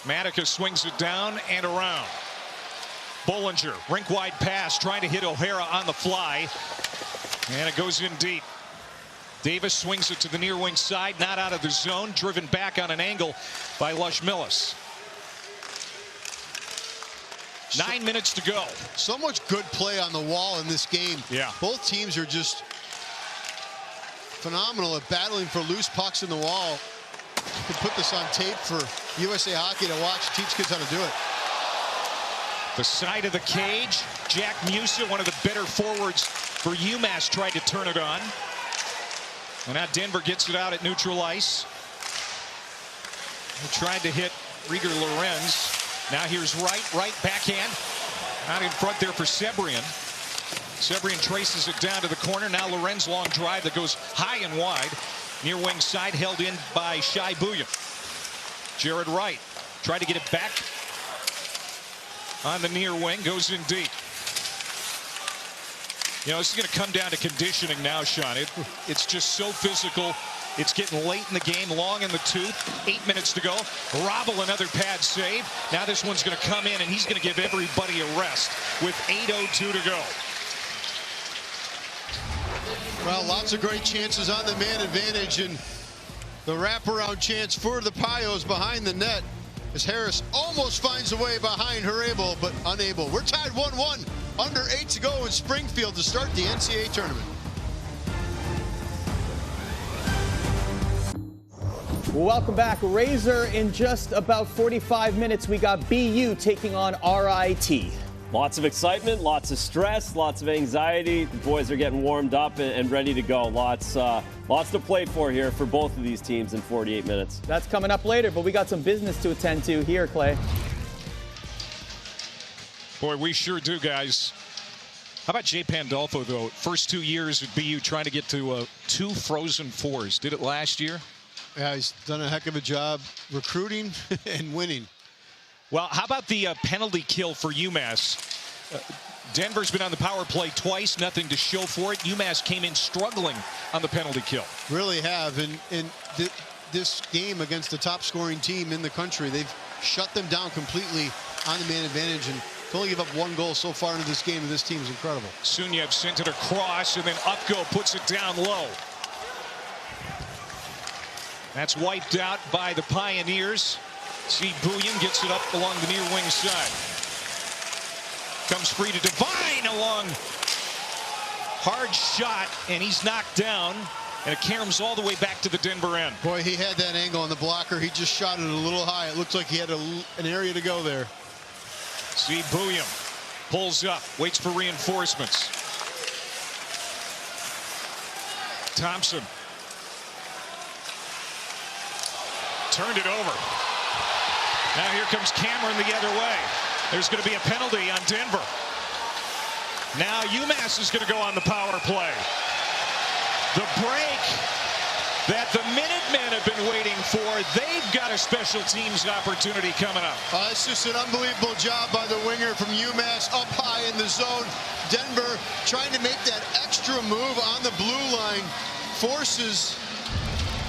Matica swings it down and around. Bollinger, rink-wide pass, trying to hit O'Hara on the fly. And it goes in deep. Davis swings it to the near wing side, not out of the zone, driven back on an angle by Lushmilis. 9 minutes to go. So much good play on the wall in this game. Yeah. Both teams are just phenomenal at battling for loose pucks in the wall. You can put this on tape for USA Hockey to watch, teach kids how to do it. The side of the cage, Jack Musa, one of the better forwards for UMass tried to turn it on. And now Denver gets it out at neutral ice. He tried to hit Rieger Lorenz. Now here's right backhand. Out in front there for Sebrian. Sebrian traces it down to the corner. Now Lorenz long drive that goes high and wide. Near wing side held in by Shai Bouillon. Jared Wright tried to get it back on the near wing. Goes in deep. You know, this is going to come down to conditioning now, Sean. It's just so physical. It's getting late in the game, long in the tooth. 8 minutes to go. Robble, another pad save. Now this one's going to come in, and he's going to give everybody a rest with 8:02 to go. Well, lots of great chances on the man advantage, and the wraparound chance for the Pios behind the net as Harris almost finds a way behind Harabel, but unable. We're tied 1-1. Under 8 to go in Springfield to start the NCAA tournament. Welcome back. Razor, in just about 45 minutes, we got BU taking on RIT. Lots of excitement, lots of stress, lots of anxiety. The boys are getting warmed up and ready to go. Lots to play for here for both of these teams in 48 minutes. That's coming up later, but we got some business to attend to here, Clay. Boy, we sure do, guys. How about Jay Pandolfo, though? First 2 years at BU trying to get to 2 Frozen Fours. Did it last year? Yeah, he's done a heck of a job recruiting and winning. Well, how about the penalty kill for UMass? Denver's been on the power play twice, nothing to show for it. UMass came in struggling on the penalty kill. Really have. And this game against the top scoring team in the country, they've shut them down completely on the man advantage, and to only give up 1 goal so far into this game, and this team is incredible. Sunyev sent it across, and then Upgo puts it down low. That's wiped out by the Pioneers. See, Bouillon gets it up along the near wing side. Comes free to Devine along. Hard shot, and he's knocked down. And it caroms all the way back to the Denver end. Boy, he had that angle on the blocker. He just shot it a little high. It looks like he had an area to go there. See, Bouillon pulls up, waits for reinforcements. Thompson turned it over. Now here comes Cameron the other way. There's going to be a penalty on Denver. Now UMass is going to go on the power play. The break that the Minutemen have been waiting for. They've got a special teams opportunity coming up. It's just an unbelievable job by the winger from UMass up high in the zone. Denver trying to make that extra move on the blue line. Forces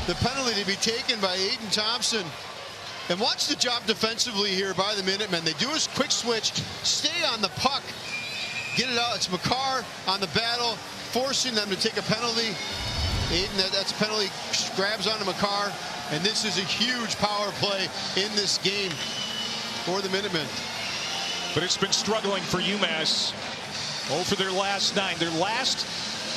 the penalty to be taken by Aiden Thompson. And watch the job defensively here by the Minutemen. They do a quick switch, stay on the puck, get it out. It's McCarr on the battle, forcing them to take a penalty. Aiden, that's a penalty, grabs onto McCarr, and this is a huge power play in this game for the Minutemen. But it's been struggling for UMass. For their last 9. Their last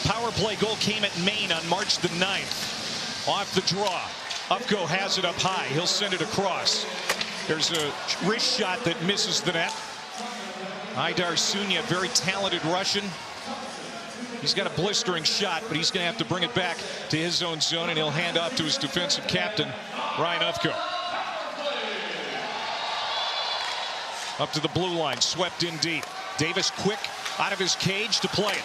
power play goal came at Maine on March the 9th. Off the draw. Upgo has it up high. He'll send it across. There's a wrist shot that misses the net. Aidar Sunyev, very talented Russian. He's got a blistering shot, but he's going to have to bring it back to his own zone, and he'll hand off to his defensive captain, Ryan Upgo. Up to the blue line, swept in deep. Davis quick out of his cage to play it.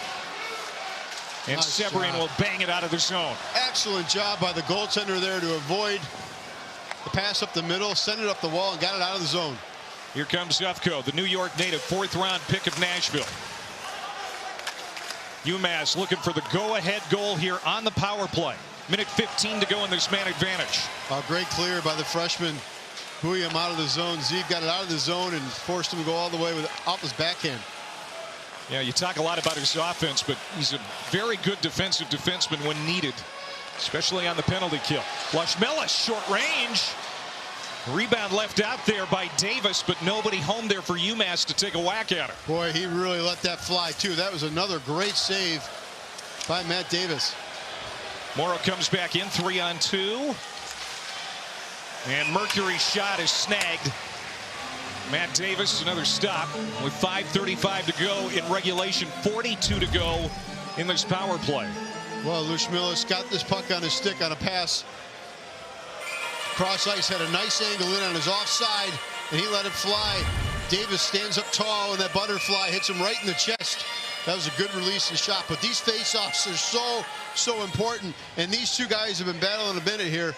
And nice Sebrian will bang it out of the zone. Excellent job by the goaltender there to avoid the pass up the middle, send it up the wall, and got it out of the zone. Here comes Ufko, the New York native, 4th-round pick of Nashville. UMass looking for the go-ahead goal here on the power play. Minute 15 to go in this man advantage. A great clear by the freshman. Bouillon out of the zone. Zeev got it out of the zone and forced him to go all the way off his backhand. Yeah, you talk a lot about his offense, but he's a very good defensive defenseman when needed, especially on the penalty kill. Lushmelis, short range. Rebound left out there by Davis, but nobody home there for UMass to take a whack at it. Boy, he really let that fly, too. That was another great save by Matt Davis. Morrow comes back in, 3-on-2. And Mercury's shot is snagged. Matt Davis, another stop with 5:35 to go in regulation, 42 to go in this power play. Well, Lushmilis got this puck on his stick on a pass. Cross ice, had a nice angle in on his offside, and he let it fly. Davis stands up tall, and that butterfly hits him right in the chest. That was a good release and shot. But these face-offs are so important, and these two guys have been battling a minute here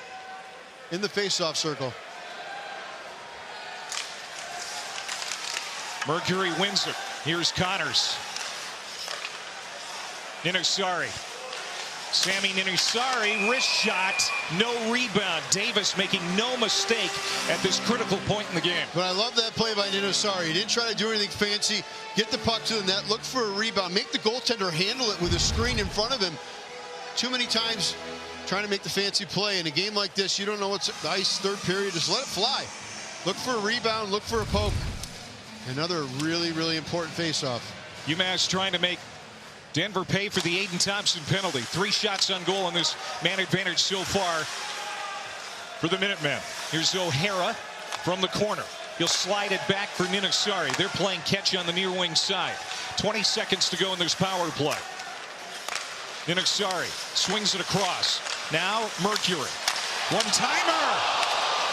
in the face-off circle. Mercury wins it. Here's Connors. Ninasari. Sammy Ninasari, wrist shot, no rebound. Davis making no mistake at this critical point in the game. But I love that play by Ninasari. He didn't try to do anything fancy. Get the puck to the net, look for a rebound, make the goaltender handle it with a screen in front of him. Too many times trying to make the fancy play. In a game like this, you don't know what's the ice, third period, just let it fly. Look for a rebound, look for a poke. Another really, really important face-off. UMass trying to make Denver pay for the Aiden Thompson penalty. 3 shots on goal on this man advantage so far for the Minutemen. Here's O'Hara from the corner. He'll slide it back for Ninasari. They're playing catch on the near wing side. 20 seconds to go in this power play. Ninasari swings it across. Now Mercury. One-timer!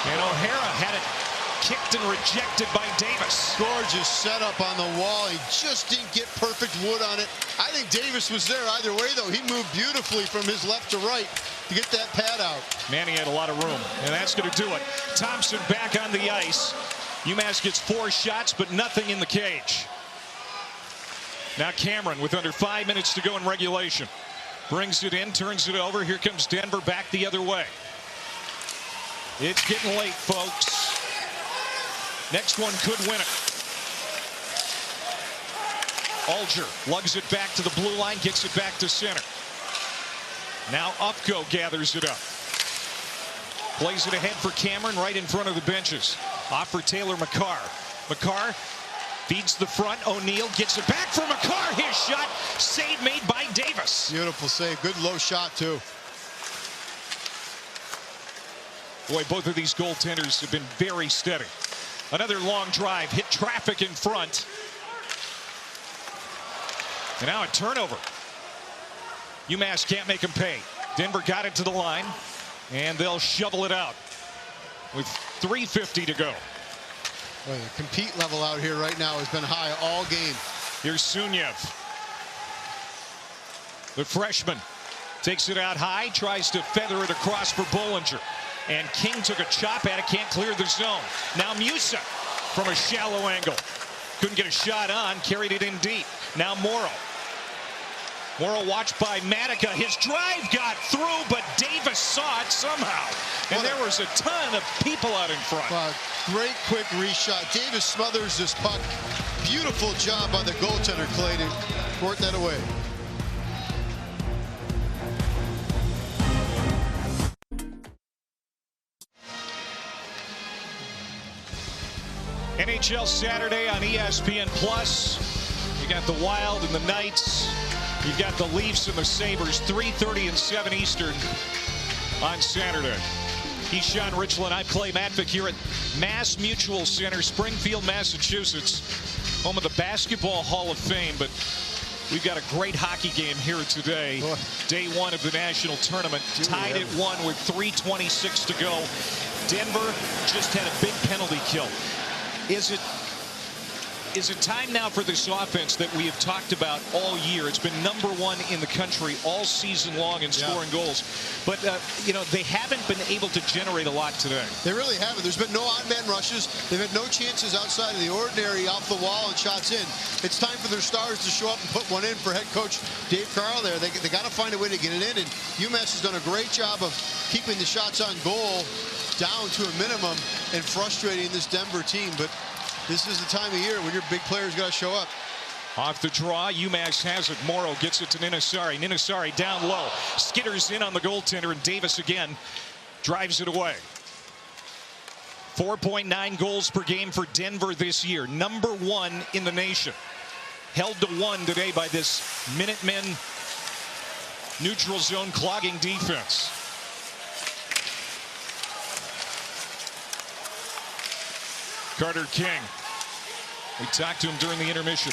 And O'Hara had it kicked and rejected by Davis. Gorgeous setup on the wall. He just didn't get perfect wood on it. I think Davis was there either way, though. He moved beautifully from his left to right to get that pad out. Manny had a lot of room, and that's going to do it. Thompson back on the ice. UMass gets 4 shots, but nothing in the cage. Now Cameron with under 5 minutes to go in regulation. Brings it in, turns it over. Here comes Denver back the other way. It's getting late, folks. Next one could win it. Alger lugs it back to the blue line, gets it back to center. Now Upko gathers it up. Plays it ahead for Cameron right in front of the benches. Off for Taylor McCarr. McCarr feeds the front. O'Neill gets it back for McCarr. His shot, save made by Davis. Beautiful save. Good low shot, too. Boy, both of these goaltenders have been very steady. Another long drive, hit traffic in front. And now a turnover. UMass can't make them pay. Denver got it to the line, and they'll shovel it out with 3:50 to go. Boy, the compete level out here right now has been high all game. Here's Sunyev. The freshman takes it out high, tries to feather it across for Bollinger. And King took a chop at it, can't clear the zone. Now Musa from a shallow angle. Couldn't get a shot on, carried it in deep. Now Morrow. Morrow watched by Matica. His drive got through, but Davis saw it somehow. And there was a ton of people out in front. Great quick reshot. Davis smothers this puck. Beautiful job by the goaltender, Clay, to court that away. NHL Saturday on ESPN+. You got the Wild and the Knights. You've got the Leafs and the Sabres, 3:30 and 7 Eastern on Saturday. He's Sean Richland. I play Matt Vick here at Mass Mutual Center, Springfield, Massachusetts, home of the Basketball Hall of Fame. But we've got a great hockey game here today. Day 1 of the national tournament. Tied at 1 with 3:26 to go. Denver just had a big penalty kill. Is it time now for this offense that we have talked about all year? It's been #1 in the country all season long in scoring goals. But, you know, they haven't been able to generate a lot today. They really haven't. There's been no odd-man rushes. They've had no chances outside of the ordinary off the wall and shots in. It's time for their stars to show up and put one in for head coach Dave Carl there. They got to find a way to get it in. And UMass has done a great job of keeping the shots on goal down to a minimum and frustrating this Denver team. But this is the time of year when your big players got to show up. Off the draw, UMass has it. Morrow gets it to Ninasari. Ninasari down low. Skitters in on the goaltender, and Davis again drives it away. 4.9 goals per game for Denver this year. #1 in the nation. Held to 1 today by this Minutemen neutral zone clogging defense. Carter King. We talked to him during the intermission.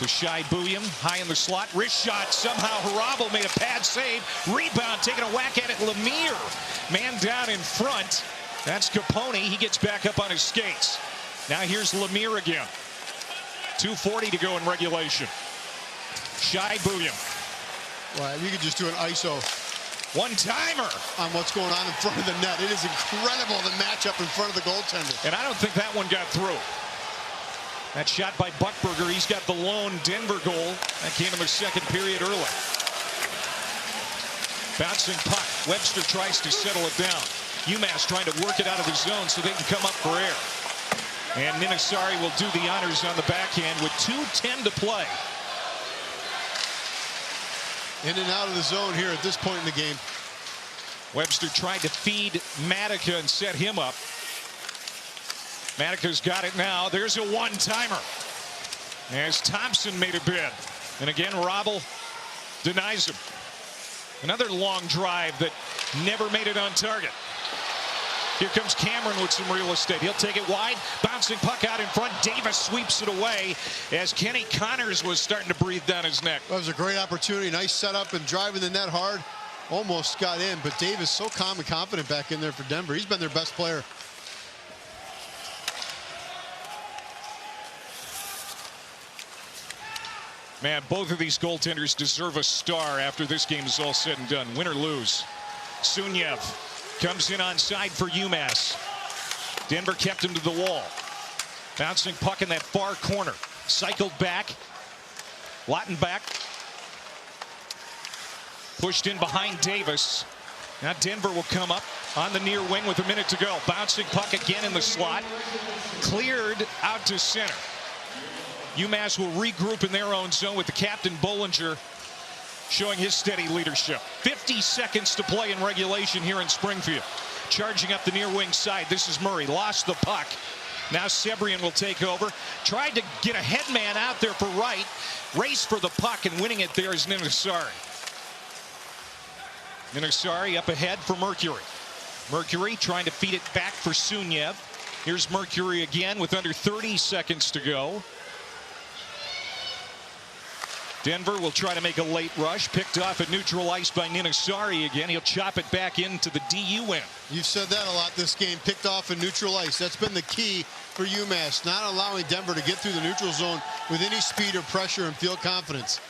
To Shai Booyam, high in the slot. Wrist shot. Somehow Harabo made a pad save. Rebound, taking a whack at it. Lemire, man down in front. That's Capone. He gets back up on his skates. Now here's Lemire again. 2:40 to go in regulation. Shai Booyam. Well, you could just do an ISO. One-timer. On what's going on in front of the net. It is incredible, the matchup in front of the goaltender. And I don't think that one got through. That shot by Buckberger. He's got the lone Denver goal. That came in the second period early. Bouncing puck. Webster tries to settle it down. UMass trying to work it out of the zone so they can come up for air. And Ninasari will do the honors on the backhand with 2:10 to play. In and out of the zone here at this point in the game. Webster tried to feed Matica and set him up. Matica's got it now. There's a one-timer. As Thompson made a bid. And again, Robble denies him. Another long drive that never made it on target. Here comes Cameron with some real estate. He'll take it wide. Bouncing puck out in front. Davis sweeps it away as Kenny Connors was starting to breathe down his neck. That was a great opportunity. Nice setup and driving the net hard. Almost got in, but Davis so calm and confident back in there for Denver. He's been their best player. Man, both of these goaltenders deserve a star after this game is all said and done. Win or lose. Sunyev comes in on side for UMass. Denver kept him to the wall. Bouncing puck in that far corner. Cycled back. Lautenbach. Pushed in behind Davis. Now Denver will come up on the near wing with a minute to go. Bouncing puck again in the slot. Cleared out to center. UMass will regroup in their own zone with the captain Bollinger showing his steady leadership. 50 seconds to play in regulation here in Springfield. Charging up the near wing side. This is Murray. Lost the puck. Now Sebrian will take over. Tried to get a headman out there for right. Race for the puck, and winning it there is Ninasari. Ninasari up ahead for Mercury. Mercury trying to feed it back for Sunyev. Here's Mercury again with under 30 seconds to go. Denver will try to make a late rush. Picked off at neutral ice by Ninasari again. He'll chop it back into the DU end. You've said that a lot this game. Picked off at neutral ice. That's been the key for UMass. Not allowing Denver to get through the neutral zone with any speed or pressure and feel confidence.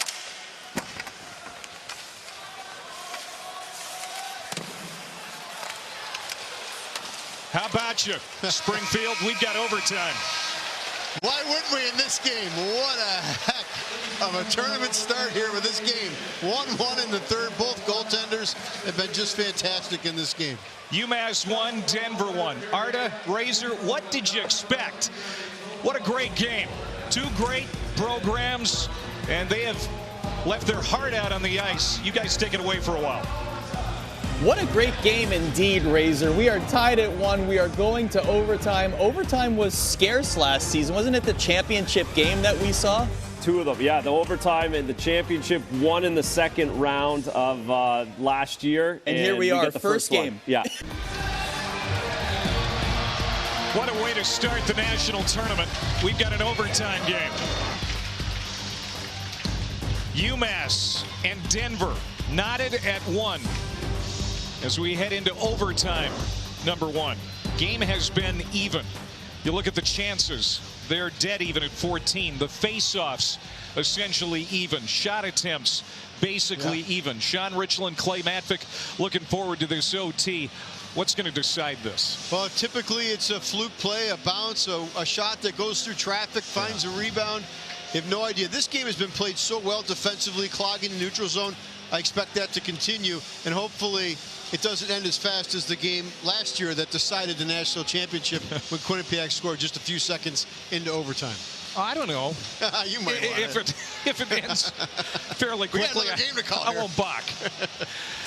How about you, Springfield? We've got overtime. Why wouldn't we in this game? What a heck of a tournament start here with this game. 1-1 in the third. Both goaltenders have been just fantastic in this game. UMass won, Denver won. Arda, Razor, what did you expect? What a great game. Two great programs, and they have left their heart out on the ice. You guys take it away for a while. What a great game indeed, Razor. We are tied at 1. We are going to overtime. Overtime was scarce last season. Wasn't it the championship game that we saw? Two of them, yeah. The overtime and the championship, one in the second round of last year. And here we are, the first game. One. Yeah. What a way to start the national tournament. We've got an overtime game. UMass and Denver knotted at 1. As we head into overtime, number 1. Game has been even. You look at the chances. They're dead even at 14. The face-offs essentially even. Shot attempts basically even. Sean Richland, Clay Matvick looking forward to this OT. What's going to decide this? Well, typically it's a fluke play, a bounce, a shot that goes through traffic, finds a rebound. You have no idea. This game has been played so well defensively, clogging the neutral zone. I expect that to continue, and hopefully it doesn't end as fast as the game last year that decided the national championship when Quinnipiac scored just a few seconds into overtime. I don't know. You might if it ends fairly quickly, game to call I won't balk.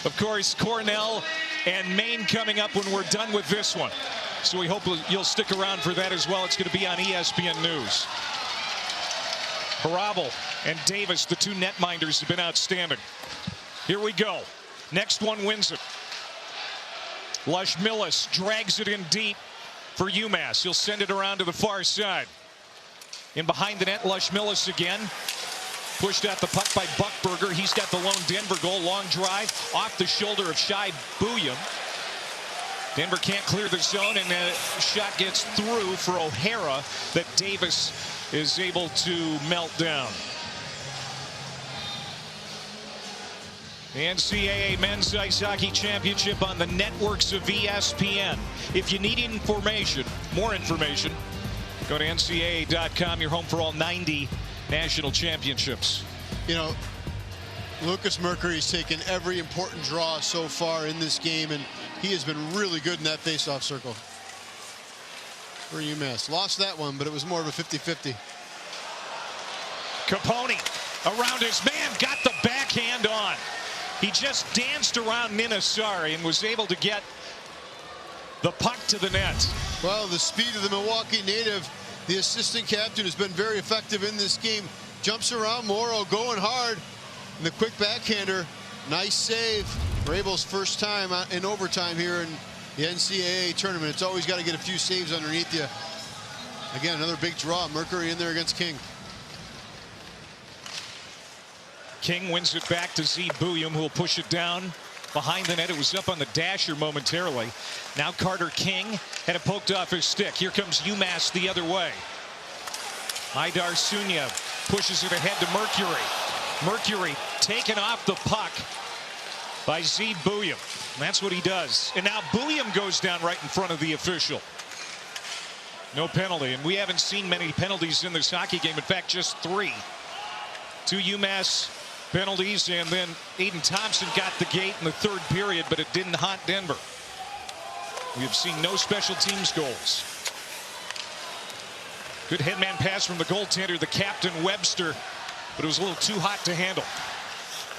Of course, Cornell and Maine coming up when we're done with this one. So we hope you'll stick around for that as well. It's going to be on ESPN News. Harabel and Davis, the two netminders, have been outstanding. Here we go. Next one wins it. Lush Millis drags it in deep for UMass. He'll send it around to the far side. In behind the net, Lush Millis again. Pushed out the puck by Buckberger. He's got the lone Denver goal. Long drive off the shoulder of Shai Buium. Denver can't clear the zone, and the shot gets through for O'Hara that Davis is able to melt down. The NCAA Men's Ice Hockey Championship on the networks of ESPN. If you need information, more information, go to NCAA.com. You're home for all 90 national championships. You know, Lucas Mercury's taken every important draw so far in this game, and he has been really good in that faceoff circle for UMass. Lost that one, but it was more of a 50-50. Capone around his man, got the backhand on. He just danced around Ninasari and was able to get the puck to the net. Well, the speed of the Milwaukee native, the assistant captain, has been very effective in this game. Jumps around Morrow, going hard. And the quick backhander, nice save. Rabel's first time in overtime here in the NCAA tournament. It's always got to get a few saves underneath you. Again, another big draw. Mercury in there against King. King wins it back to Z Buium, who will push it down behind the net. It was up on the dasher momentarily. Now Carter King had it poked off his stick. Here comes UMass the other way. Haidar Sunya pushes it ahead to Mercury. Mercury taken off the puck by Z Buium. That's what he does. And now Buium goes down right in front of the official. No penalty, and we haven't seen many penalties in this hockey game. In fact, just 3. 2 UMass penalties, and then Aiden Thompson got the gate in the third period, but it didn't haunt Denver. We have seen no special teams goals. Good headman pass from the goaltender, the captain Webster, but it was a little too hot to handle.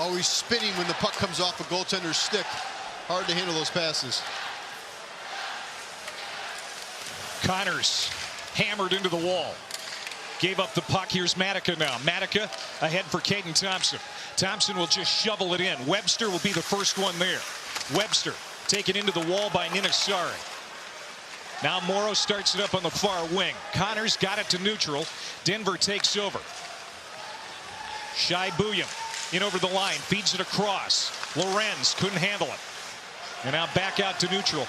Always spinning when the puck comes off a goaltender's stick. Hard to handle those passes. Connors hammered into the wall. Gave up the puck. Here's Matica now. Matica ahead for Caden Thompson. Thompson will just shovel it in. Webster will be the first one there. Webster taken into the wall by Ninasari. Now Morrow starts it up on the far wing. Connors got it to neutral. Denver takes over. Shai Buium in over the line. Feeds it across. Lorenz couldn't handle it. And now back out to neutral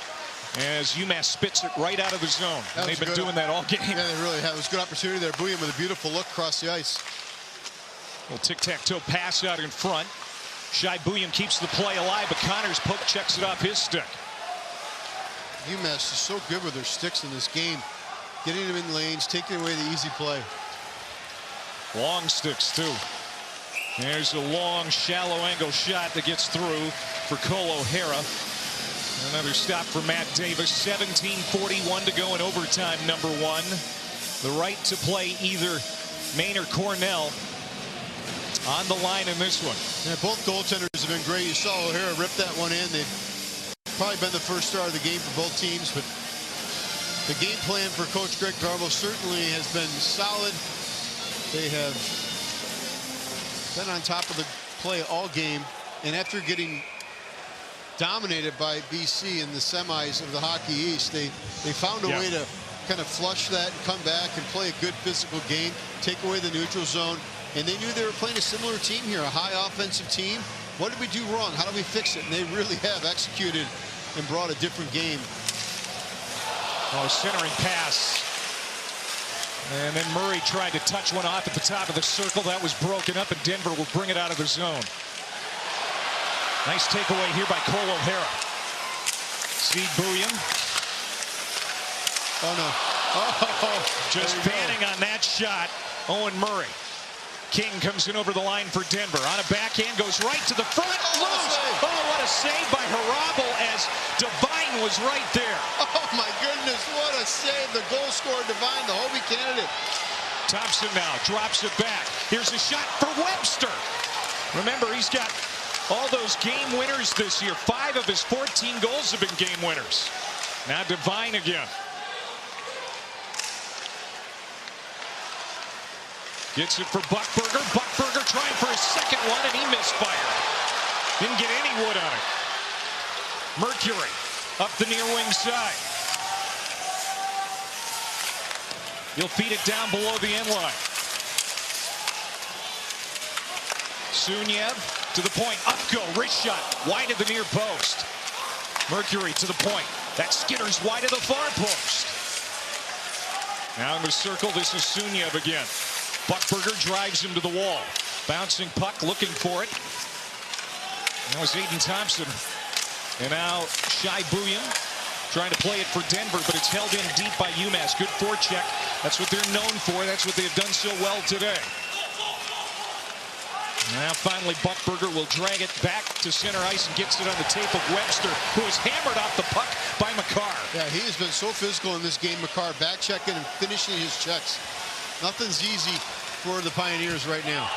as UMass spits it right out of the zone. And they've been doing that all game. Yeah, they really have. It was a good opportunity there. Buium with a beautiful look across the ice. Little tic-tac-toe pass out in front. Shai Buium keeps the play alive, but Connors poke checks it off his stick. UMass is so good with their sticks in this game. Getting them in lanes, taking away the easy play. Long sticks, too. There's a long, shallow angle shot that gets through for Cole O'Hara. Another stop for Matt Davis. 17:41 to go in overtime, number 1. The right to play either Maine or Cornell on the line in this one. Yeah, both goaltenders have been great. You saw O'Hara rip that one in. They've probably been the first star of the game for both teams, but the game plan for Coach Greg Carvel certainly has been solid. They have been on top of the play all game, and after getting dominated by BC in the semis of the Hockey East, they found a way to kind of flush that and come back and play a good physical game, take away the neutral zone, and they knew they were playing a similar team here, a high offensive team. What did we do wrong? How do we fix it? And they really have executed and brought a different game. Oh, centering pass. And then Murray tried to touch one off at the top of the circle. That was broken up, and Denver will bring it out of the zone. Nice takeaway here by Cole O'Hara. Z Buium. Oh, no. Oh, just banning on that shot, Owen Murray. King comes in over the line for Denver. On a backhand, goes right to the front. Loose. Oh, what a save by Harabel as Devine was right there. Oh, my goodness. What a save. The goal scorer, Devine, the Hobie candidate. Thompson now drops it back. Here's a shot for Webster. Remember, he's got all those game winners this year. 5 of his 14 goals have been game winners. Now Devine again. Gets it for Buckberger. Buckberger trying for his second one, and he misfired. Didn't get any wood on it. Mercury up the near wing side. He'll feed it down below the end line. Sunyev to the point. Up go. Wrist shot. Wide of the near post. Mercury to the point. That skitters wide of the far post. Now in the circle, this is Sunyev again. Buckberger drives him to the wall. Bouncing puck, looking for it. That was Aiden Thompson. And now Shai Buyan trying to play it for Denver, but it's held in deep by UMass. Good forecheck. That's what they're known for. That's what they've done so well today. Now finally Buckberger will drag it back to center ice and gets it on the tape of Webster, who is hammered off the puck by McCarr. Yeah, he has been so physical in this game, McCarr, back checking and finishing his checks. Nothing's easy for the Pioneers right now.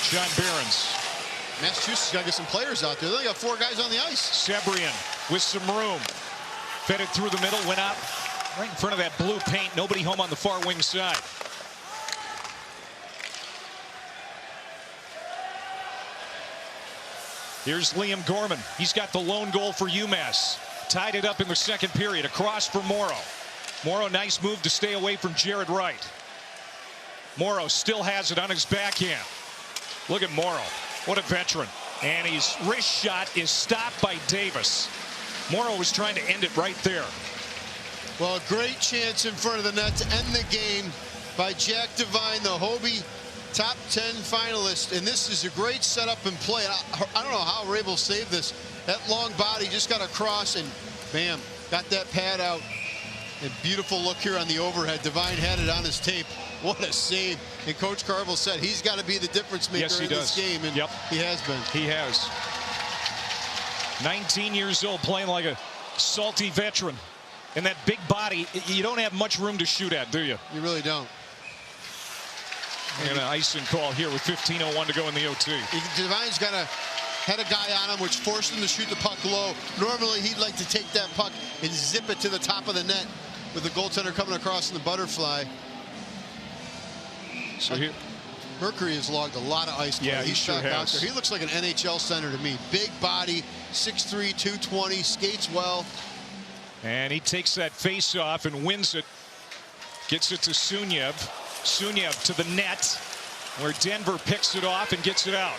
John Behrens. Massachusetts got to get some players out there. They only got 4 guys on the ice. Sebrian with some room. Fed it through the middle, went out right in front of that blue paint. Nobody home on the far wing side. Here's Liam Gorman. He's got the lone goal for UMass. Tied it up in the second period. Across for Morrow. Morrow, nice move to stay away from Jared Wright. Morrow still has it on his backhand. Look at Morrow. What a veteran. And his wrist shot is stopped by Davis. Morrow was trying to end it right there. Well, a great chance in front of the net to end the game by Jack Devine, the Hobie top 10 finalist. And this is a great setup and play. I don't know how we're able to save this. That long body just got across and bam, got that pad out. And beautiful look here on the overhead. Devine had it on his tape. What a save. And Coach Carvel said he's got to be the difference maker in this game. And he has been. He has. 19 years old, playing like a salty veteran. And that big body, you don't have much room to shoot at, do you? You really don't. And an icing call here with 15:01 to go in the OT. Devine's had a guy on him, which forced him to shoot the puck low. Normally, he'd like to take that puck and zip it to the top of the net with the goaltender coming across in the butterfly. So here, Mercury has logged a lot of ice. Yeah, he sure has. Out there. He looks like an NHL center to me. Big body, 6'3", 220, skates well. And he takes that face off and wins it. Gets it to Sunyev. Sunyev to the net, where Denver picks it off and gets it out.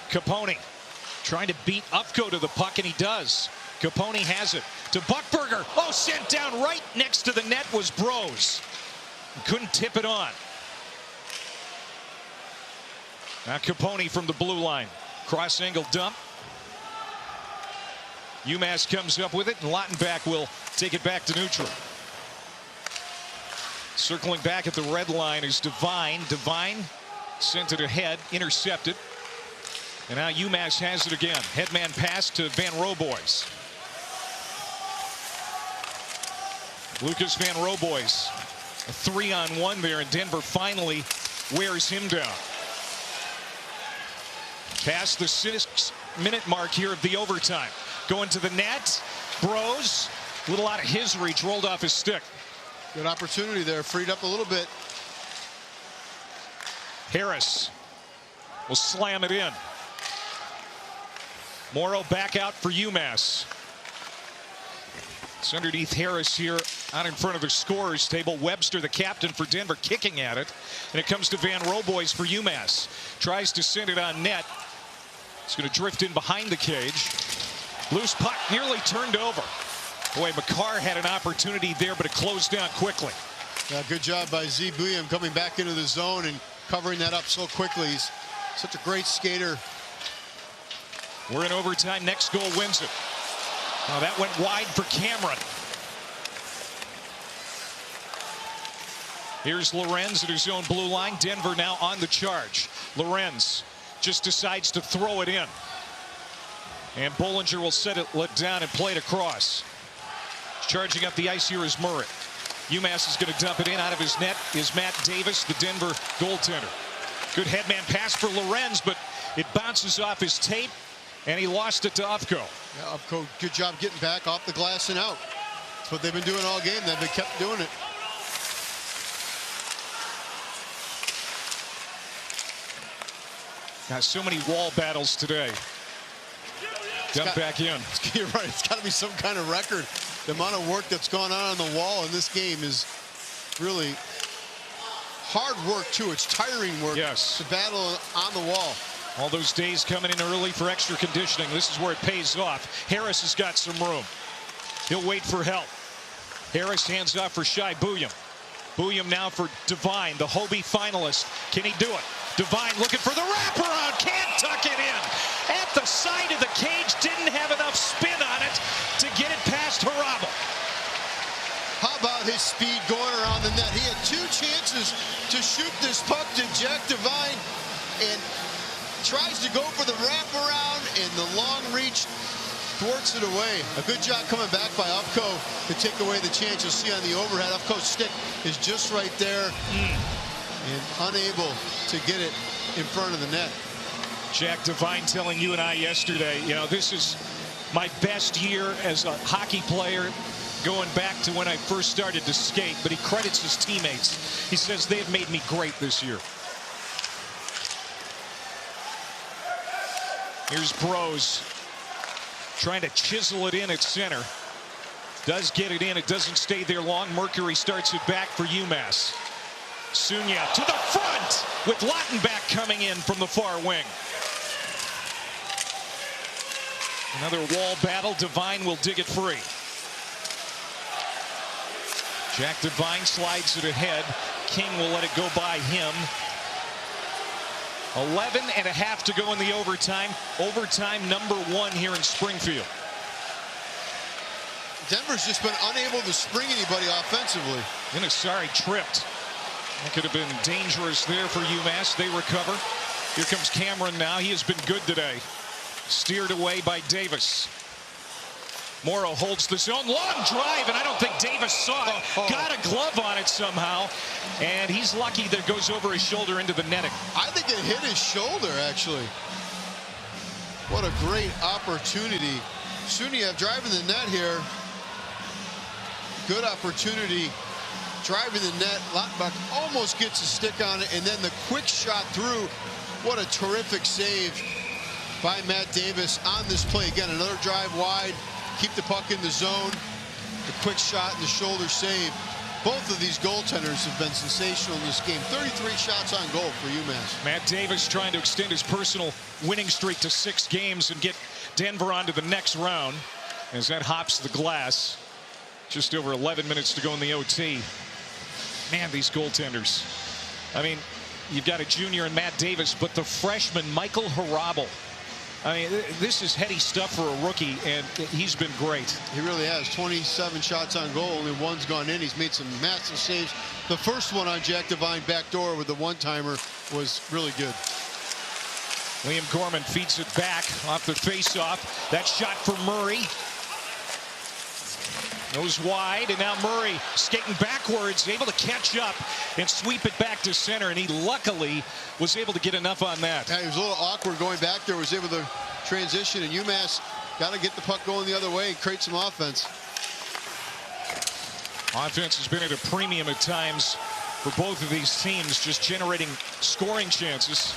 Capone trying to beat Upco to the puck, and he does. Capone has it to Buckberger. Oh, sent down right next to the net was Bros. Couldn't tip it on. Now Capone from the blue line. Cross angle dump. UMass comes up with it, and Lautenbach will take it back to neutral. Circling back at the red line is Devine. Devine sent it ahead, intercepted. And now UMass has it again. Headman pass to Van Roboys. Lucas Van Roboys. A 3-on-1 there, and Denver finally wears him down. Past the 6-minute mark here of the overtime. Going to the net. Bros, a little out of his reach, rolled off his stick. Good opportunity there, freed up a little bit. Harris will slam it in. Morrow back out for UMass. It's underneath Harris here out in front of the scorers table. Webster, the captain for Denver, kicking at it. And it comes to Van Roboys for UMass. Tries to send it on net. It's going to drift in behind the cage. Loose puck nearly turned over. Boy, McCarr had an opportunity there, but it closed down quickly. Yeah, good job by Z. Buyan coming back into the zone and covering that up so quickly. He's such a great skater. We're in overtime. Next goal wins it. Now that went wide for Cameron. Here's Lorenz at his own blue line. Denver now on the charge. Lorenz just decides to throw it in. And Bollinger will set it down and play it across. Charging up the ice here is Murray. UMass is going to dump it in. Out of his net is Matt Davis, the Denver goaltender. Good headman pass for Lorenz, but it bounces off his tape, and he lost it to Upco. Yeah, Upco, good job getting back off the glass and out. That's what they've been doing all game. They've kept doing it. Got so many wall battles today. Dump back in. You're right. It's got to be some kind of record. The amount of work that's gone on the wall in this game is really hard work, too. It's tiring work to battle on the wall. All those days coming in early for extra conditioning. This is where it pays off. Harris has got some room. He'll wait for help. Harris hands off for Shai Buium. Buium now for Devine, the Hobie finalist. Can he do it? Devine looking for the wraparound. Can't tuck it in. At the side of the cage. Didn't have enough spin on it to get it past Harabel. How about his speed going around the net? He had 2 chances to shoot this puck to Jack Devine and tries to go for the wraparound, and the long reach thwarts it away. A good job coming back by Upco to take away the chance. You'll see on the overhead, Upco's stick is just right there and unable to get it in front of the net. Jack Devine telling you and I yesterday, you know, this is my best year as a hockey player going back to when I first started to skate, but he credits his teammates. He says they have made me great this year. Here's Bros trying to chisel it in at center. Does get it in. It doesn't stay there long. Mercury starts it back for UMass. Sunya to the front with Lautenbach coming in from the far wing. Another wall battle. Devine will dig it free. Jack Devine slides it ahead. King will let it go by him. 11.5 to go in the overtime. Overtime #1 here in Springfield. Denver's just been unable to spring anybody offensively. Inasari tripped. That could have been dangerous there for UMass. They recover. Here comes Cameron now. He has been good today. Steered away by Davis. Morrow holds the zone. Long drive, and I don't think Davis saw it. Got a glove on it somehow, and he's lucky that it goes over his shoulder into the netting. I think it hit his shoulder, actually. What a great opportunity. Suniev driving the net here. Good opportunity. Driving the net. Lautenbach almost gets a stick on it, and then the quick shot through. What a terrific save by Matt Davis on this play. Again, another drive wide. Keep the puck in the zone. The quick shot and the shoulder save. Both of these goaltenders have been sensational in this game. 33 shots on goal for UMass. Matt Davis trying to extend his personal winning streak to 6 games and get Denver onto the next round as that hops the glass. Just over 11 minutes to go in the OT. Man, these goaltenders. I mean, you've got a junior in Matt Davis, but the freshman Michael Harabel. I mean, this is heady stuff for a rookie, and he's been great. He really has. 27 shots on goal. Only 1's gone in. He's made some massive saves. The first one on Jack Devine backdoor with the one-timer was really good. Liam Gorman feeds it back off the face-off. That shot for Murray. Goes wide, and now Murray skating backwards, able to catch up and sweep it back to center, and he luckily was able to get enough on that. Yeah, he was a little awkward going back there, was able to transition, and UMass got to get the puck going the other way and create some offense. Offense has been at a premium at times for both of these teams, just generating scoring chances.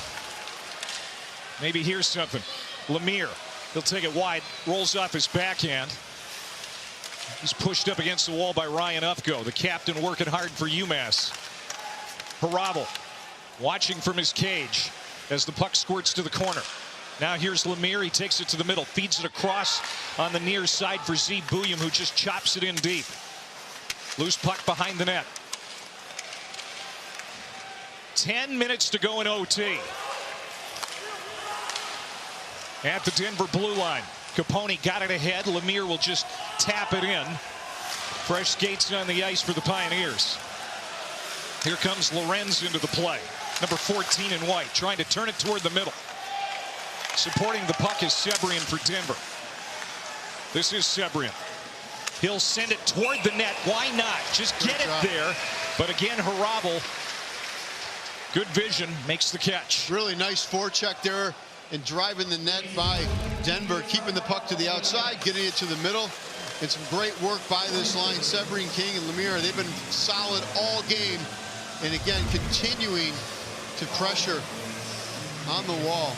Maybe here's something. Lemire, he'll take it wide, rolls off his backhand. He's pushed up against the wall by Ryan Ufko, the captain working hard for UMass. Harabel watching from his cage as the puck squirts to the corner. Now here's Lemire. He takes it to the middle, feeds it across on the near side for Z Buium, who just chops it in deep. Loose puck behind the net. 10 minutes to go in OT. At the Denver blue line. Capone got it ahead. Lemire will just tap it in. Fresh skates on the ice for the Pioneers. Here comes Lorenz into the play. Number 14 in white, trying to turn it toward the middle. Supporting the puck is Sebrian for Denver. This is Sebrian. He'll send it toward the net. Why not? Just get it there. But again, Harabel, good vision, makes the catch. Really nice forecheck there and driving the net by Denver, keeping the puck to the outside, getting it to the middle. And some great work by this line. Sebrian, King, and Lemire, they've been solid all game. And again, continuing to pressure on the wall.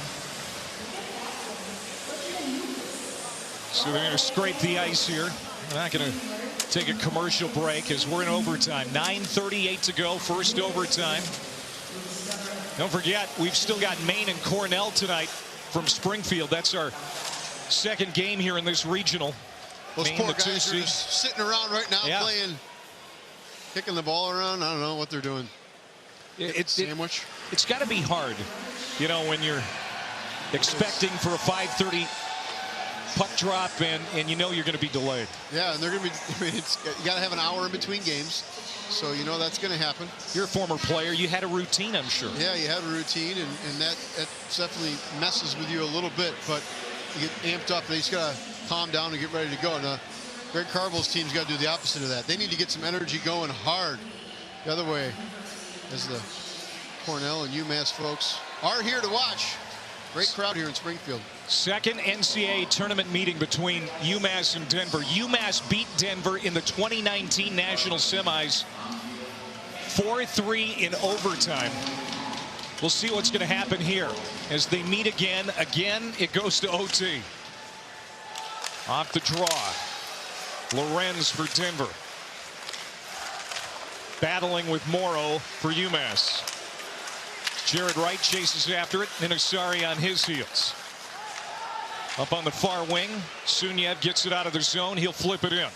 So they're going to scrape the ice here. They're not going to take a commercial break as we're in overtime. 9:38 to go, first overtime. Don't forget, we've still got Maine and Cornell tonight from Springfield. That's our second game here in this regional. Those Maine, poor the guys are just sitting around right now playing, kicking the ball around. I don't know what they're doing. Sandwich. It's got to be hard, you know, when you're expecting for a 5:30 puck drop and you know you're going to be delayed. Yeah, and they're going to be, I mean, you got to have an hour in between games. So you know that's going to happen. You're a former player. You had a routine, I'm sure. Yeah, you had a routine, and that definitely messes with you a little bit. But you get amped up, and you just got to calm down and get ready to go. And Greg Carvel's team's got to do the opposite of that. They need to get some energy going hard. The other way, as the Cornell and UMass folks are here to watch. Great crowd here in Springfield. Second NCAA tournament meeting between UMass and Denver. UMass beat Denver in the 2019 national semis 4-3 in overtime. We'll see what's going to happen here as they meet again. Again, it goes to OT. Off the draw. Lorenz for Denver. Battling with Morrow for UMass. Jared Wright chases after it. Minasari on his heels. Up on the far wing, Sunyev gets it out of the zone. He'll flip it in.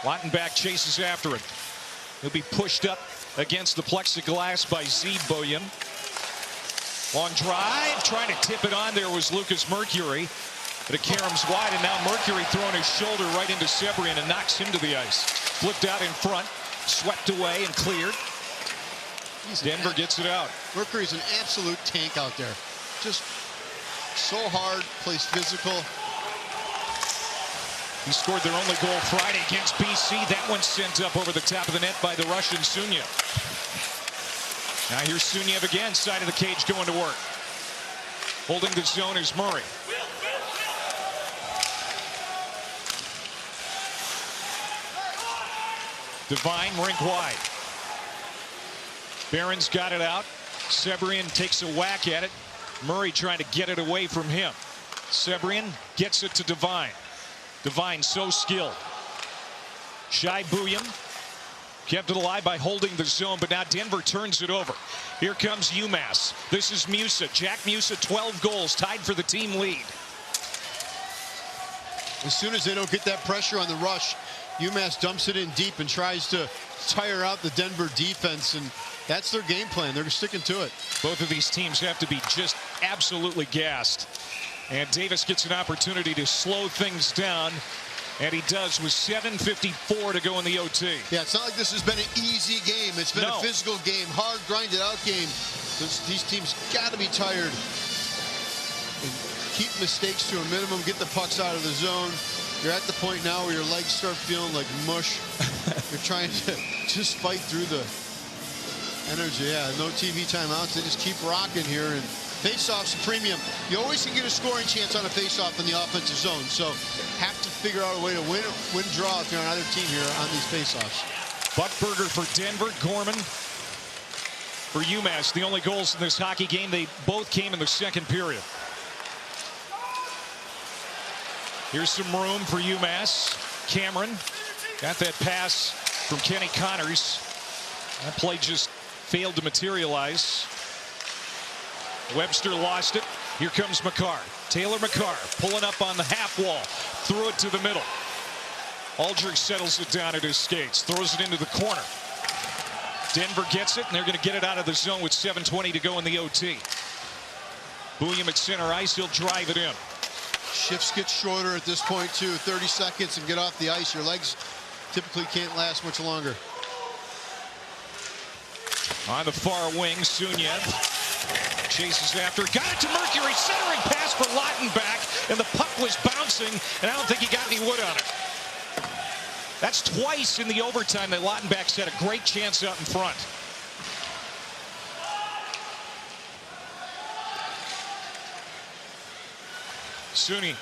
Lautenbach chases after it. He'll be pushed up against the plexiglass by Boyan. Long drive, trying to tip it on. There was Lucas Mercury. But Karam's wide, and now Mercury throwing his shoulder right into Sebrian and knocks him to the ice. Flipped out in front, swept away and cleared. Denver gets it out. Mercury's an absolute tank out there. Just so hard, plays physical. He scored their only goal Friday against BC. That one sent up over the top of the net by the Russian Sunyev. Now here's Sunyev again, side of the cage going to work. Holding the zone is Murray. Devine, rink wide. Barron's got it out. Sebrian takes a whack at it. Murray trying to get it away from him. Sebrian gets it to Devine. Devine so skilled. Shai Buyam kept it alive by holding the zone, but now Denver turns it over. Here comes UMass. This is Musa. Jack Musa, 12 goals, tied for the team lead. As soon as they don't get that pressure on the rush, UMass dumps it in deep and tries to tire out the Denver defense, and that's their game plan. They're sticking to it. Both of these teams have to be just absolutely gassed. And Davis gets an opportunity to slow things down, and he does with 7:54 to go in the OT. Yeah, it's not like this has been an easy game. It's been a physical game, hard, grinded out game. These teams got to be tired and keep mistakes to a minimum, get the pucks out of the zone. You're at the point now where your legs start feeling like mush. You're trying to just fight through the energy. Yeah, no TV timeouts. They just keep rocking here. And face-off's a premium. You always can get a scoring chance on a face-off in the offensive zone. So have to figure out a way to win, draw if you're on either team here on these face-offs. Buckberger for Denver. Gorman for UMass. The only goals in this hockey game, they both came in the second period. Here's some room for UMass. Cameron got that pass from Kenny Connors. That play just failed to materialize. Webster lost it. Here comes McCarr. Taylor McCarr pulling up on the half wall. Threw it to the middle. Aldrich settles it down at his skates. Throws it into the corner. Denver gets it, and they're going to get it out of the zone with 7:20 to go in the OT. Buyam at center ice. He'll drive it in. Shifts get shorter at this point, too. 30 seconds and get off the ice. Your legs typically can't last much longer. On the far wing, Sunyev chases after. Got it to Mercury. Centering pass for Lautenbach, and the puck was bouncing, and I don't think he got any wood on it. That's twice in the overtime that Lautenbach's had a great chance out in front. Suni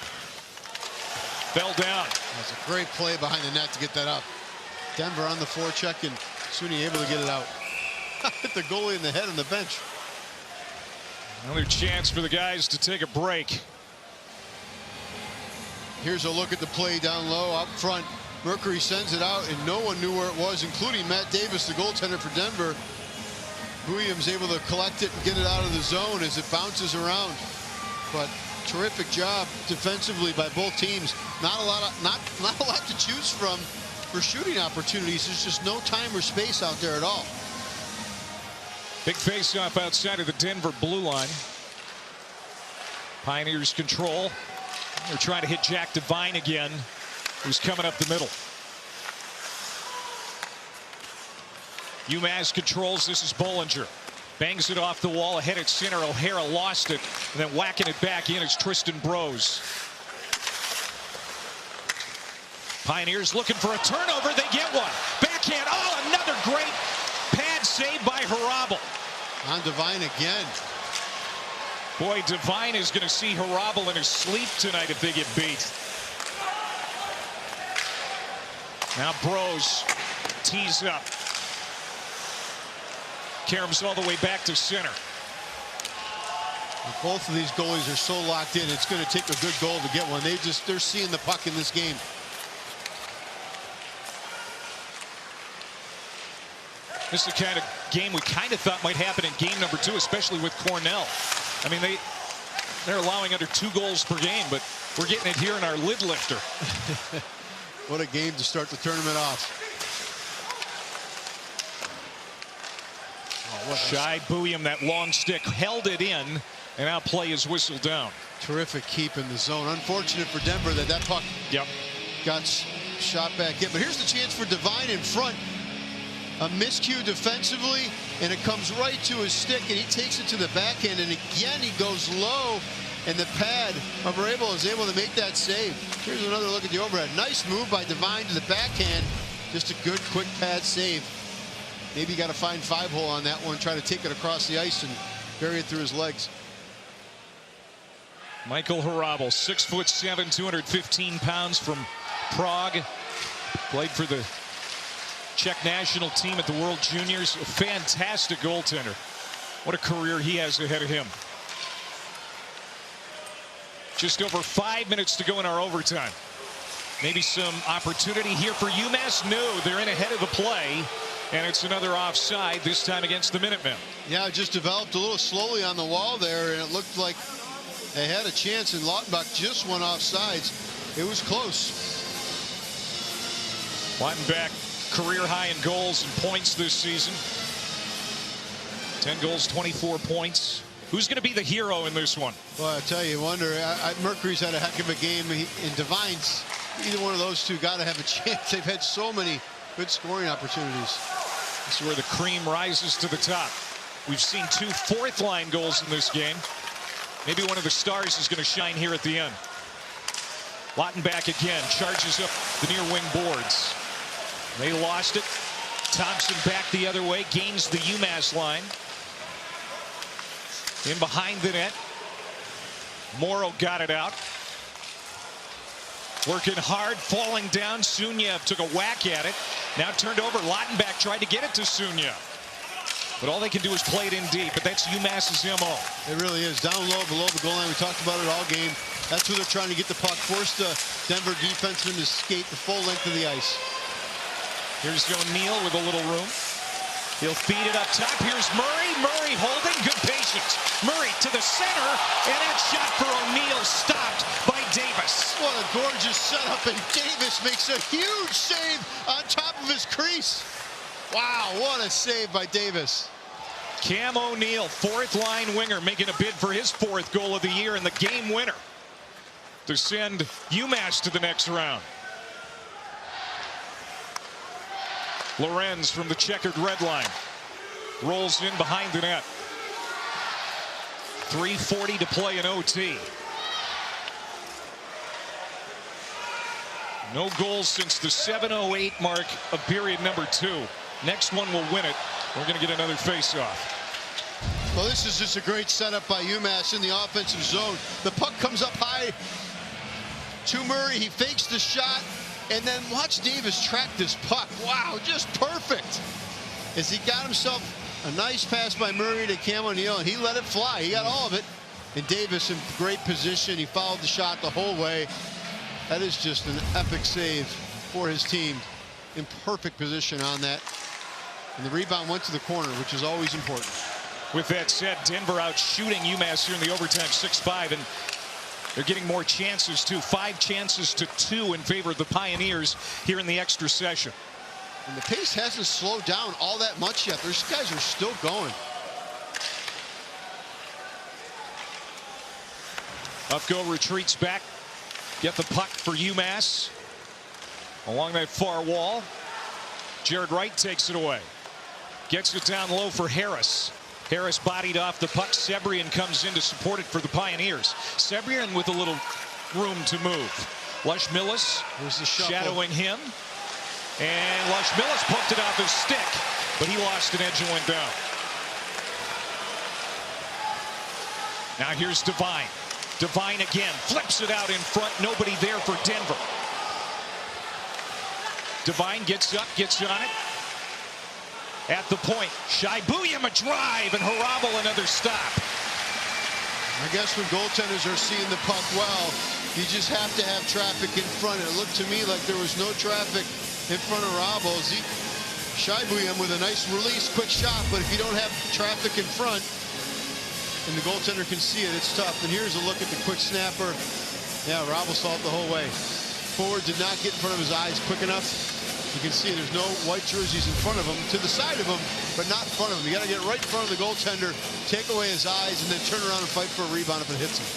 fell down. That's a great play behind the net to get that up. Denver on the forecheck, and Suni able to get it out. Hit the goalie in the head on the bench. Another chance for the guys to take a break. Here's a look at the play down low up front. Mercury sends it out, and no one knew where it was, including Matt Davis, the goaltender for Denver. Williams able to collect it and get it out of the zone as it bounces around. But terrific job defensively by both teams. Not a lot to choose from for shooting opportunities. There's just no time or space out there at all. Big face-off outside of the Denver blue line. Pioneers control. They're trying to hit Jack Devine again, who's coming up the middle. UMass controls. This is Bollinger. Bangs it off the wall ahead at center. O'Hara lost it, and then whacking it back in is Tristan Brose. Pioneers looking for a turnover. They get one. Backhand. Oh, another great pad save by Harabel. On Devine again. Boy, Devine is going to see Harabel in his sleep tonight if they get beat. Now Brose tees up. Caroms all the way back to center. Both of these goalies are so locked in. It's going to take a good goal to get one. They're seeing the puck in this game. This is the kind of game we kind of thought might happen in game number 2, especially with Cornell. I mean, they're allowing under 2 goals per game, but we're getting it here in our lid lifter. What a game to start the tournament off. Shai Buium, that long stick, held it in, and now play is whistled down. Terrific keep in the zone. Unfortunate for Denver that puck got shot back in. But here's the chance for Devine in front. A miscue defensively, and it comes right to his stick, and he takes it to the backhand, and again he goes low, and the pad of Rabel is able to make that save. Here's another look at the overhead. Nice move by Devine to the backhand. Just a good, quick pad save. Maybe you got to find 5-hole on that one, try to take it across the ice and bury it through his legs. Michael Harabel, 6'7", 215 pounds from Prague. Played for the Czech national team at the World Juniors. A fantastic goaltender. What a career he has ahead of him. Just over 5 minutes to go in our overtime. Maybe some opportunity here for UMass. No, they're in ahead of the play. And it's another offside, this time against the Minutemen. Yeah, it just developed a little slowly on the wall there, and it looked like they had a chance, and Lautenbach just went offsides. It was close. Lautenbach, career high in goals and points this season. 10 goals, 24 points. Who's going to be the hero in this one? Well, I tell you, wonder. Mercury's had a heck of a game, and Devine's, either one of those two got to have a chance. They've had so many good scoring opportunities. This is where the cream rises to the top. We've seen 2 fourth-line goals in this game. Maybe one of the stars is going to shine here at the end. Lautenbach again charges up the near wing boards. They lost it. Thompson back the other way, gains the UMass line. In behind the net. Morrow got it out. Working hard, falling down. Sunyev took a whack at it. Now turned over. Lautenbach tried to get it to Sunyev. But all they can do is play it in deep. But that's UMass's MO. It really is. Down low, below the goal line. We talked about it all game. That's where they're trying to get the puck. Force the Denver defenseman to skate the full length of the ice. Here's O'Neill with a little room. He'll feed it up top. Here's Murray. Murray holding. Good patience. Murray to the center. And that shot for O'Neill stopped by Davis. What a gorgeous setup. And Davis makes a huge save on top of his crease. Wow, what a save by Davis. Cam O'Neill, 4th-line winger, making a bid for his 4th goal of the year and the game winner to send UMass to the next round. Lorenz from the checkered red line rolls in behind the net. 3:40 to play in OT. No goals since the 7:08 mark of period number 2. Next one will win it. We're going to get another face-off. Well, this is just a great setup by UMass in the offensive zone. The puck comes up high to Murray. He fakes the shot. And then watch Davis track this puck. Wow, just perfect. As he got himself a nice pass by Murray to Cam O'Neill, and he let it fly. He got all of it. And Davis in great position. He followed the shot the whole way. That is just an epic save for his team. In perfect position on that And the rebound went to the corner, which is always important. With that said, Denver out shooting UMass here in the overtime 6-5, and they're getting more chances too. 5 chances to 2 in favor of the Pioneers here in the extra session. And the pace hasn't slowed down all that much yet. Those guys are still going. Upgo retreats back. Get the puck for UMass. Along that far wall. Jared Wright takes it away. Gets it down low for Harris. Harris bodied off the puck. Sebrian comes in to support it for the Pioneers. Sebrian with a little room to move. Lush Millis shadowing him. And Lush Millis poked it off his stick, but he lost an edge and went down. Now here's Devine. Devine again flips it out in front. Nobody there for Denver. Devine gets up, gets on it. At the point, Shaibuyam a drive, and Harabel another stop. I guess when goaltenders are seeing the puck well, you just have to have traffic in front. It looked to me like there was no traffic in front of Harabel. Shaibuyam with a nice release, quick shot, but if you don't have traffic in front and the goaltender can see it, it's tough. And here's a look at the quick snapper. Yeah, Harabel saw it the whole way. Forward did not get in front of his eyes quick enough. You can see there's no white jerseys in front of him, to the side of him, but not in front of him. You got to get right in front of the goaltender, take away his eyes, and then turn around and fight for a rebound if it hits him.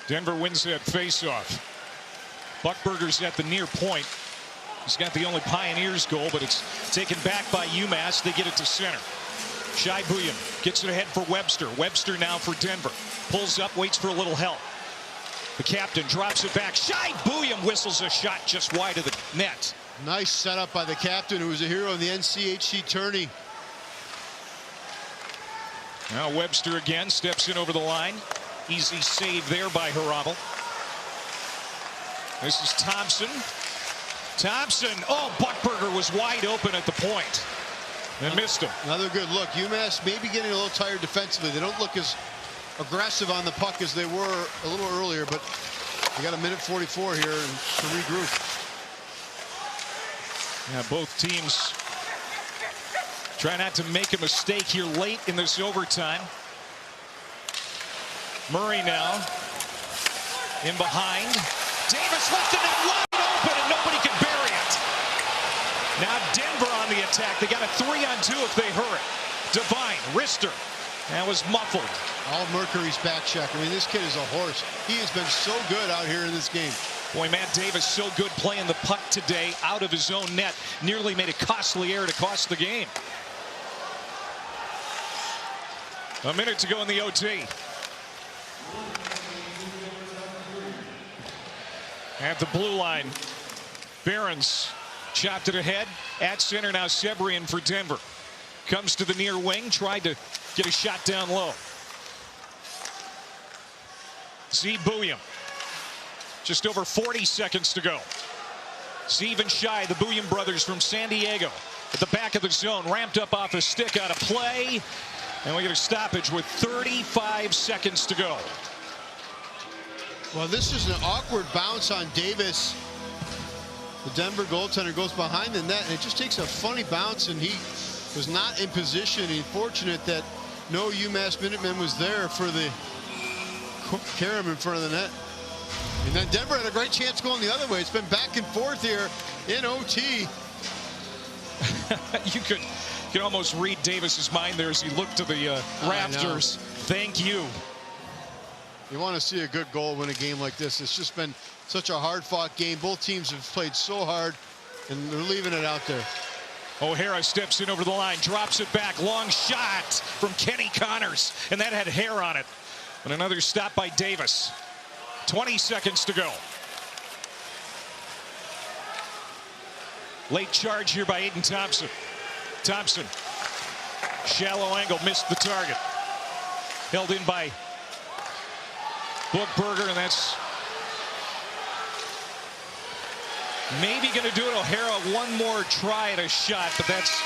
Denver wins that faceoff. Buckberger's at the near point. He's got the only Pioneers goal, but it's taken back by UMass. They get it to center. Shaibuyam gets it ahead for Webster. Webster now for Denver. Pulls up, waits for a little help. The captain drops it back. Shaibuyam whistles a shot just wide of the net. Nice setup by the captain, who was a hero in the NCAA tourney. Now Webster again steps in over the line. Easy save there by Harabel. This is Thompson. Thompson. Oh, Buckberger was wide open at the point and missed him. Another good look. UMass may be getting a little tired defensively. They don't look as aggressive on the puck as they were a little earlier, but they got a minute 44 here to regroup. Yeah, both teams try not to make a mistake here late in this overtime. Murray now in behind. Davis left the net wide open and nobody can bury it. Now Denver on the attack. They got a 3-on-2 if they hurry. Devine, wrister. That was muffled. All Mercury's back check. I mean, this kid is a horse. He has been so good out here in this game. Boy, Matt Davis so good playing the puck today out of his own net. Nearly made a costly error to cost the game. A minute to go in the OT. At the blue line, Behrens chopped it ahead. At center now, Sebrian for Denver. Comes to the near wing, tried to get a shot down low. Buyam. Just over 40 seconds to go. Steve and Shai, the Buyam brothers from San Diego, at the back of the zone, ramped up off a stick out of play. And we get a stoppage with 35 seconds to go. Well, this is an awkward bounce on Davis. The Denver goaltender goes behind the net, and it just takes a funny bounce, and he was not in position. He's fortunate that no UMass Minuteman was there for the carry him in front of the net. And then Denver had a great chance going the other way. It's been back and forth here in OT. You could almost read Davis's mind there as he looked to the rafters. Thank you. You want to see a good goal win a game like this. It's just been such a hard-fought game. Both teams have played so hard, and they're leaving it out there. O'Hara steps in over the line, drops it back. Long shot from Kenny Connors, and that had hair on it. And another stop by Davis. 20 seconds to go. Late charge here by Aiden Thompson. Thompson, shallow angle, missed the target. Held in by Buckberger, and that's maybe going to do it. O'Hara one more try at a shot, but that's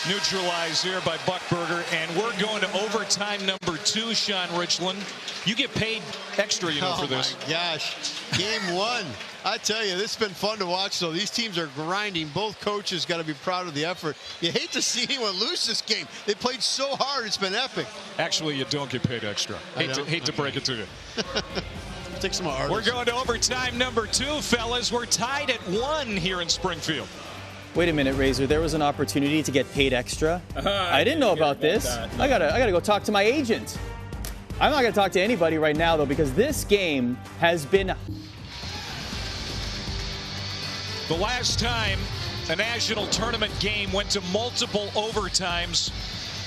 Neutralized there by Buckberger, and we're going to overtime number 2, Sean Richland. You get paid extra, for this. Oh, my gosh. Game 1. I tell you, this has been fun to watch, though. These teams are grinding. Both coaches got to be proud of the effort. You hate to see anyone lose this game. They played so hard. It's been epic. Actually, you don't get paid extra. Hate to break it to you. Take some more. We're going to overtime number 2, fellas. We're tied at 1 here in Springfield. Wait a minute, Razor. There was an opportunity to get paid extra. I didn't know about this. I gotta go talk to my agent. I'm not gonna talk to anybody right now, though, because this game has been. The last time a national tournament game went to multiple overtimes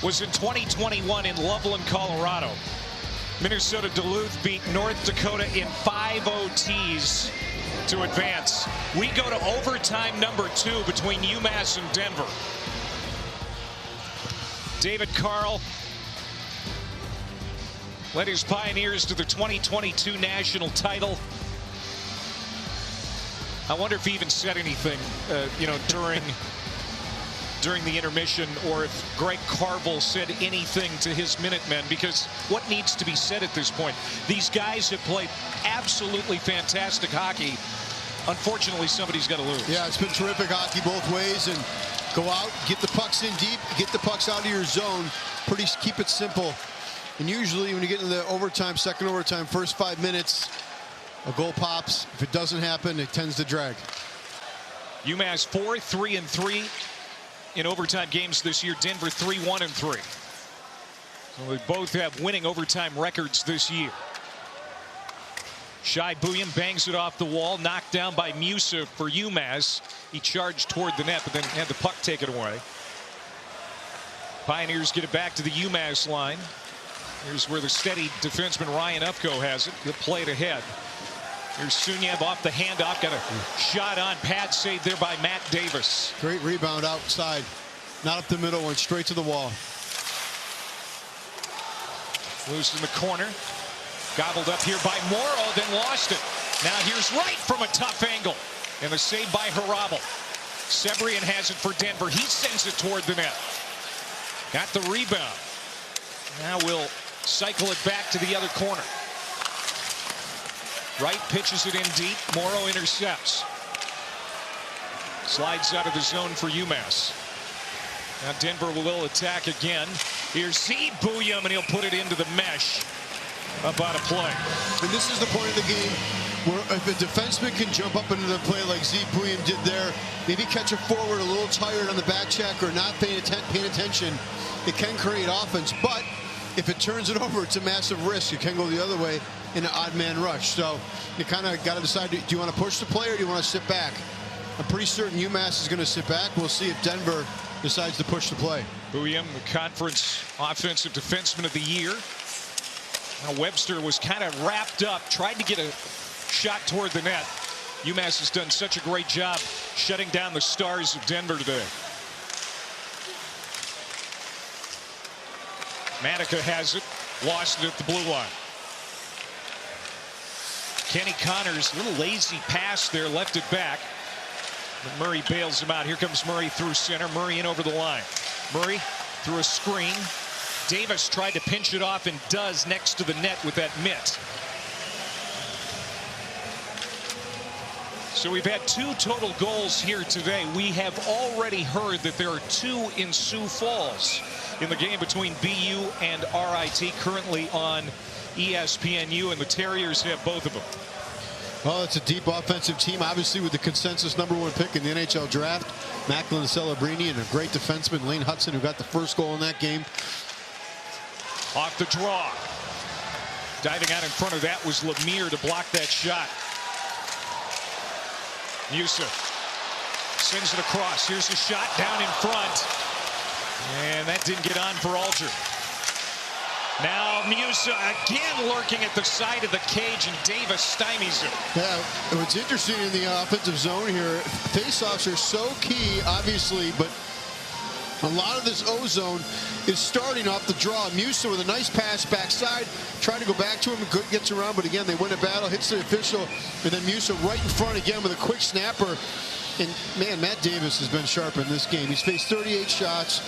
was in 2021 in Loveland, Colorado. Minnesota Duluth beat North Dakota in 5 OTs to advance. We go to overtime number 2 between UMass and Denver. David Carl led his Pioneers to the 2022 national title. I wonder if he even said anything, during the intermission, or if Greg Carvel said anything to his Minutemen, because what needs to be said at this point? These guys have played absolutely fantastic hockey. Unfortunately, somebody's got to lose. Yeah, it's been terrific hockey both ways, and go out, get the pucks in deep, get the pucks out of your zone. Keep it simple. And usually when you get into the overtime, second overtime, first 5 minutes, a goal pops. If it doesn't happen, it tends to drag. UMass 4-3-3 in overtime games this year. Denver 3-1-3. So they both have winning overtime records this year. Shai Buium bangs it off the wall, knocked down by Musa for UMass. He charged toward the net, but then had the puck taken away. Pioneers get it back to the UMass line. Here's where the steady defenseman Ryan Ufko has it. He'll play it ahead. Here's Sunyev off the handoff. Got a shot on pad save there by Matt Davis. Great rebound outside. Not up the middle, went straight to the wall. Loose in the corner. Gobbled up here by Morrow, then lost it. Now here's Wright from a tough angle. And the save by Harabel. Sebrian has it for Denver. He sends it toward the net. Got the rebound. Now we'll cycle it back to the other corner. Wright pitches it in deep. Morrow intercepts. Slides out of the zone for UMass. Now Denver will attack again. Here's Z Buium, and he'll put it into the mesh. About a play. And this is the point of the game where if a defenseman can jump up into the play like Z Buium did there, maybe catch a forward a little tired on the back check or not paying attention, it can create offense. But if it turns it over, it's a massive risk. It can go the other way in an odd man rush. So you kind of got to decide, do you want to push the play or do you want to sit back? I'm pretty certain UMass is going to sit back. We'll see if Denver decides to push the play. Buium, the conference offensive defenseman of the year. Now Webster was kind of wrapped up, tried to get a shot toward the net. UMass has done such a great job shutting down the Stars of Denver today. Manica has it, lost it at the blue line. Kenny Connors, a little lazy pass there, left it back. But Murray bails him out. Here comes Murray through center. Murray in over the line. Murray through a screen. Davis tried to pinch it off and does next to the net with that mitt. So we've had 2 total goals here today. We have already heard that there are 2 in Sioux Falls in the game between BU and RIT, currently on ESPNU, and the Terriers have both of them. Well, it's a deep offensive team, obviously, with the consensus #1 pick in the NHL draft, Macklin Celebrini, and a great defenseman, Lane Hudson, who got the first goal in that game. Off the draw. Diving out in front of that was Lemire to block that shot. Musa sends it across. Here's a shot down in front. And that didn't get on for Alger. Now Musa again lurking at the side of the cage, and Davis stymies it. Yeah, what's interesting in the offensive zone here, faceoffs are so key, obviously, but a lot of this O-zone is starting off the draw. Musa with a nice pass backside, trying to go back to him, and gets around, but again, they win a battle, hits the official, and then Musa right in front again with a quick snapper. And, man, Matt Davis has been sharp in this game. He's faced 38 shots,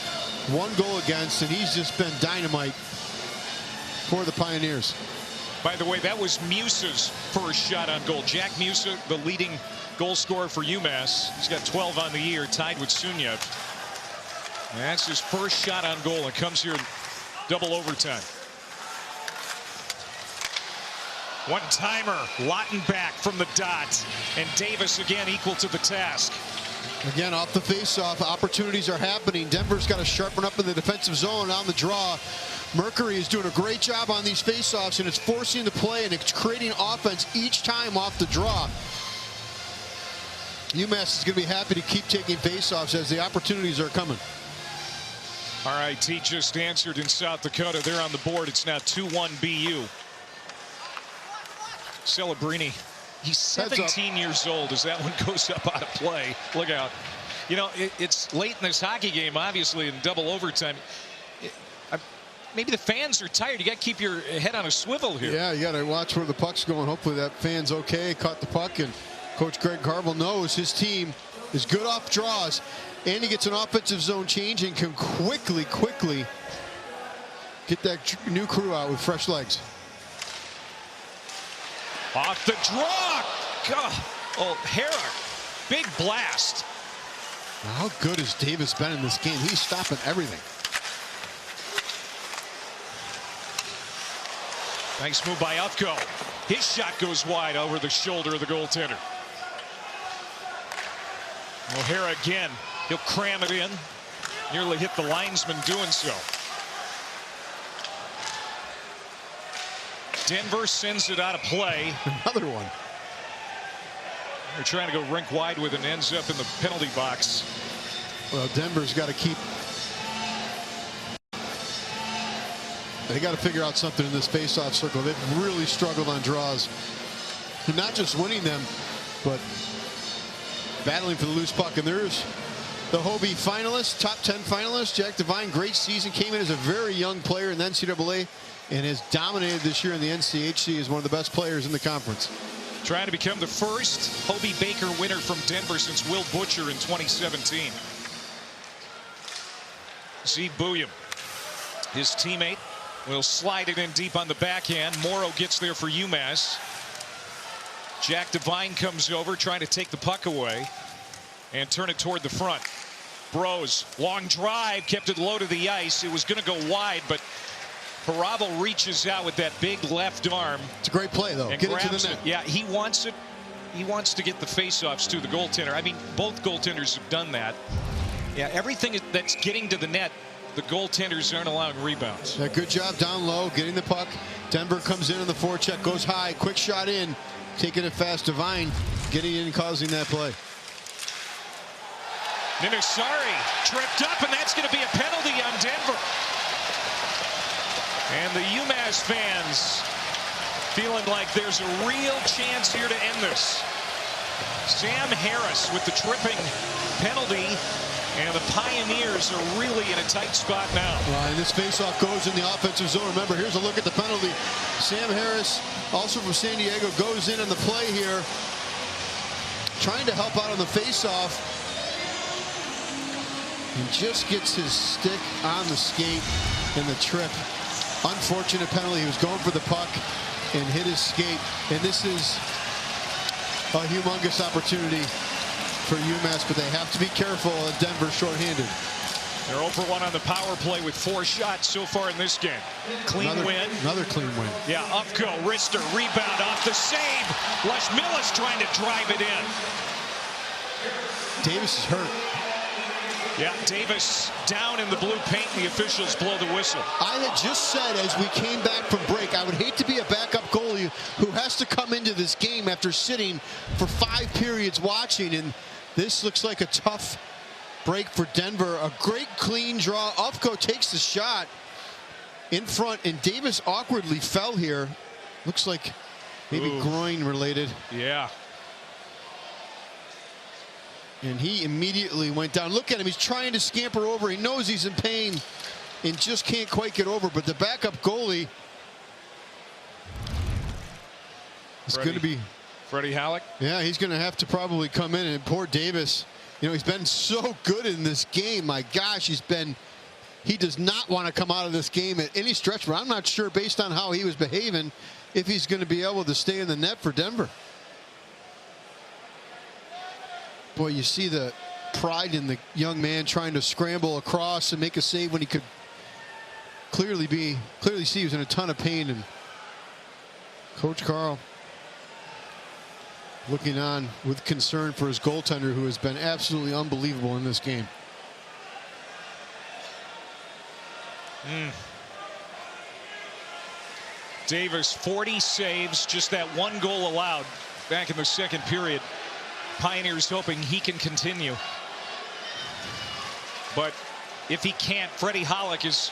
1 goal against, and he's just been dynamite for the Pioneers. By the way, that was Musa's first shot on goal. Jack Musa, the leading goal scorer for UMass. He's got 12 on the year, tied with Sunyev. And that's his first shot on goal. It comes here in double overtime. One-timer, Lautenbach from the dot, and Davis again equal to the task. Again, off the face-off, opportunities are happening. Denver's got to sharpen up in the defensive zone on the draw. Mercury is doing a great job on these face-offs, and it's forcing the play, and it's creating offense each time off the draw. UMass is going to be happy to keep taking face-offs as the opportunities are coming. RIT just answered in South Dakota. They're on the board. It's now 2-1 BU. Celebrini, he's 17 years old as that one goes up out of play. Look out. You know, it's late in this hockey game, obviously, in double overtime. Maybe the fans are tired. You got to keep your head on a swivel here. Yeah, you got to watch where the puck's going. Hopefully that fan's okay. Caught the puck, and Coach Greg Carvel knows his team is good off draws, and he gets an offensive zone change and can quickly get that new crew out with fresh legs. Off the draw. God. Oh, Hera. Big blast. How good has Davis been in this game? He's stopping everything. Nice move by Ufko. His shot goes wide over the shoulder of the goaltender. O'Hara again. He'll cram it in. Nearly hit the linesman doing so. Denver sends it out of play. Another one. They're trying to go rink wide with it, and ends up in the penalty box. Well, Denver's got to keep. They got to figure out something in this face-off circle. They've really struggled on draws. They're not just winning them, but battling for the loose puck. And there's the Hobie finalist, top 10 finalist, Jack Devine. Great season. Came in as a very young player in the NCAA and has dominated this year in the NCHC as one of the best players in the conference. Trying to become the first Hobie Baker winner from Denver since Will Butcher in 2017. Z. Bouillon, his teammate, will slide it in deep on the backhand. Morrow gets there for UMass. Jack Devine comes over, trying to take the puck away and turn it toward the front. Bros, long drive, kept it low to the ice. It was going to go wide, but Haravel reaches out with that big left arm. It's a great play, though. And get grabs into the net. it. Yeah, he wants it. He wants to get the faceoffs to the goaltender. I mean, both goaltenders have done that. Yeah, everything that's getting to the net, the goaltenders aren't allowing rebounds. Yeah, good job down low, getting the puck. Denver comes in on the forecheck, goes high, quick shot in, taking it fast. Devine getting in and causing that play. Ninasari tripped up, and that's going to be a penalty on Denver. And the UMass fans feeling like there's a real chance here to end this. Sam Harris with the tripping penalty, and the Pioneers are really in a tight spot now. And this faceoff goes in the offensive zone. Remember, here's a look at the penalty. Sam Harris, also from San Diego, goes in on the play here, trying to help out on the faceoff, and just gets his stick on the skate in the trip. Unfortunate penalty. He was going for the puck and hit his skate. And this is a humongous opportunity for UMass, but they have to be careful at Denver shorthanded. They're 0 for 1 on the power play with 4 shots so far in this game. Clean win. Another clean win. Yeah, Ufko, wrister, rebound off the save. Les Millis trying to drive it in. Davis is hurt. Yeah, Davis down in the blue paint, and the officials blow the whistle. I had just said as we came back from break, I would hate to be a backup goalie who has to come into this game after sitting for 5 periods watching, and this looks like a tough break for Denver. A great clean draw. Ufko takes the shot in front, and Davis awkwardly fell here. Looks like maybe groin related. Yeah. And he immediately went down. Look at him. He's trying to scamper over. He knows he's in pain and just can't quite get over. But the backup goalie is going to be Freddie Halleck? Yeah, he's going to have to probably come in. And poor Davis, you know, he's been so good in this game. My gosh, he does not want to come out of this game at any stretch, but I'm not sure, based on how he was behaving, if he's going to be able to stay in the net for Denver. Boy, you see the pride in the young man trying to scramble across and make a save when he could clearly see he was in a ton of pain. And Coach Carl looking on with concern for his goaltender, who has been absolutely unbelievable in this game. Davis, 40 saves, just that one goal allowed back in the second period. Pioneers hoping he can continue. But if he can't, Freddie Halleck is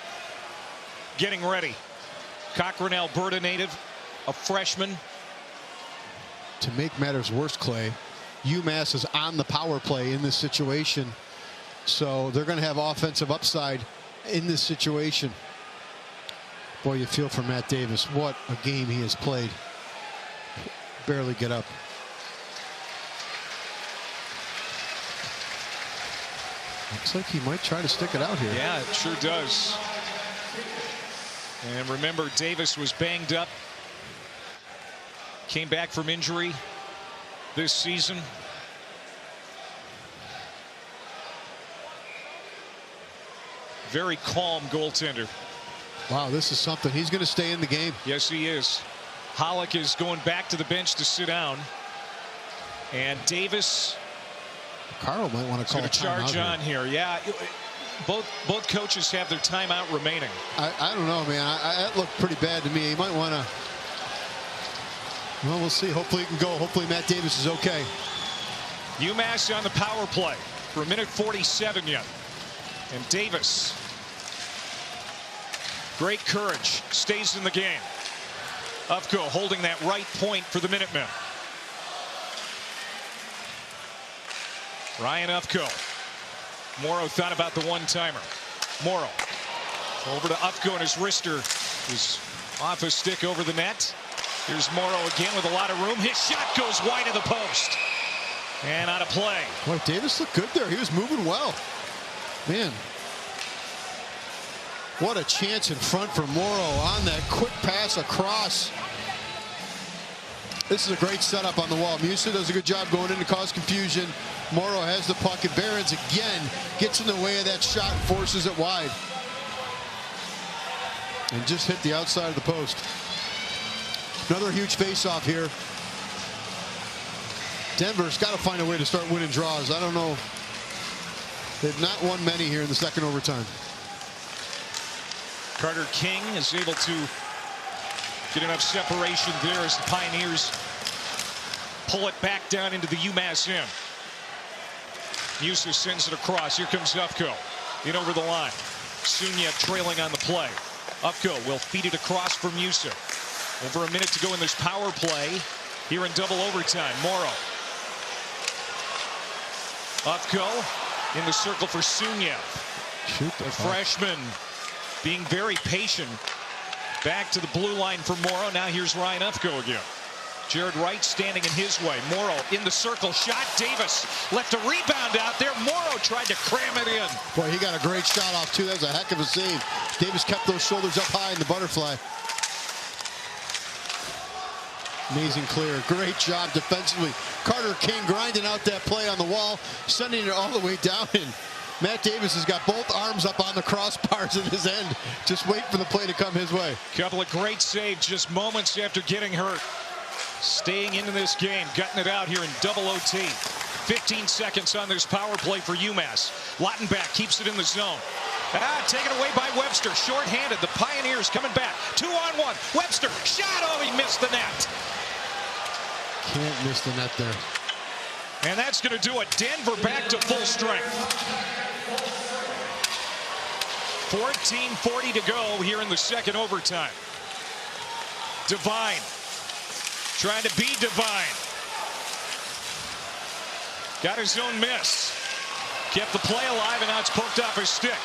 getting ready. Cochrane, Alberta native, a freshman. To make matters worse, Clay, UMass is on the power play in this situation. So they're going to have offensive upside in this situation. Boy, you feel for Matt Davis. What a game he has played. Barely get up. Looks like he might try to stick it out here. Yeah, it sure does. And remember, Davis was banged up. Came back from injury this season. Very calm goaltender. Wow, this is something. He's going to stay in the game. Yes, he is. Halleck is going back to the bench to sit down. And Davis, Carl might want to call a charge on here. Yeah, both coaches have their timeout remaining. I don't know, man. That looked pretty bad to me. He might want to. Well, we'll see. Hopefully he can go. Hopefully Matt Davis is okay. UMass on the power play for a minute 47 yet. And Davis, great courage, stays in the game. Ufko holding that right point for the Minutemen. Ryan Ufko. Morrow thought about the one-timer. Morrow over to Ufko, and his wrister is off his stick over the net. Here's Morrow again with a lot of room. His shot goes wide of the post and out of play. Boy, Davis looked good there. He was moving well. Man, what a chance in front for Morrow on that quick pass across. This is a great setup on the wall. Musa does a good job going in to cause confusion. Morrow has the puck, and Barons again gets in the way of that shot and forces it wide. And just hit the outside of the post. Another huge face-off here. Denver's got to find a way to start winning draws. I don't know. They've not won many here in the second overtime. Carter King is able to get enough separation there as the Pioneers pull it back down into the UMass end. Musa sends it across. Here comes Ufko in over the line. Sunya trailing on the play. Ufko will feed it across for Musa. Over a minute to go in this power play here in double overtime. Morrow. Ufko in the circle for Sunya. The freshman being very patient. Back to the blue line for Morrow. Now here's Ryan Ufko again. Jared Wright standing in his way. Morrow in the circle. Shot. Davis left a rebound out there. Morrow tried to cram it in. Boy, he got a great shot off, too. That was a heck of a save. Davis kept those shoulders up high in the butterfly. Amazing clear. Great job defensively. Carter King grinding out that play on the wall, sending it all the way down. And Matt Davis has got both arms up on the crossbars in his end. Just wait for the play to come his way. Couple of great saves just moments after getting hurt. Staying into this game, gutting it out here in double OT. 15 seconds on this power play for UMass. Lautenbach keeps it in the zone. Taken away by Webster. Short-handed. The Pioneers coming back. 2-on-1. Webster. Shot. Oh, he missed the net. Can't miss the net there. And that's going to do it. Denver back to full strength. 14:40 to go here in the second overtime. Devine trying to be Devine. Got his own miss. Kept the play alive, and now it's poked off his stick.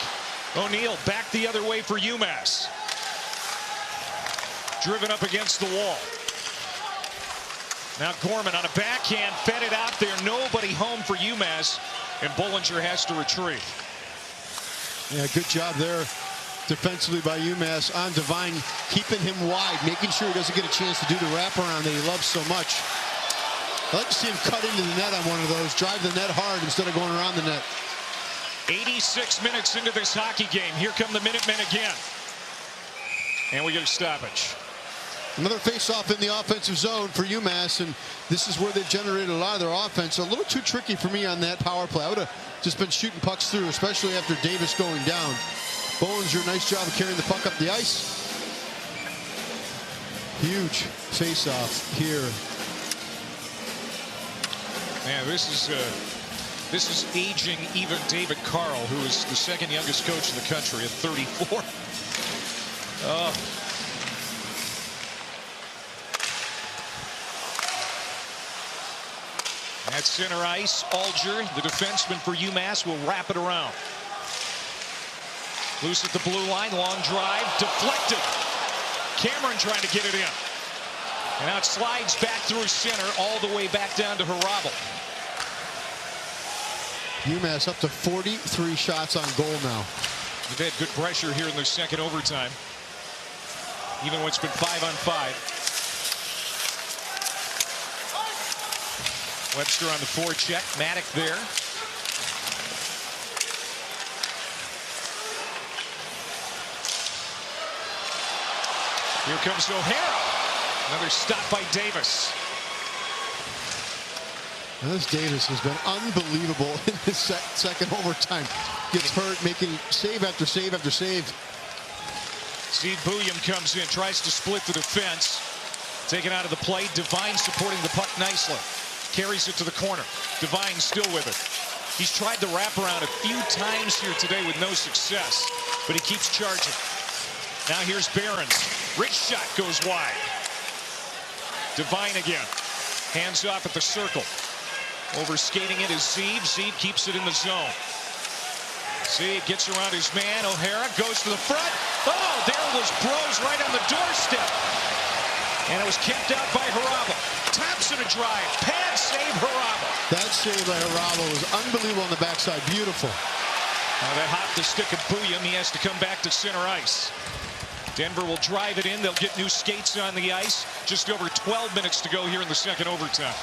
O'Neal back the other way for UMass. Driven up against the wall. Now Gorman on a backhand, fed it out there. Nobody home for UMass, and Bollinger has to retrieve. Yeah, good job there defensively by UMass on Devine, keeping him wide, making sure he doesn't get a chance to do the wraparound that he loves so much. I like to see him cut into the net on one of those, drive the net hard instead of going around the net. 86 minutes into this hockey game. Here come the Minutemen again. And we get a stoppage. Another face-off in the offensive zone for UMass, and this is where they've generated a lot of their offense. A little too tricky for me on that power play. I would have just been shooting pucks through, especially after Davis going down. Bollinger, nice job of carrying the puck up the ice. Huge face-off here. Man, this is aging even David Carl, who is the second youngest coach in the country at 34. At center ice, Alger, the defenseman for UMass, will wrap it around. Loose at the blue line, long drive, deflected. Cameron trying to get it in. And now it slides back through center, all the way back down to Harabel. UMass up to 43 shots on goal now. They've had good pressure here in the second overtime, even when it's been 5-on-5. Webster on the forecheck, Maddock there. Here comes O'Hara. Another stop by Davis. Now this Davis has been unbelievable in this second overtime. Gets hurt, making save after save after save. Steve Bouillon comes in, tries to split the defense. Taken out of the play. Devine supporting the puck nicely. Carries it to the corner. Devine still with it. He's tried the wraparound a few times here today with no success, but he keeps charging. Now here's Behrens. Rich shot goes wide. Devine again. Hands off at the circle. Overskating it is Zeeb. Zeeb keeps it in the zone. Zeeb gets around his man. O'Hara goes to the front. Oh, there was Bros right on the doorstep. And it was kept out by Harabel. Thompson a drive. Pad save Harabel. That save by Harabel was unbelievable on the backside. Beautiful. Now they hop the stick of Bouillon. He has to come back to center ice. Denver will drive it in. They'll get new skates on the ice. Just over 12 minutes to go here in the second overtime.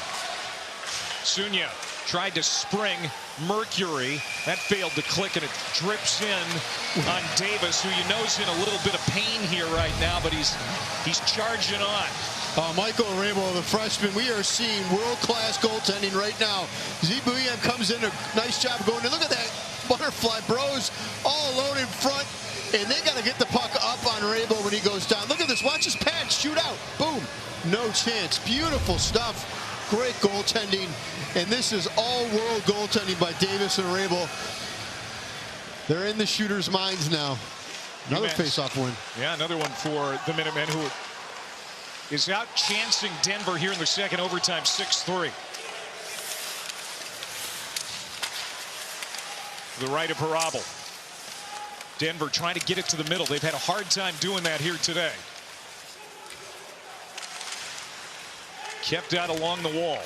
Sunya tried to spring Mercury. That failed to click, and it drips in on Davis, who you know is in a little bit of pain here right now, but he's charging on. Michael Rabel, the freshman, we are seeing world-class goaltending right now. Zebuyev comes in, a nice job going in. Look at that butterfly. Bros all alone in front, and they got to get the puck up on Rabel when he goes down. Look at this. Watch his pad shoot out. Boom. No chance. Beautiful stuff. Great goaltending, and this is all-world goaltending by Davis and Rabel. They're in the shooters' minds now. Another face-off win. Yeah, another one for the Minutemen, who is out chancing Denver here in the second overtime, 6-3. The right of Harabel. Denver trying to get it to the middle. They've had a hard time doing that here today. Kept out along the wall.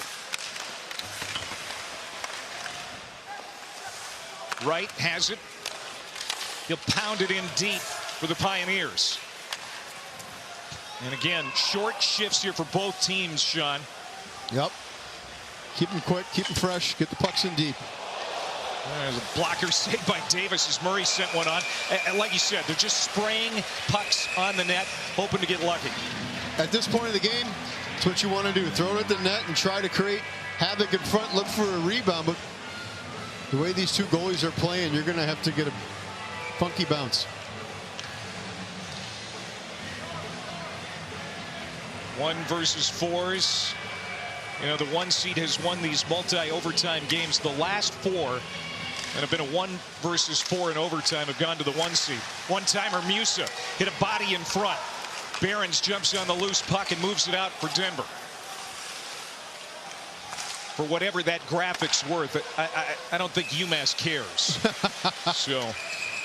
Wright has it. He'll pound it in deep for the Pioneers. And again, short shifts here for both teams, Sean. Yep. Keep them quick, keep them fresh, get the pucks in deep. There's a blocker saved by Davis as Murray sent one on. And like you said, they're just spraying pucks on the net, hoping to get lucky. At this point of the game, that's what you want to do. Throw it at the net and try to create havoc in front, look for a rebound. But the way these two goalies are playing, you're going to have to get a funky bounce. One versus fours. You know, the one seed has won these multi-overtime games. The last four, and have been a 1 versus 4 in overtime, have gone to the one seed. One-timer Musa hit a body in front. Behrens jumps on the loose puck and moves it out for Denver. For whatever that graphic's worth, I don't think UMass cares. So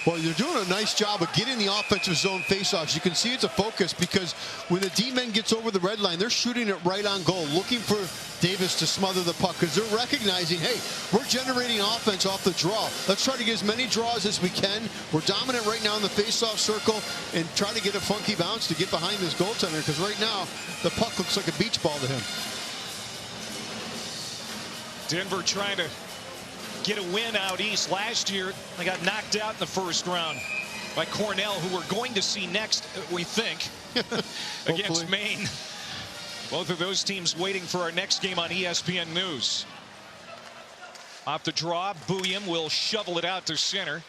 Well, you're doing a nice job of getting the offensive zone faceoffs. You can see it's a focus because when the D-men gets over the red line, they're shooting it right on goal, looking for Davis to smother the puck because they're recognizing, hey, we're generating offense off the draw. Let's try to get as many draws as we can. We're dominant right now in the faceoff circle and try to get a funky bounce to get behind this goaltender because right now the puck looks like a beach ball to him. Denver trying to get a win out east. Last year, they got knocked out in the first round by Cornell, who we're going to see next, we think, against Maine. Both of those teams waiting for our next game on ESPN News. Off the draw, Bouillon will shovel it out to center.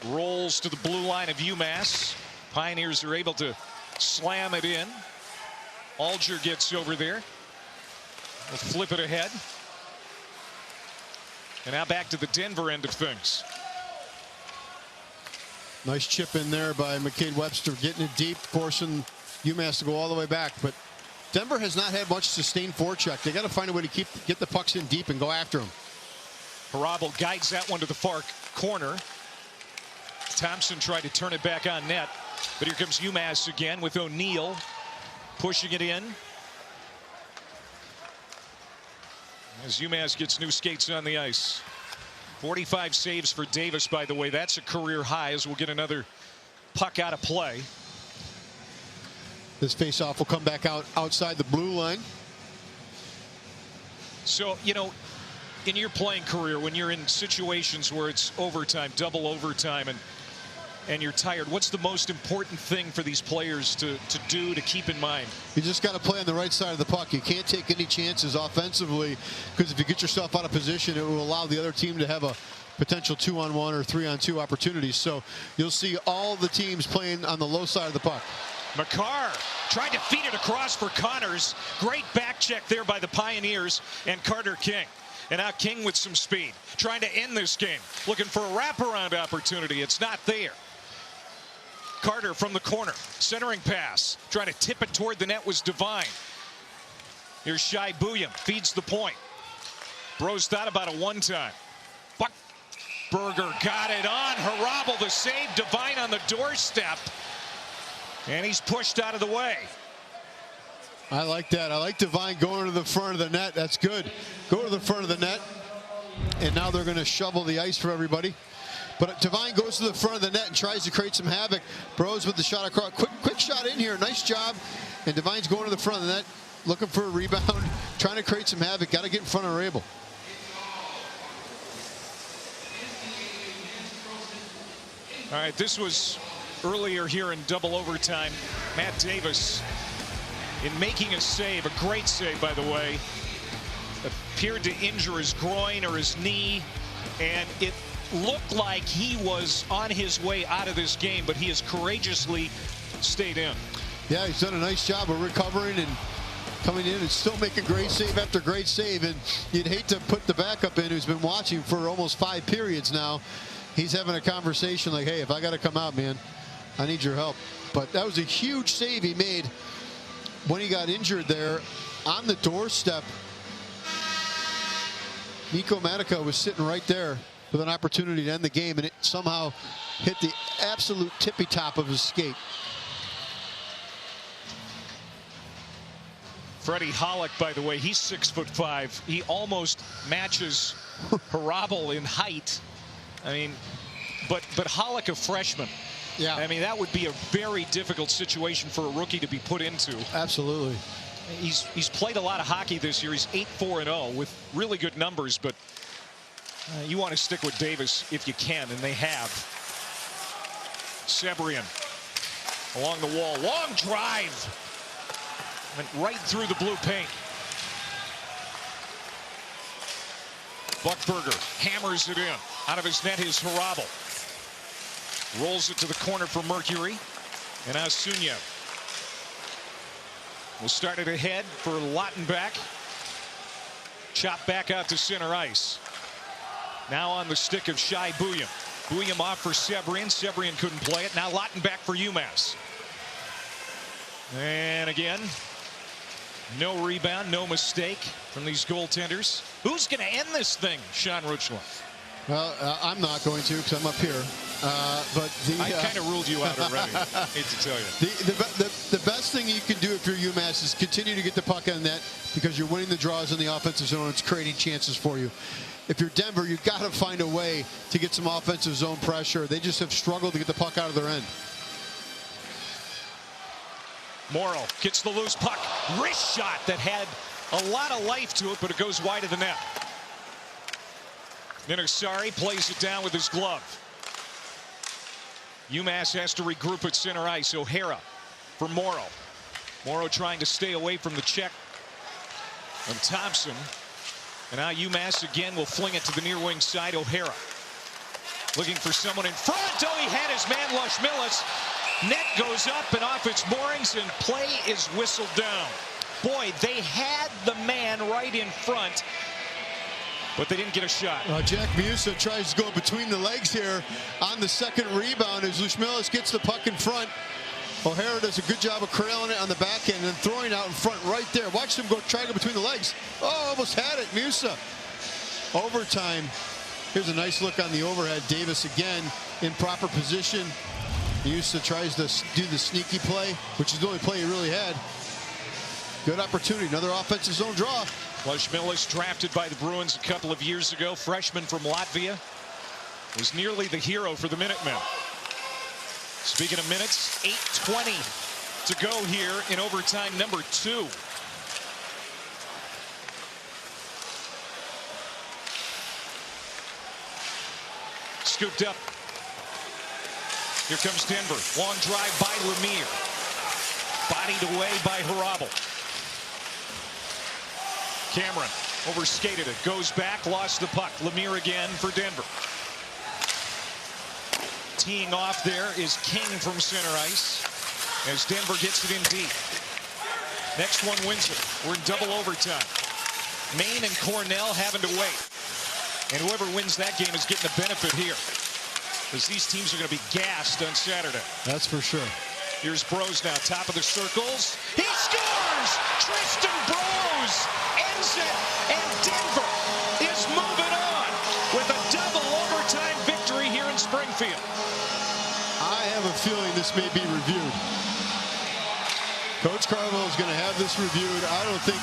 Rolls to the blue line of UMass. Pioneers are able to slam it in. Alger gets over there. We'll flip it ahead. And now back to the Denver end of things. Nice chip in there by McCade Webster, getting it deep, forcing UMass to go all the way back. But Denver has not had much sustained forecheck. They got to find a way to get the pucks in deep and go after them. Harabel guides that one to the far corner. Thompson tried to turn it back on net. But here comes UMass again with O'Neill pushing it in. As UMass gets new skates on the ice. 45 saves for Davis, by the way. That's a career high as we'll get another puck out of play. This faceoff will come back outside the blue line. So, you know, in your playing career, when you're in situations where it's overtime, double overtime, and you're tired, what's the most important thing for these players to do, to keep in mind? You just got to play on the right side of the puck. You can't take any chances offensively because if you get yourself out of position, it will allow the other team to have a potential 2-on-1 or 3-on-2 opportunities. So you'll see all the teams playing on the low side of the puck. McCarr tried to feed it across for Connors. Great back check there by the Pioneers and Carter King. And now King with some speed, trying to end this game, looking for a wraparound opportunity. It's not there. Carter from the corner, centering pass, trying to tip it toward the net was Devine. Here's Shai Bouillon, feeds the point. Bros thought about a one-time. Buckberger got it on. Harabel the save. Devine on the doorstep. And he's pushed out of the way. I like that. I like Devine going to the front of the net. That's good. Go to the front of the net. And now they're going to shovel the ice for everybody. But Devine goes to the front of the net and tries to create some havoc. Bros with the shot across. Quick shot in here. Nice job. And Devine's going to the front of the net, looking for a rebound, trying to create some havoc. Got to get in front of Rabel. All right, this was earlier here in double overtime. Matt Davis, in making a save, a great save, by the way, appeared to injure his groin or his knee, and it looked like he was on his way out of this game, but he has courageously stayed in. Yeah, he's done a nice job of recovering and coming in and still making great save after great save. And you'd hate to put the backup in who's been watching for almost 5 periods now. He's having a conversation like, hey, if I got to come out, man, I need your help. But that was a huge save he made when he got injured there on the doorstep. Nico Matica was sitting right there with an opportunity to end the game, and it somehow hit the absolute tippy top of his skate. Freddie Hollick, by the way, he's 6'5". He almost matches Harabel in height. I mean, but Hollick, a freshman. Yeah. I mean, that would be a very difficult situation for a rookie to be put into. Absolutely. He's played a lot of hockey this year. He's 8-4-0 with really good numbers, but you want to stick with Davis if you can, and they have. Sebrian along the wall. Long drive. Went right through the blue paint. Buckberger hammers it in. Out of his net is Harabel. Rolls it to the corner for Mercury. And now Sunya will start it ahead for Lautenbach. Chop back out to center ice. Now on the stick of Shai Bouillon. Bouillon off for Sebrian. Sebrian couldn't play it. Now Lautenbach for UMass. And again, no rebound, no mistake from these goaltenders. Who's going to end this thing, Sean Ruchland? Well, I'm not going to because I'm up here. But I kind of ruled you out already. Hate to tell you. The best thing you can do if you're UMass is continue to get the puck on net because you're winning the draws in the offensive zone. It's creating chances for you. If you're Denver, you've got to find a way to get some offensive zone pressure. They just have struggled to get the puck out of their end. Morrow gets the loose puck. Wrist shot that had a lot of life to it, but it goes wide of the net. Minasari plays it down with his glove. UMass has to regroup at center ice. O'Hara for Morrow. Morrow trying to stay away from the check of Thompson. And now UMass again will fling it to the near wing side. O'Hara looking for someone in front. Oh, he had his man Lushmillis. Net goes up and off its moorings, and play is whistled down. Boy, they had the man right in front, but they didn't get a shot. Jack Musa tries to go between the legs here on the second rebound as Lushmillis gets the puck in front. O'Hara does a good job of corralling it on the back end and throwing out in front right there. Watch him go try to go between the legs. Oh, almost had it, Musa. Overtime. Here's a nice look on the overhead. Davis again in proper position. Musa tries to do the sneaky play, which is the only play he really had. Good opportunity. Another offensive zone draw. Lushmillis, drafted by the Bruins a couple of years ago, freshman from Latvia, was nearly the hero for the Minutemen. Speaking of minutes, 8:20 to go here in overtime number 2. Scooped up. Here comes Denver. Long drive by Lemire. Bodied away by Harabel. Cameron overskated it. Goes back. Lost the puck. Lemire again for Denver. Teeing off there is King from center ice as Denver gets it in deep. Next one wins it. We're in double overtime. Maine and Cornell having to wait. And whoever wins that game is getting the benefit here, because these teams are going to be gassed on Saturday. That's for sure. Here's Bros now, top of the circles. He scores! Tristan Bros ends it, and Denver is moving on with a double overtime victory here in Springfield. I have a feeling this may be reviewed. Coach Carvel is going to have this reviewed. I don't think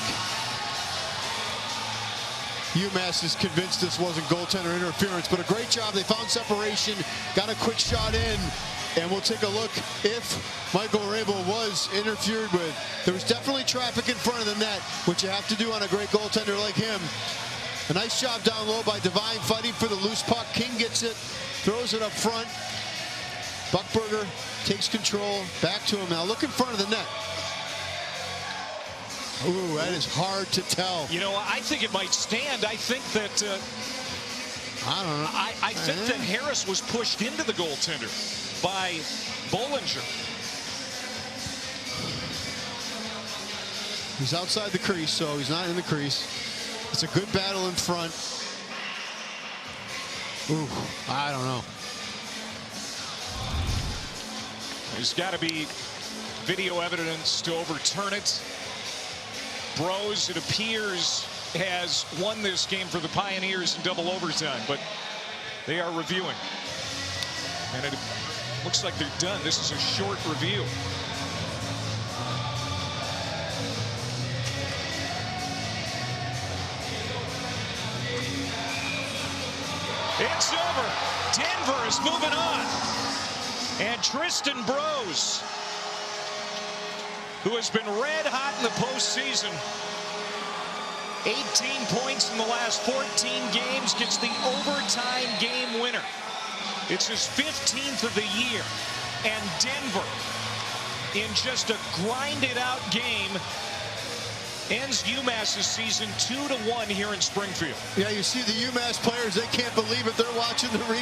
UMass is convinced this wasn't goaltender interference, but a great job. They found separation, got a quick shot in, and we'll take a look if Michael Rabel was interfered with. There was definitely traffic in front of the net, which you have to do on a great goaltender like him. A nice job down low by Devine, fighting for the loose puck. King gets it, throws it up front. Buckberger takes control, back to him now. Look in front of the net. Ooh, that is hard to tell. You know, I think it might stand. I think that I don't know. I think that Harris was pushed into the goaltender by Bollinger. He's outside the crease, so he's not in the crease. It's a good battle in front. Ooh, I don't know. There's got to be video evidence to overturn it. Bros, it appears, has won this game for the Pioneers in double overtime, but they are reviewing. And it looks like they're done. This is a short review. It's over. Denver is moving on. And Tristan Bros, who has been red hot in the postseason, 18 points in the last 14 games, gets the overtime game winner. It's his 15th of the year, and Denver, in just a grinded-out game, ends UMass's season 2-1 here in Springfield. Yeah, you see the UMass players, they can't believe it. They're watching the